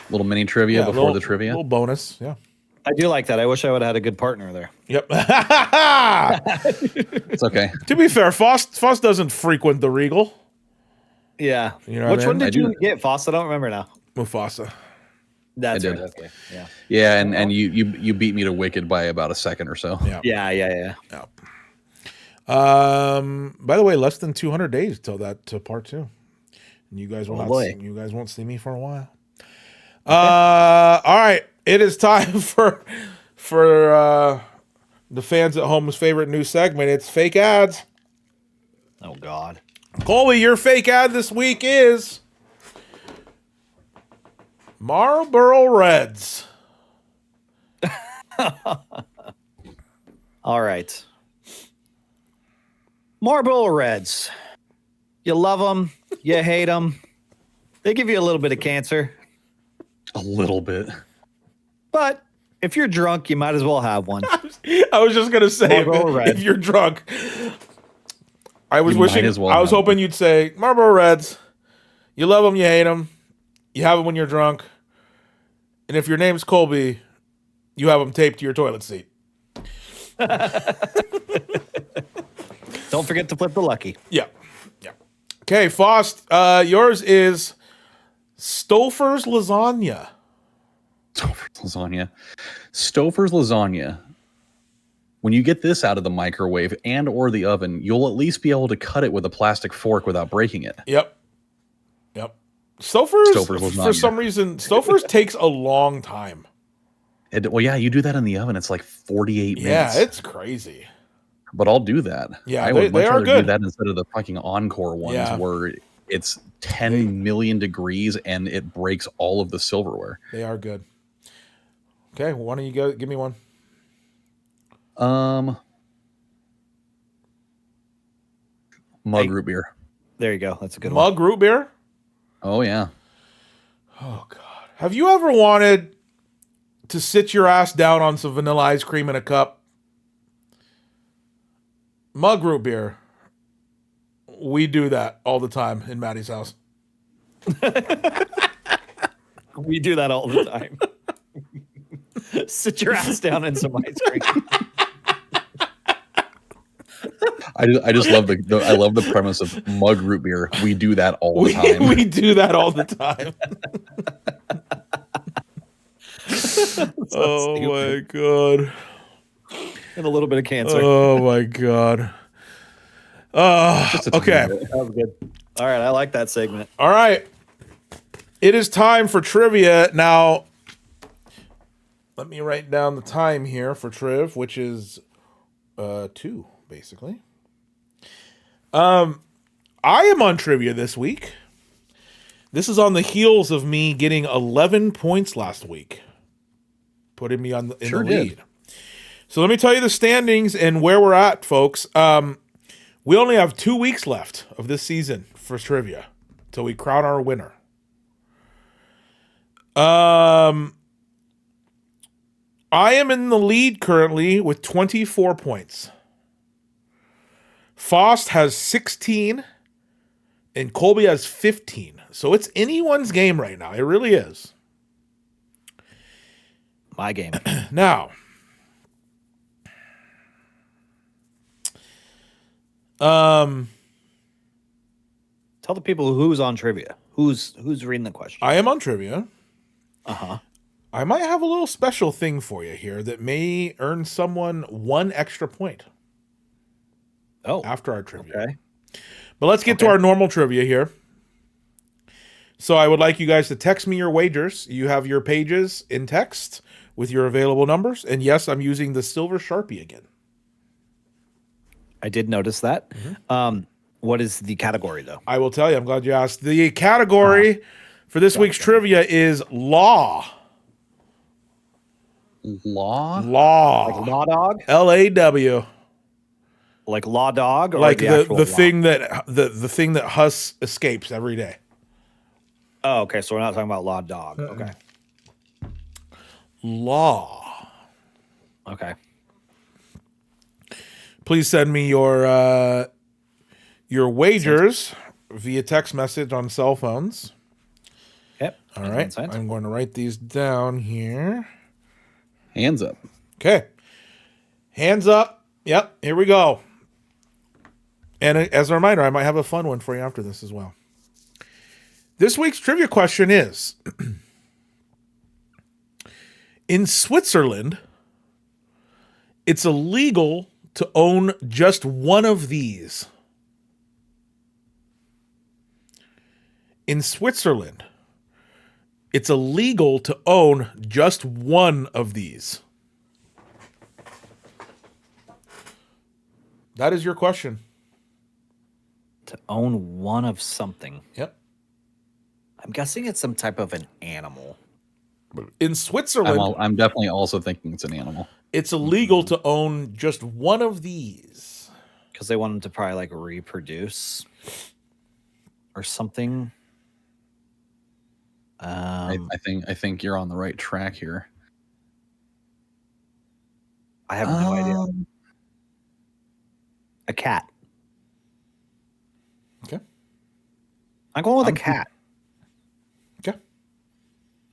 Little mini trivia before the trivia. Little bonus. Yeah. I do like that. I wish I would have had a good partner there. Yep. It's okay. To be fair, Fost doesn't frequent the Regal. Yeah. You know Which one did you get, Fost? I don't remember now. Mufasa. That's I right. did. Okay. Yeah. Yeah, and you beat me to Wicked by about a second or so. Yeah. By the way, less than 200 days till that to part 2. And you guys won't see me for a while. Okay. All right. It is time for the fans at home's favorite new segment. It's fake ads. Oh God. Colby, your fake ad this week is Marlboro Reds. All right. Marlboro Reds. You love them. You hate them. They give you a little bit of cancer. A little bit. But if you're drunk, you might as well have one. I was just going to say, if you're drunk. I was hoping you'd say, Marlboro Reds. You love them, you hate them. You have them when you're drunk. And if your name's Colby, you have them taped to your toilet seat. Don't forget to flip the lucky. Yeah. Okay, Fost, yours is Stouffer's Lasagna. Stouffer's Lasagna. When you get this out of the microwave and or the oven, you'll at least be able to cut it with a plastic fork without breaking it. Yep. Stouffer's for some reason, Stouffer's takes a long time. You do that in the oven. It's like 48 minutes. Yeah, it's crazy. But I'll do that. Yeah, I would much rather good. do that instead of the fucking Encore ones where it's 10 million degrees and it breaks all of the silverware. They are good. Okay, why don't you go? Give me one. Mug root beer. There you go. That's a good one. Mug root beer? Oh, yeah. Oh, God. Have you ever wanted to sit your ass down on some vanilla ice cream in a cup? Mug root beer. We do that all the time in Matty's house. We do that all the time. Sit your ass down in some ice cream. I just love I love the premise of mug root beer. We do that all the time. We do that all the time. Oh my God. And a little bit of cancer. Oh my God. Okay. That was good. All right, I like that segment. All right. It is time for trivia. Now, let me write down the time here for Triv, which is 2, basically. I am on trivia this week. This is on the heels of me getting 11 points last week, putting me in the lead. So let me tell you the standings and where we're at, folks. We only have 2 weeks left of this season for trivia till we crown our winner. I am in the lead currently with 24 points. Fost has 16 and Colby has 15. So it's anyone's game right now. It really is. My game. Now, tell the people who's on trivia. Who's reading the question? I am on trivia. Uh-huh. I might have a little special thing for you here that may earn someone 1 extra point. Oh. After our trivia. Okay. But let's get to our normal trivia here. So I would like you guys to text me your wagers. You have your pages in text with your available numbers. And yes, I'm using the silver Sharpie again. I did notice that. Mm-hmm. What is the category, though? I will tell you. I'm glad you asked. The category for this week's trivia is law. Law? Law. Like Law Dog? LAW. Like Law Dog? Or Like the actual thing that Huss escapes every day. Oh, okay. So we're not talking about Law Dog. Okay. Law. Okay. Please send me your wagers via text message on cell phones. Yep. All right. I'm going to write these down here. Hands up. Okay. Hands up. Yep. Here we go. And as a reminder, I might have a fun one for you after this as well. This week's trivia question is, in Switzerland, it's illegal to own just one of these. In Switzerland, it's illegal to own just one of these. That is your question. To own one of something. Yep. I'm guessing it's some type of an animal. In Switzerland, I'm definitely also thinking it's an animal. it's illegal to own just one of these. Because they want them to probably like reproduce or something. I think you're on the right track here. I have no idea. A cat. Okay. I'm going with a cat. Okay.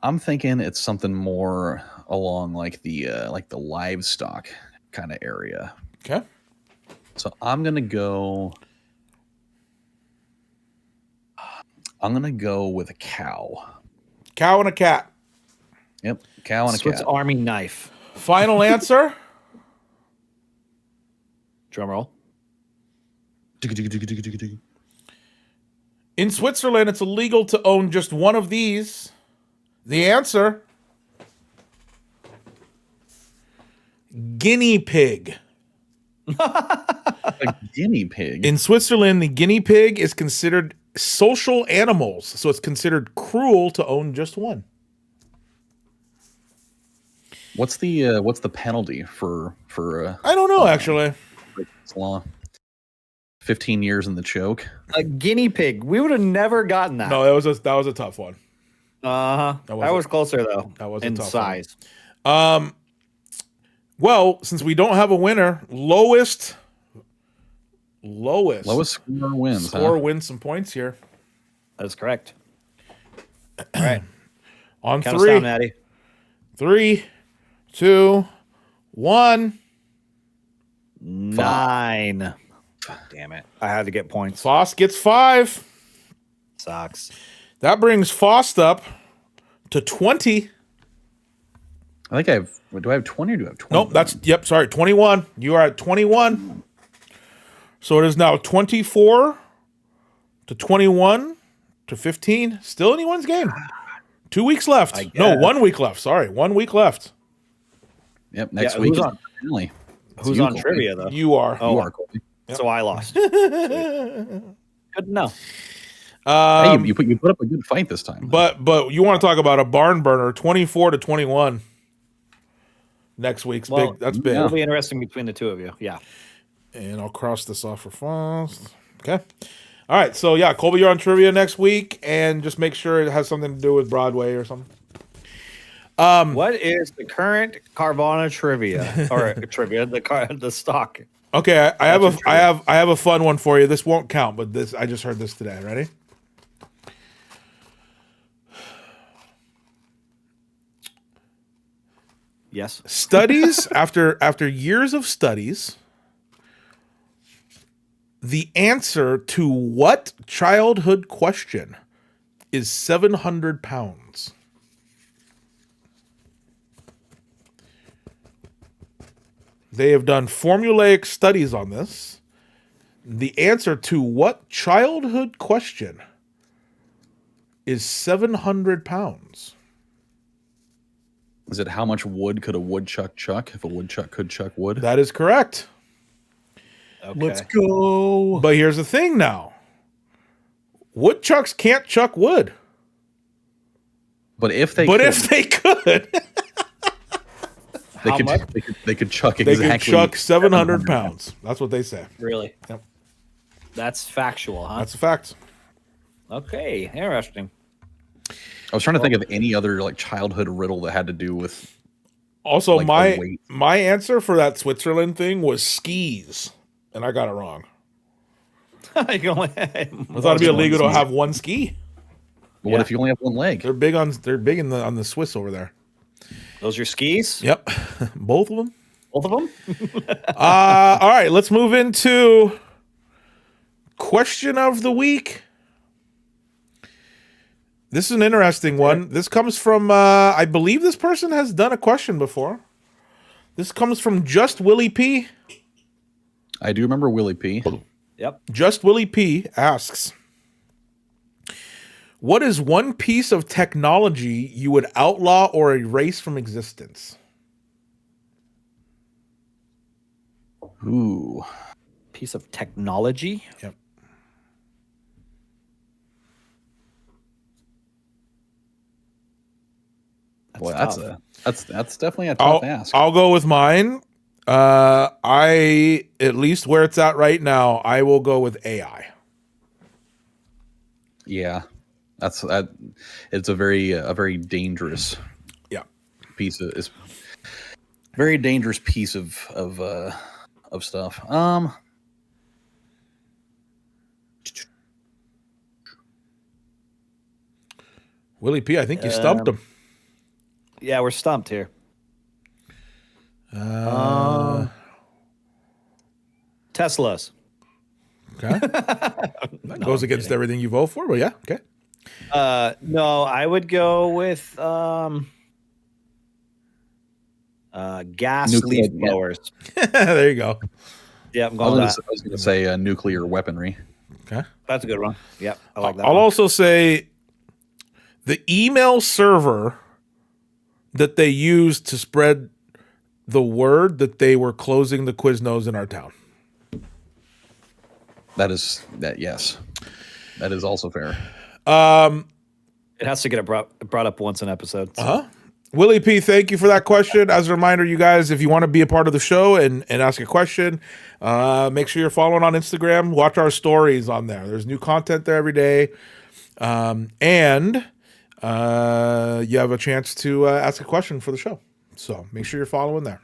I'm thinking it's something more along like the livestock kind of area. Okay. So I'm gonna go with a cow. Cow and a cat. Yep, cow and a Swiss cat. Army knife. Final answer. Drum roll. In Switzerland, it's illegal to own just one of these. The answer, guinea pig. A guinea pig. In Switzerland, the guinea pig is considered social animals, so it's considered cruel to own just one. What's the penalty for I don't know, actually. law? 15 years in the choke. A guinea pig. We would have never gotten that. No, that was a tough one. Uh-huh. That was closer though. That was in a tough size. One. Well, since we don't have a winner, lowest score wins. wins some points here. That's correct. All right. On Count 3. us down, Matty. 3, 2, 1. 9. Damn it. I had to get points. Fost gets 5. Sucks. That brings Fost up to 20. I think do I have 20 or do I have 20? Nope, sorry, 21. You are at 21. So it is now 24 to 21 to 15. Still anyone's game. 2 weeks left. No, 1 week left. Sorry, 1 week left. Yep. Next week. Who's on trivia though? You are. You are, Colby. Yep. So I lost. Good enough. Hey, you put up a good fight this time. But you want to talk about a barn burner? 24 to 21. Next week's big. That's big. It'll be interesting between the two of you. Yeah. And I'll cross this off for Fost. Okay. All right. So yeah, Colby, you're on trivia next week, and just make sure it has something to do with Broadway or something. What is the current Carvana trivia or trivia? The stock. Okay, I have a fun one for you. This won't count, but this I just heard this today. Ready? Yes. Studies after years of studies, the answer to what childhood question is 700 pounds? They have done formulaic studies on this. The answer to what childhood question is 700 pounds? Is it how much wood could a woodchuck chuck if a woodchuck could chuck wood? That is correct. Okay. Let's go. But here's the thing now. Woodchucks can't chuck wood. But if they could, they could chuck exactly. They could chuck 700 pounds. That's what they say. Really? Yep. That's factual, huh? That's a fact. Okay, interesting. I was trying to think of any other like childhood riddle that had to do with. Also, like, my answer for that Switzerland thing was skis, and I got it wrong. I thought it'd be illegal to have one ski. But what if you only have one leg? They're big on the Swiss over there. Those your skis? Yep, both of them. Both of them. All right, let's move into question of the week. This is an interesting one. This comes from, I believe this person has done a question before. This comes from Just Willie P. I do remember Willie P. Yep. Just Willie P asks, what is one piece of technology you would outlaw or erase from existence? Ooh. Piece of technology? Yep. Boy, that's definitely a tough ask. I'll go with mine. I at least where it's at right now, I will go with AI. Yeah, it's a very dangerous piece of it's very dangerous piece of stuff. Willie P, I think you stumped him. Yeah, we're stumped here. Teslas. Okay. That goes against everything you vote for, but yeah, okay. No, I would go with gas leaf blowers. There you go. Yeah, I'm going with that. I was going to say nuclear weaponry. Okay. That's a good one. Yep, I like that. I'll also say the email server that they used to spread the word that they were closing the Quiznos in our town. Yes. That is also fair. It has to get brought up once an episode. So. Willie P, thank you for that question. As a reminder, you guys, if you want to be a part of the show and ask a question, make sure you're following on Instagram. Watch our stories on there. There's new content there every day. And you have a chance to ask a question for the show. So make sure you're following there.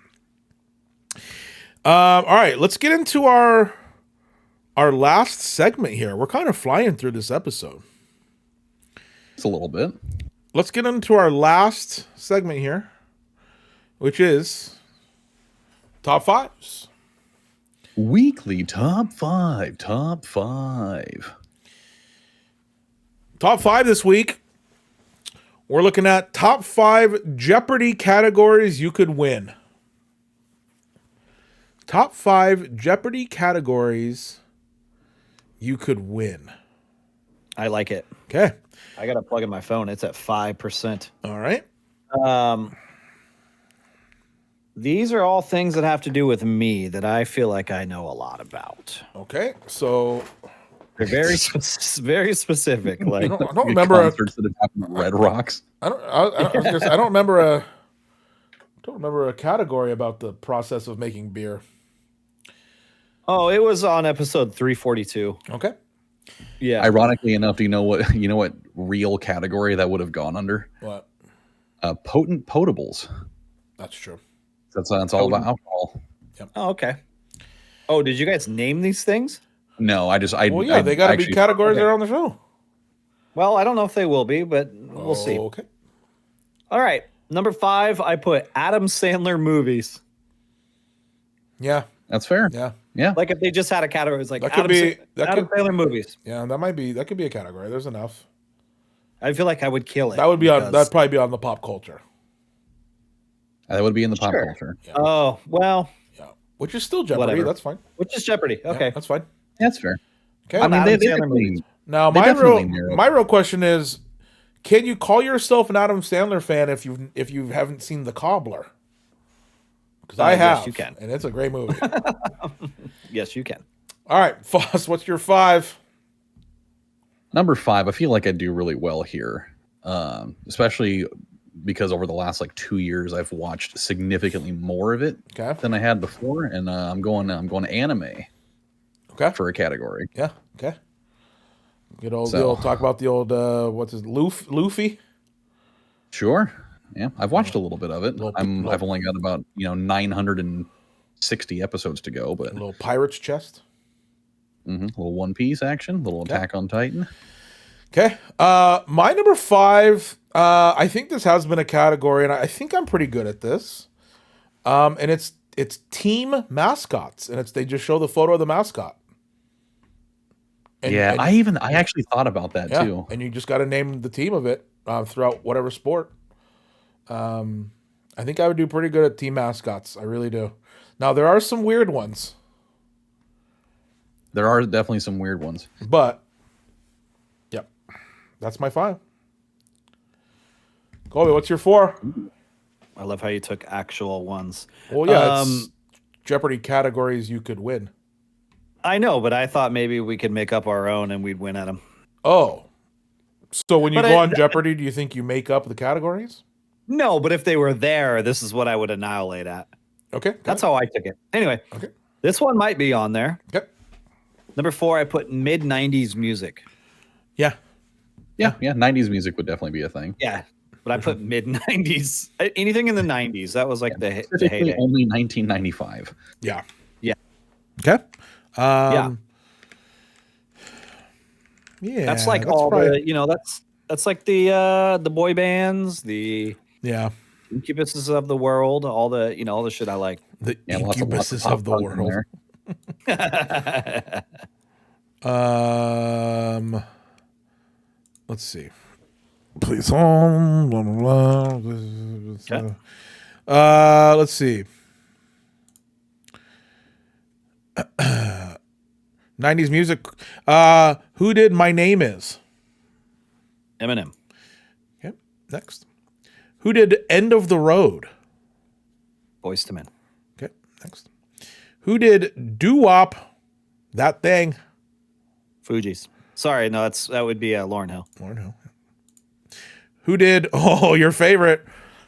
All right, let's get into our last segment here. We're kind of flying through this episode. It's a little bit. Let's get into our last segment here, which is top fives. Weekly top five. Top five this week. We're looking at top 5 Jeopardy categories you could win. Top 5 Jeopardy categories you could win. I like it. Okay. I got to plug in my phone. It's at 5%. All right. These are all things that have to do with me that I feel like I know a lot about. Okay. So they're very very specific. Like I don't remember concerts that have happened at Red Rocks. I don't remember a category about the process of making beer. Oh, it was on episode 342. Okay. Yeah. Ironically enough, do you know what real category that would have gone under? What? Potent potables. That's true. That's all about alcohol. Yep. Oh, okay. Oh, did you guys name these things? No, they got to be categories that are on the show. Well, I don't know if they will be, but we'll see. Okay. All right. Number 5, I put Adam Sandler movies. Yeah. That's fair. Yeah. Yeah. Like if they just had a category, it's like that Adam Sandler movies. Yeah, that could be a category. There's enough. I feel like I would kill it. That'd probably be on the pop culture. That would be in the pop culture. Yeah. Oh, well. Yeah. Which is still Jeopardy. Whatever. That's fine. Which is Jeopardy. Okay. Yeah, that's fine. That's fair. Okay. I mean, now my real question is, can you call yourself an Adam Sandler fan if you haven't seen The Cobbler? Because I have. Yes, you can. And it's a great movie. Yes, you can. All right, Fost, what's your 5? Number 5, I feel like I do really well here, especially because over the last 2 years I've watched significantly more of it than I had before, and I'm going anime. Okay. For a category. Yeah. Okay. The old talk about the old what's his Luffy. Sure. Yeah, I've watched a little bit of it. I've only got about 960 episodes to go, but a little Pirate's Chest. A little One Piece action, a little Attack on Titan. Okay. My number 5. I think this has been a category, and I think I'm pretty good at this. And it's team mascots, and they just show the photo of the mascot. I actually thought about that too. And you just got to name the team of it throughout whatever sport. I think I would do pretty good at team mascots. I really do. Now there are some weird ones. There are definitely some weird ones. But yep, that's my 5. Colby, what's your 4? I love how you took actual ones. Well, yeah, it's Jeopardy categories you could win. I know, but I thought maybe we could make up our own and we'd win at them. Oh. So when you go on Jeopardy, do you think you make up the categories? No, but if they were there, this is what I would annihilate at. Okay. That's how I took it. Anyway, okay. This one might be on there. Okay. Number 4, I put mid-90s music. Yeah. Yeah. 90s music would definitely be a thing. Yeah. But I put mid-90s. Anything in the 90s. That was like the heyday. Only 1995. Yeah. Yeah. Okay. Yeah. That's like that's like the boy bands, the incubuses of the world, all the shit I like. The incubuses of the world. Let's see. Please blah, blah, blah. Let's see. 90s music. Who did My Name Is? Eminem. Okay. Next. Who did End of the Road? Boyz II Men. Okay. Next. Who did Doo-Wop? That Thing? Fugees. Sorry, no, that would be Lauryn Hill. Lauryn Hill. Who did your favorite?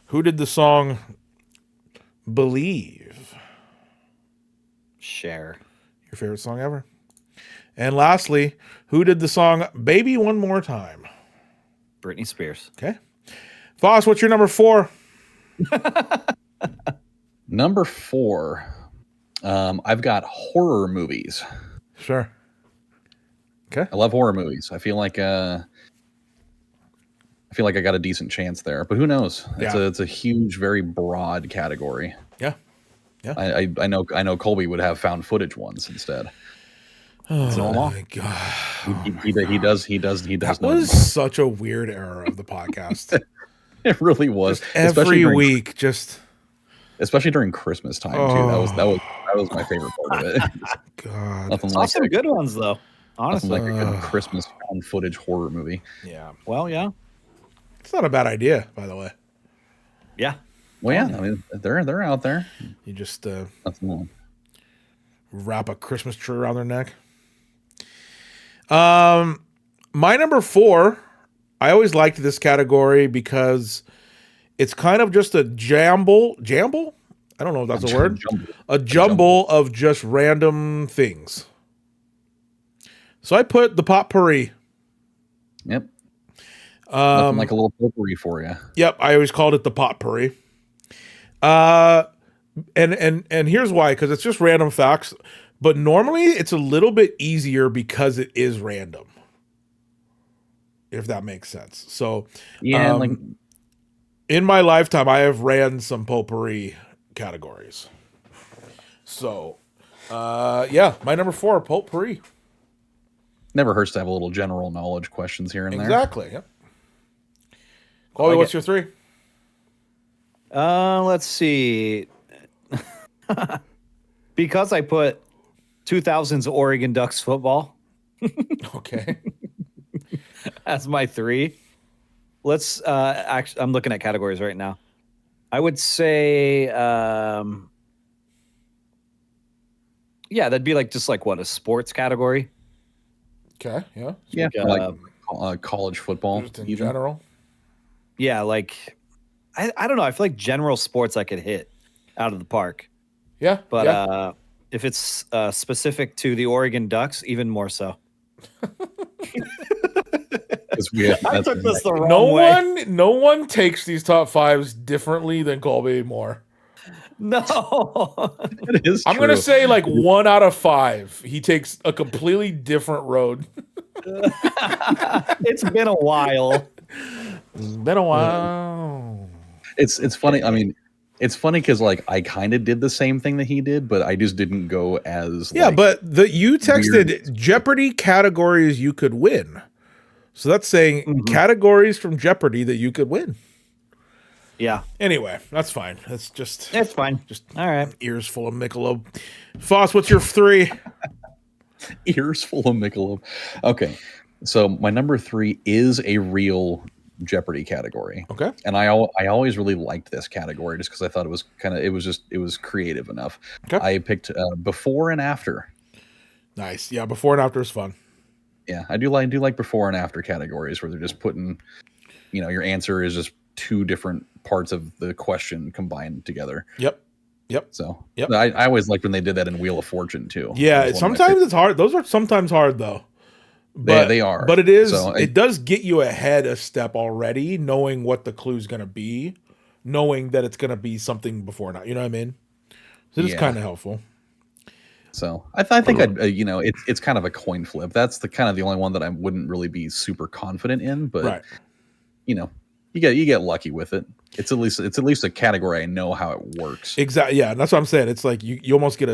Who did the song Believe? Cher. Your favorite song ever? And lastly, who did the song Baby One More Time? Britney Spears. Okay. Fost, what's your number 4? Number 4. I've got horror movies. Sure. Okay. I love horror movies. I feel like I got a decent chance there, but who knows? It's a huge, very broad category. Yeah. Yeah. I know Colby would have found footage ones instead. Oh my god. He does. That was such a weird era of the podcast. It really was. Just every week, especially during Christmas time too. That was my favorite part of it. God. Some good ones though. Honestly, nothing like a good Christmas found footage horror movie. Yeah. Well, yeah. It's not a bad idea, by the way. Yeah. Well, yeah, I mean, they're out there. You just Nothing wrap a Christmas tree around their neck. My number 4, I always liked this category because it's kind of just a jamble. I don't know if that's a word. A jumble of just random things. So I put the potpourri. Yep. Nothing like a little potpourri for you. Yep, I always called it the potpourri. And here's why, because it's just random facts. But normally it's a little bit easier because it is random. If that makes sense. So yeah, in my lifetime, I have ran some potpourri categories. So yeah, my number 4, potpourri. Never hurts to have a little general knowledge questions here and there. Exactly. Yep. Chloe, what's your 3? Let's see. Because I put 2000s Oregon Ducks football. Okay. As my 3. Let's actually, I'm looking at categories right now. I would say yeah, that'd be like just like what, a sports category? Okay, yeah. Yeah, like college football Just in general. Yeah, like I don't know, I feel like general sports I could hit out of the park. Yeah. But yeah. if it's specific to the Oregon Ducks, even more so. I took this the wrong way. No one takes these top 5s differently than Colby Moore. No. It is I'm true. gonna say like 1 out of 5. He takes a completely different road. It's been a while. It's been a while. It's funny. I mean, it's funny because like I kind of did the same thing that he did, but I just didn't go as Yeah, like, but you texted weird. Jeopardy categories you could win. So that's saying categories from Jeopardy that you could win. Yeah. Anyway, that's fine. It's fine. Just all right. Ears full of Michelob. Fost, what's your 3? Ears full of Michelob. Okay, so my number 3 is a real Jeopardy category. Okay, and I always really liked this category just because I thought it was creative enough. Okay. I picked before and after. Nice. Yeah, before and after is fun. Yeah, I do like before and after categories where they're just putting, your answer is just 2 different parts of the question combined together. Yep. So yep. I always liked when they did that in Wheel of Fortune too. Yeah, sometimes it's hard. Those are sometimes hard though. But they are. But it is. So it does get you ahead a step already, knowing what the clue's going to be, knowing that it's going to be something before now. You know what I mean? So it's kind of helpful. So I think it's kind of a coin flip. That's the only one that I wouldn't really be super confident in, but right. You get lucky with it. It's at least a category I know how it works. Exactly. Yeah, and that's what I'm saying. It's like you almost get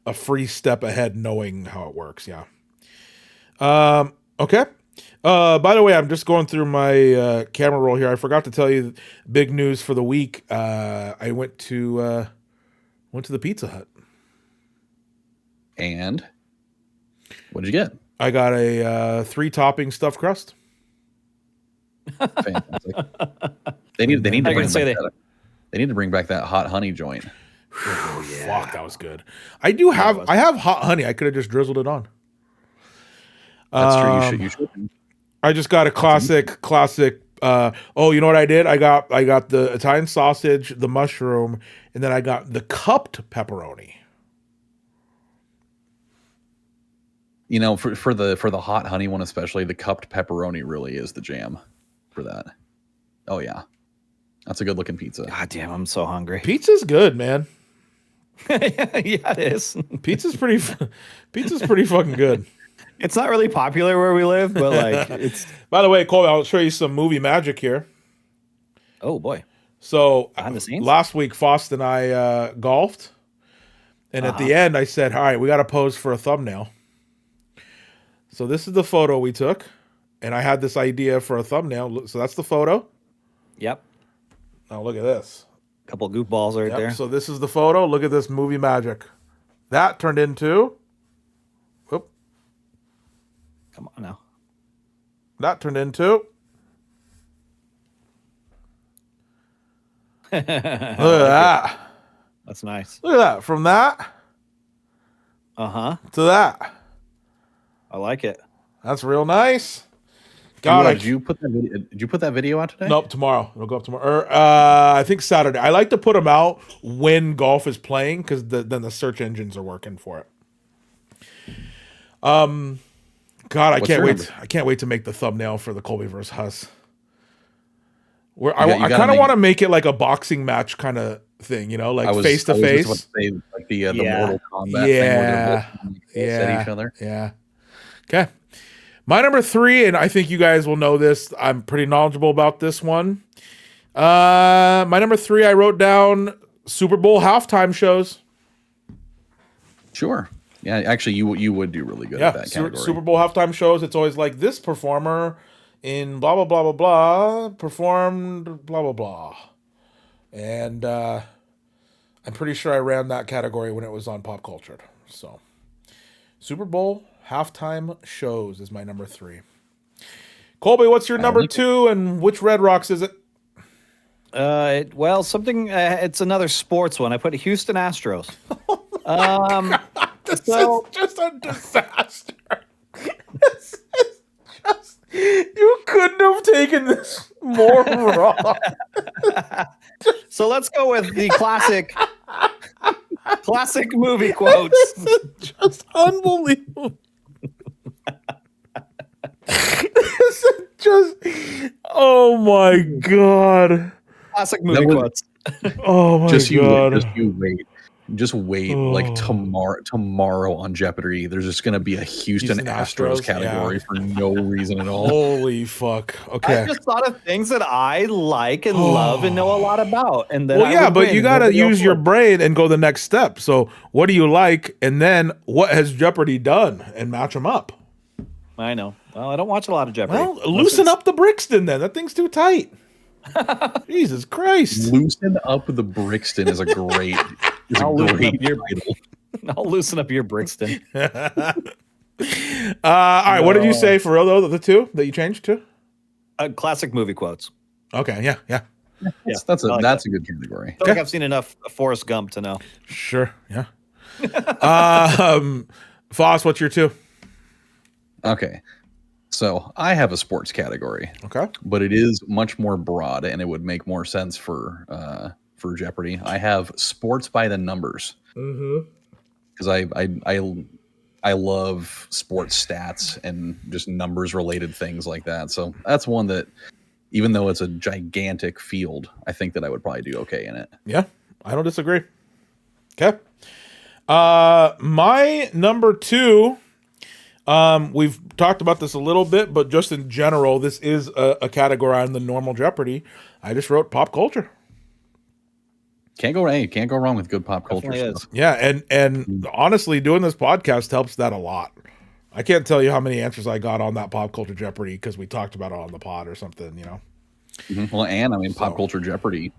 a free step ahead knowing how it works. Yeah. Okay. By the way, I'm just going through my camera roll here. I forgot to tell you big news for the week. I went to the Pizza Hut. And what did you get? I got a 3-topping stuffed crust. Fantastic. They need to bring back that hot honey joint. Oh, yeah. Fuck, that was good. I have hot honey. I could have just drizzled it on. That's true. You should. I just got a classic. Oh, you know what I did? I got the Italian sausage, the mushroom, and then I got the cupped pepperoni. For the hot honey one especially, the cupped pepperoni really is the jam for that. Oh yeah, that's a good looking pizza. God damn, I'm so hungry. Pizza's good, man. Yeah, it is. Pizza's pretty fucking good. It's not really popular where we live, but like it's. By the way, Cole, I'll show you some movie magic here. Oh boy! So behind the scenes? Last week, Fost and I golfed, and at the end, I said, "All right, we got to pose for a thumbnail." So this is the photo we took, and I had this idea for a thumbnail. So that's the photo. Yep. Now look at this. Couple goofballs right there. So this is the photo. Look at this movie magic. That turned into. Whoop. Come on now. that turned into. Look at that. That's nice. Look at that. From that to that. I like it. That's real nice. God, did you put that video out today? Nope, tomorrow. It'll go up tomorrow. Or, I think Saturday. I like to put them out when golf is playing because then the search engines are working for it. God, I can't wait. I can't wait to make the thumbnail for the Colby versus Huss. Where I kind of want to make it like a boxing match kind of thing, you know, like face to face, like the Mortal Kombat thing where they're both at each other. Yeah. Okay. My number 3, and I think you guys will know this. I'm pretty knowledgeable about this one. My number 3, I wrote down Super Bowl halftime shows. Sure. Yeah, actually, you would do really good at that category. Super Bowl halftime shows. It's always like this performer in blah blah blah blah blah performed blah blah blah, and I'm pretty sure I ran that category when it was on Pop Culture. So, Super Bowl halftime shows is my number 3. Colby, what's your number 2, and which Red Rocks is it? Something. It's another sports one. I put Houston Astros. This is just a disaster. This is just, you couldn't have taken this more wrong. So let's go with the classic movie quotes. This is just unbelievable. This is just, oh my God. Classic movie quotes. Oh my God. Just wait, like tomorrow on Jeopardy, there's just going to be a Houston Astros category for no reason at all. Holy fuck. Okay. I just thought of things that I like and love and know a lot about. And then but you got to use your brain and go the next step. So what do you like? And then what has Jeopardy done? And match them up. I know. Well, I don't watch a lot of Jeopardy. Well, loosen up the Brixton then. That thing's too tight. Jesus Christ. Loosen up the Brixton is a great... I'll loosen up your Brixton. All right, what did you say for real though? The 2 that you changed to? Classic movie quotes. Okay, yeah. That's a good category. I feel like I've seen enough Forrest Gump to know. Sure, yeah. Fost, what's your 2? Okay. So I have a sports category. Okay. But it is much more broad and it would make more sense for Jeopardy. I have sports by the numbers. Because I love sports stats and just numbers related things like that. So that's one that, even though it's a gigantic field, I think that I would probably do okay in it. Yeah, I don't disagree. Okay. My number 2, we've talked about this a little bit, but just in general, this is a category on the normal Jeopardy. I just wrote pop culture. Can't go wrong with good pop culture stuff. Yeah, and honestly, doing this podcast helps that a lot. I can't tell you how many answers I got on that pop culture Jeopardy because we talked about it on the pod or something, you know. Well, and I mean, pop culture Jeopardy,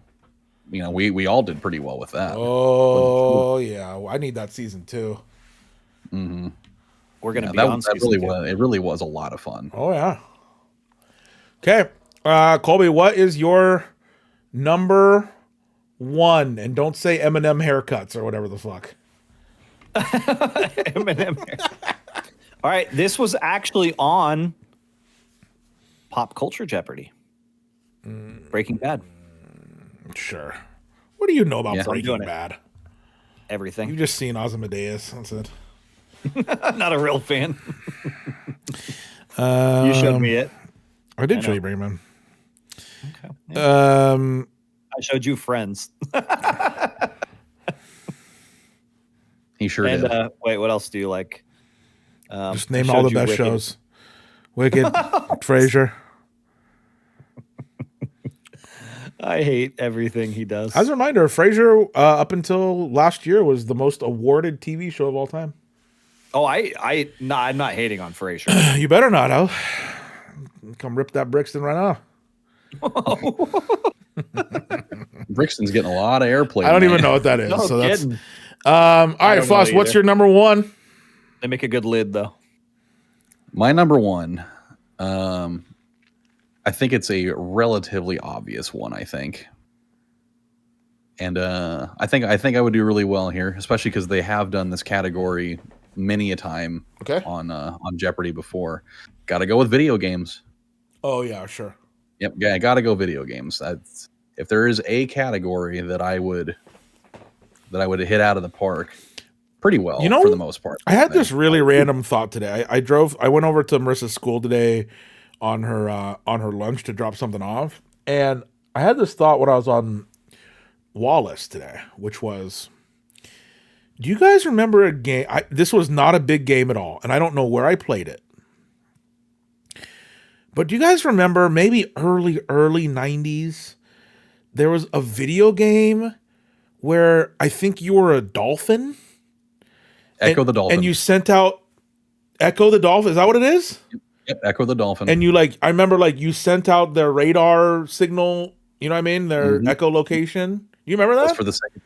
you know, we all did pretty well with that. Oh yeah, I need that season 2. We're gonna be on season 2. It really was a lot of fun. Oh yeah. Okay, Colby, what is your number 1? And don't say Eminem haircuts or whatever the fuck. Eminem. All right, this was actually on Pop Culture Jeopardy. Breaking Bad. Sure. What do you know about Breaking Bad? Everything. You've just seen Ozymandias. That's it. Not a real fan. You showed me it. I did show you Breaking Bad. Okay. Yeah. I showed you Friends. He sure did. Wait, what else do you like? Just name all the best shows. Wicked, Frasier. I hate everything he does. As a reminder, Frasier, up until last year, was the most awarded TV show of all time. Oh, I'm not hating on Frasier. You better not, Al. Come rip that Brixton right now. Brixton's getting a lot of airplay. I don't even know what that is. No so that's kidding. all right, Fost, what's your number 1? They make a good lid though. My number 1 I think it's a relatively obvious one. I think, and I think I would do really well here, especially because they have done this category many a time. Okay. On Jeopardy before. Got to go with video games. Oh yeah, sure. Yep, yeah, got to go video games. If there is a category that I would hit out of the park pretty well, for the most part. I had this really random thought today. I went over to Marissa's school today on her lunch to drop something off, and I had this thought when I was on Wallace today, which was, do you guys remember a game? This was not a big game at all, and I don't know where I played it. But do you guys remember maybe early 90s, there was a video game where I think you were a dolphin? Echo the Dolphin. And you sent out Echo the Dolphin. Is that what it is? Yep, Echo the Dolphin. And you I remember you sent out their radar signal, you know what I mean? Their echolocation. You remember that? That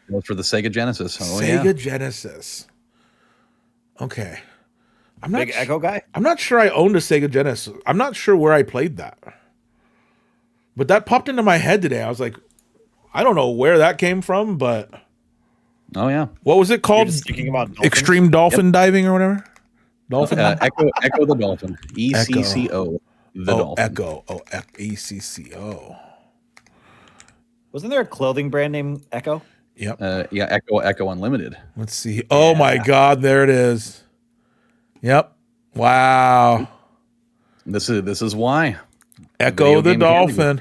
was for the Sega Genesis. Sega Genesis. Okay. I'm not big Echo guy? I'm not sure I owned a Sega Genesis. I'm not sure where I played that. But that popped into my head today. I was like, I don't know where that came from, but oh yeah. What was it called? Extreme Dolphin Diving or whatever? Dolphin? Echo the Dolphin. ECCO. Dolphin. Echo. Oh, ECCO. Wasn't there a clothing brand named Echo? Yep. Yeah, Echo Unlimited. Let's see. Oh my God, there it is. Yep. Wow. This is why. Echo the Dolphin.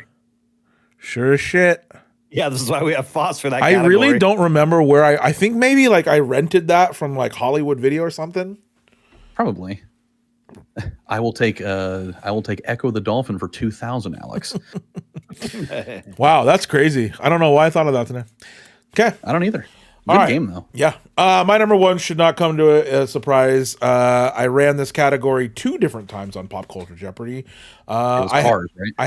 Sure as shit. Yeah, this is why we have Fost for that I category. really don't remember where I think maybe I rented that from Hollywood Video or something. Probably. I will take Echo the Dolphin for 2,000, Alex. Wow, that's crazy. I don't know why I thought of that today. Okay. I don't either. Good game though. Yeah. My number one should not come to a surprise. I ran this category 2 different times on Pop Culture Jeopardy. It was Cars, right? I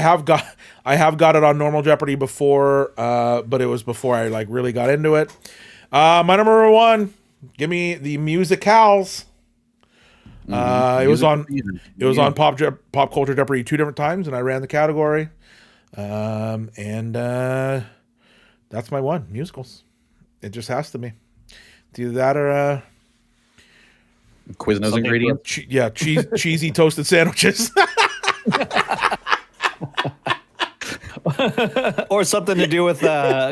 have got it on normal Jeopardy before, but it was before I really got into it. My number one, give me the Musicals. It was on Pop Culture Jeopardy 2 different times, and I ran the category. And that's my one, musicals. It just has to be. It's either that or Quiznos ingredients. Cheesy toasted sandwiches. Or something to do with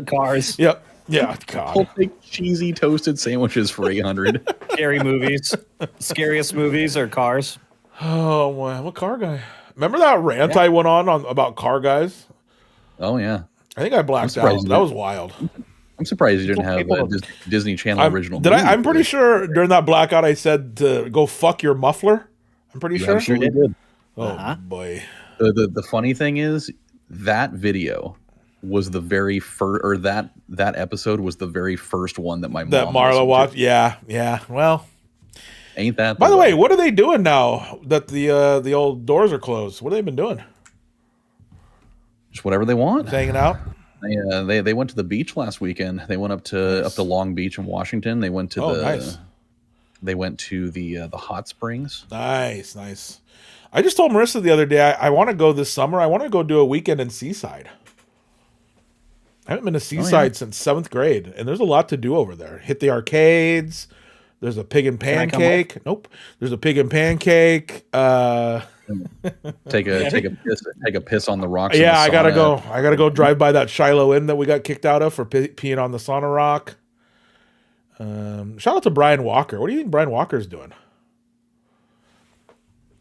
cars. Yep. Yeah. God. I'll take cheesy toasted sandwiches for 800. Scary movies. Scariest movies or cars. Oh, wow. I'm a car guy. Remember that rant I went on about car guys? Oh yeah. I think I blacked out. That was wild. I'm surprised you didn't have a Disney Channel original. I'm pretty sure during that blackout I said to go fuck your muffler. I'm pretty sure. Absolutely did. Oh boy. The funny thing is that video was the very first, or that episode was the very first one that Marla watched. Yeah. Well, ain't that? By the way, what are they doing now that the old doors are closed? What have they been doing? Just whatever they want. Hanging out. They went to the beach last weekend. They went up to Long Beach in Washington. They went to the hot springs. Nice. I just told Marissa the other day I want to go this summer. I want to go do a weekend in Seaside. I haven't been to Seaside since 7th grade, and there's a lot to do over there. Hit the arcades. There's a pig and pancake. Nope. There's a pig and pancake. Take a piss on the rocks. Yeah, I gotta go. I gotta go drive by that Shiloh Inn that we got kicked out of for peeing on the sauna rock. Shout out to Brian Walker. What do you think Brian Walker's doing?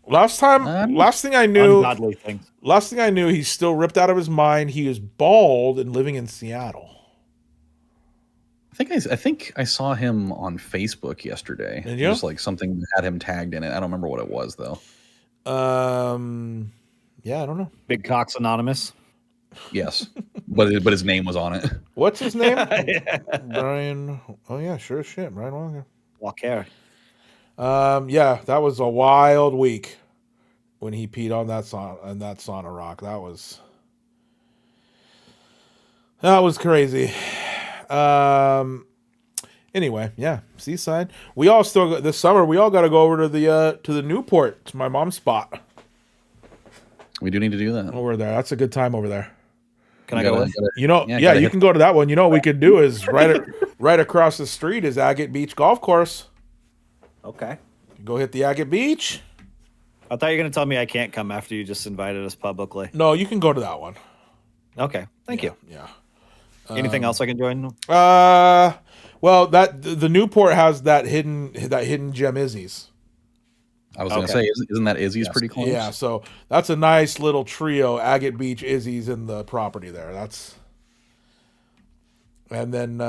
Last thing I knew, he's still ripped out of his mind. He is bald and living in Seattle. I think I saw him on Facebook yesterday. Did you? Just something that had him tagged in it. I don't remember what it was though. Yeah, I don't know. Big Cox Anonymous. Yes, but his name was on it. What's his name? Brian. Oh yeah, sure as shit. Brian Walker. Yeah, that was a wild week when he peed on that sauna rock. That was crazy. Anyway, yeah, Seaside. We all got to go over to the Newport, to my mom's spot. We do need to do that. over there. That's a good time over there. Can I go with? You can go to that one. You know what we could do is right across the street is Agate Beach Golf Course. Okay. Go hit the Agate Beach. I thought you were going to tell me I can't come after you just invited us publicly. No, you can go to that one. Okay. Thank you. Yeah. Anything else I can join? Well, the Newport has that hidden gem Izzy's. I was gonna say, isn't that Izzy's pretty close? Yeah, so that's a nice little trio. Agate Beach, Izzy's, in the property there. And then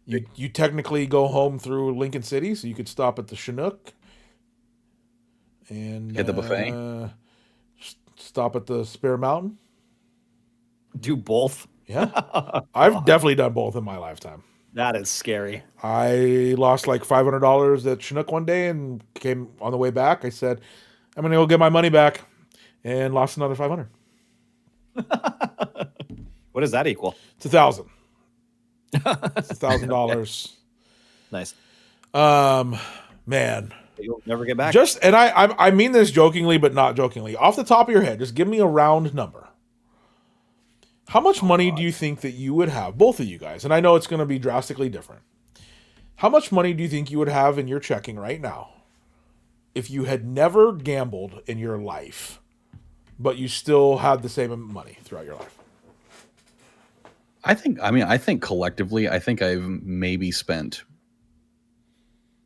you technically go home through Lincoln City, so you could stop at the Chinook and hit the buffet. Stop at the Spear Mountain. Do both? Yeah, I've definitely done both in my lifetime. That is scary. I lost like $500 at Chinook one day and came on the way back. I said, I'm going to go get my money back, and lost another 500. What does that equal? It's $1,000. It's $1,000. Nice. Man. You'll never get back. And I mean this jokingly, but not jokingly. Off the top of your head, just give me a round number. How much money do you think that you would have, both of you guys? And I know it's going to be drastically different. How much money do you think you would have in your checking right now if you had never gambled in your life, but you still had the same money throughout your life? I think collectively, I think I've maybe spent.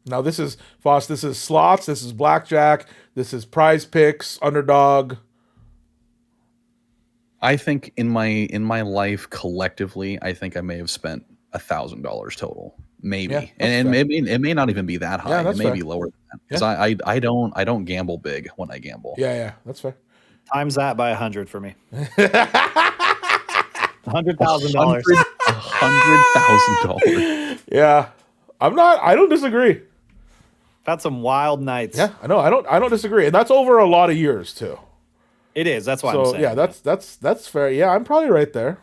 Now this is Fost. This is slots. This is blackjack. This is prize picks, underdog. I think in my life collectively, I think I may have spent $1,000 total, maybe, Yeah, and maybe it may not even be that high. Yeah, it may be lower than that because I don't gamble big when I gamble. Yeah, that's fair. Times that by 100 for me. $100,000. $100,000. Yeah, I don't disagree. That's some wild nights. Yeah, I know. I don't disagree, and that's over a lot of years too. It is. That's why I'm saying. Yeah, that's fair. Yeah, I'm probably right there.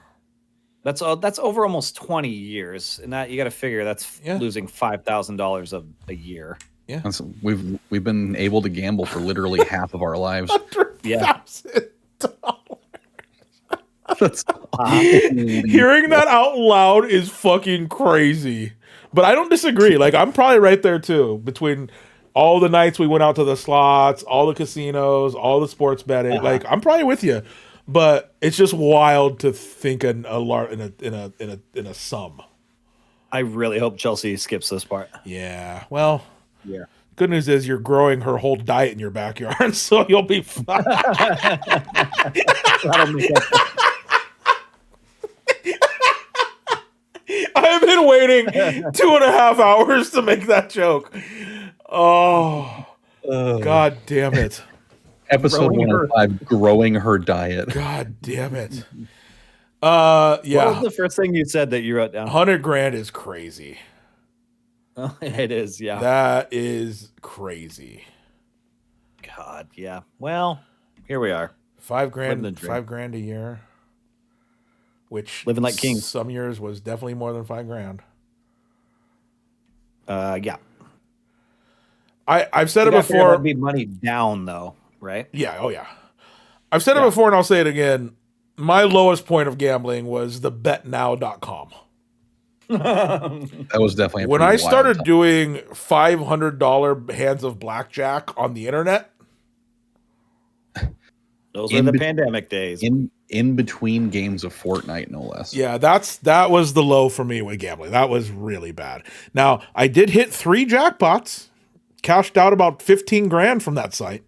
That's over almost 20 years, and that you got to figure that's losing $5,000 a year. Yeah, we've been able to gamble for literally half of our lives. $100,000. That's Hearing that out loud is fucking crazy. But I don't disagree. Like, I'm probably right there too. Between all the nights we went out to the slots, all the casinos, all the sports betting, like I'm probably with you. But it's just wild to think in a sum. I really hope Chelsea skips this part. Yeah. Well. Yeah. Good news is you're growing her whole diet in your backyard, so you'll be fine. That'll make it. I've been waiting 2.5 hours to make that joke. Oh, God damn it. Episode 105, growing her diet. God damn it. Yeah. What was the first thing you said that you wrote down? $100,000 is crazy. Oh, it is, yeah. That is crazy. God, yeah. Well, here we are. $5,000 a year. Which living like kings. Some years was definitely more than $5,000. Yeah. I've said it before. It'd be money down though, right? Yeah. Oh yeah. I've said it before, and I'll say it again. My lowest point of gambling was the betnow.com. That was definitely when I started doing $500 hands of blackjack on the internet. Those were the pandemic days. In between games of Fortnite, no less. Yeah, that was the low for me with gambling. That was really bad. Now, I did hit 3 jackpots, cashed out about $15,000 from that site.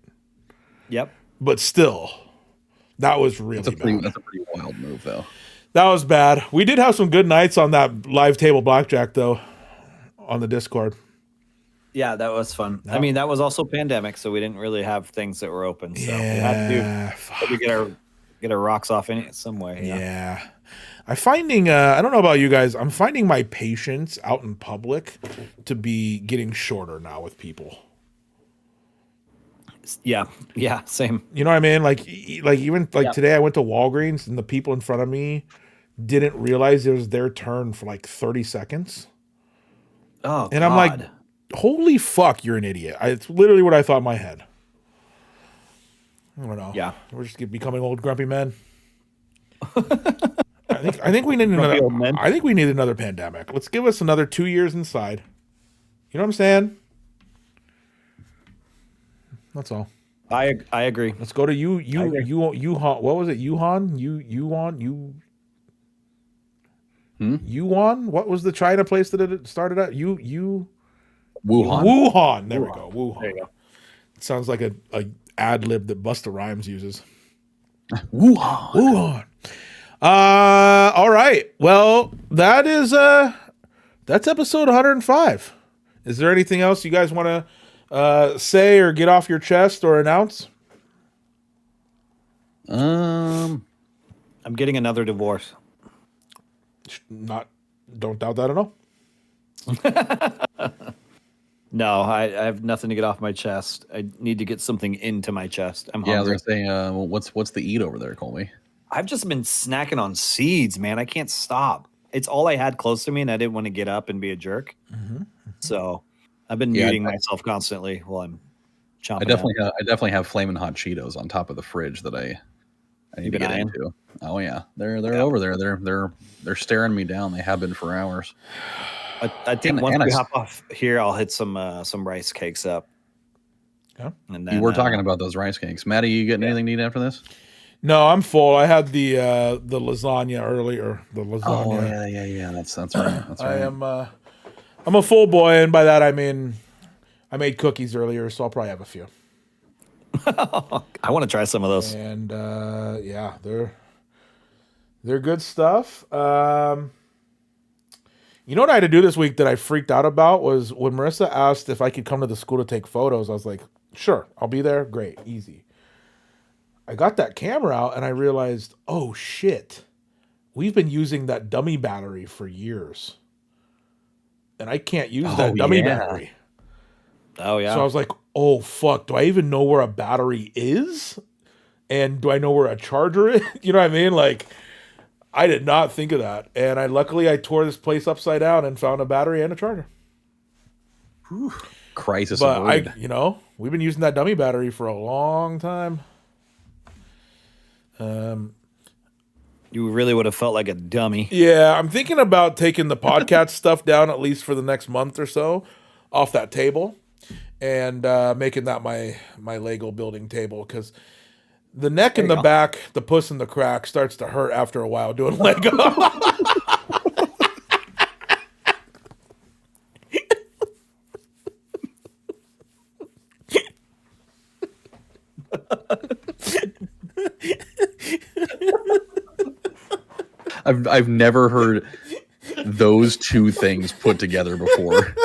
Yep. But still, that was really bad. That's a pretty wild move, though. That was bad. We did have some good nights on that live table blackjack, though, on the Discord. Yeah, that was fun. No. I mean, that was also pandemic, so we didn't really have things that were open. So we had to get our rocks off in it some way. Yeah. I'm finding, I don't know about you guys, I'm finding my patience out in public to be getting shorter now with people. Yeah, same. You know what I mean? Like even today I went to Walgreens and the people in front of me didn't realize it was their turn for like 30 seconds. Oh, and I'm like, holy fuck, you're an idiot. It's literally what I thought in my head. I don't know. Yeah. We're just becoming old grumpy men. I think we need Grumpy old men. I think we need another pandemic. Let's give us another 2 years inside. You know what I'm saying? That's all. I agree. Let's go to Wuhan. What was it? Wuhan? Wuhan? What was the China place that it started at? Wuhan. Wuhan. There we go. Wuhan. There you go. It sounds like a ad lib that Busta Rhymes uses. Wuhan. Wuhan. All right. Well, that's episode 105. Is there anything else you guys want to say or get off your chest or announce? I'm getting another divorce. Don't doubt that at all. No, I have nothing to get off my chest. I need to get something into my chest. I'm hungry. Yeah, I was gonna say, what's the eat over there, Colby? I've just been snacking on seeds, man. I can't stop. It's all I had close to me, and I didn't want to get up and be a jerk. So I've been muting myself constantly while I'm chomping. I definitely have flaming hot Cheetos on top of the fridge that I need to get into. Oh yeah, they're over there. They're staring me down. They have been for hours. I think once we hop off here, I'll hit some rice cakes up. Yeah. And then, you were talking about those rice cakes, Matty. You getting anything to eat after this? No, I'm full. I had the lasagna earlier. The lasagna. Oh yeah. That's right. That's right. I'm a full boy, and by that I mean I made cookies earlier, so I'll probably have a few. I want to try some of those. And yeah, they're good stuff. You know what I had to do this week that I freaked out about was when Marissa asked if I could come to the school to take photos. I was like, sure, I'll be there. Great, easy. I got that camera out and I realized, oh shit, we've been using that dummy battery for years. And I can't use that dummy battery. Oh, yeah. So I was like, oh, fuck, do I even know where a battery is? And do I know where a charger is? You know what I mean? Like, I did not think of that. And luckily I tore this place upside down and found a battery and a charger. Whew. Crisis but avoided. We've been using that dummy battery for a long time. You really would have felt like a dummy. Yeah, I'm thinking about taking the podcast stuff down at least for the next month or so off that table and making that my Lego building table, because the neck and the back, the puss in the crack starts to hurt after a while doing Lego. I've never heard those two things put together before.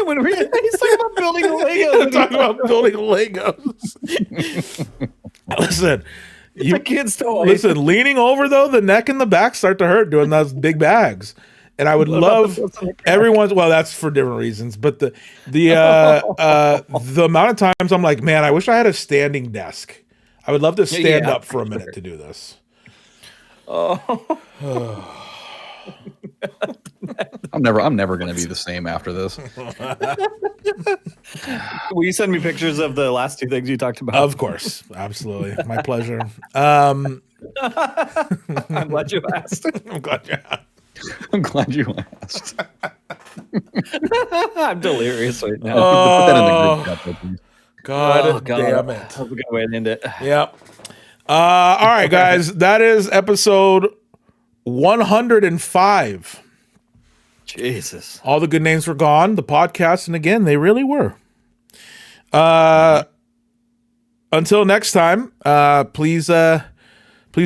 When he's talking about building Legos. Talking about building Legos. Listen, a kid's toy. Listen, leaning over though, the neck and the back start to hurt doing those big bags. And I would love everyone's. Well, that's for different reasons, but the amount of times I'm like, man, I wish I had a standing desk. I would love to stand up for a minute to do this. Oh. I'm never going to be the same after this. Will you send me pictures of the last two things you talked about? Of course, absolutely, my pleasure. I'm glad you asked. I'm glad you asked. I'm glad you asked. I'm delirious right now. Put that in the group chat, please. God damn it. That's a good way to end it. Yeah. All right, guys. That is episode 105. Jesus. All the good names were gone. The podcast, and again, they really were. Until next time, please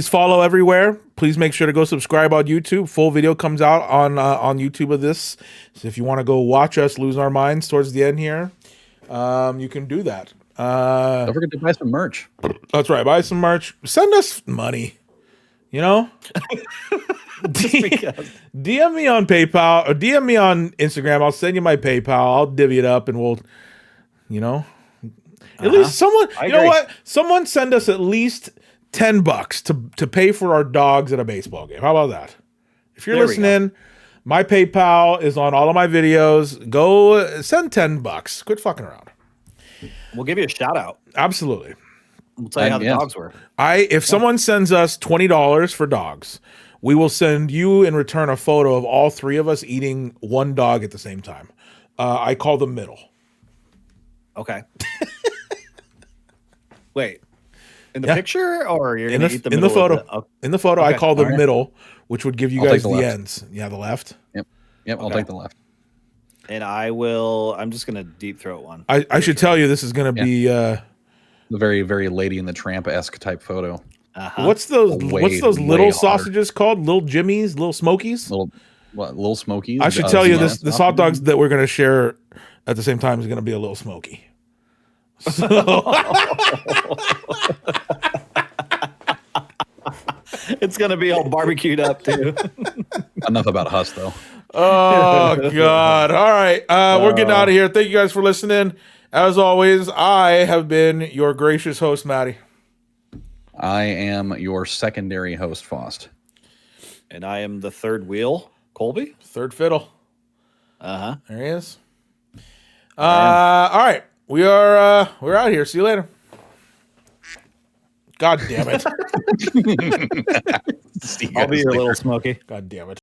follow everywhere. Please make sure to go subscribe on YouTube. Full video comes out on YouTube of this. So if you want to go watch us lose our minds towards the end here, you can do that. Don't forget to buy some merch. That's right. Buy some merch. Send us money. You know? DM me on PayPal or DM me on Instagram. I'll send you my PayPal. I'll divvy it up and we'll, at least someone, you know what? Someone send us at least $10 to pay for our dogs at a baseball game. How about that? If you're listening, my PayPal is on all of my videos. Go send $10. Quit fucking around. We'll give you a shout out. Absolutely. We'll tell you how the dogs were. If someone sends us $20 for dogs, we will send you in return a photo of all three of us eating one dog at the same time. I call them middle. Okay. Wait. In the picture, or you're going to eat the in middle the photo? In the photo, I call the middle, which would give you guys the ends. Yeah, the left. Yep. I'll take the left. And I'm just going to deep throat one. I should tell you, this is going to be the very, very Lady and the Tramp-esque type photo. What's those little sausages called? Little Jimmies? Little Smokies? Little Smokies? I should tell you, this hot dogs that we're going to share at the same time is going to be a little smoky. So. It's going to be all barbecued up, too. Enough about Huss, though. Oh, God. All right. We're getting out of here. Thank you guys for listening. As always, I have been your gracious host, Matty. I am your secondary host, Fost. And I am the third wheel, Colby. Third fiddle. There he is. All right. We're out here. See you later. God damn it. I'll be your little Smoky. God damn it.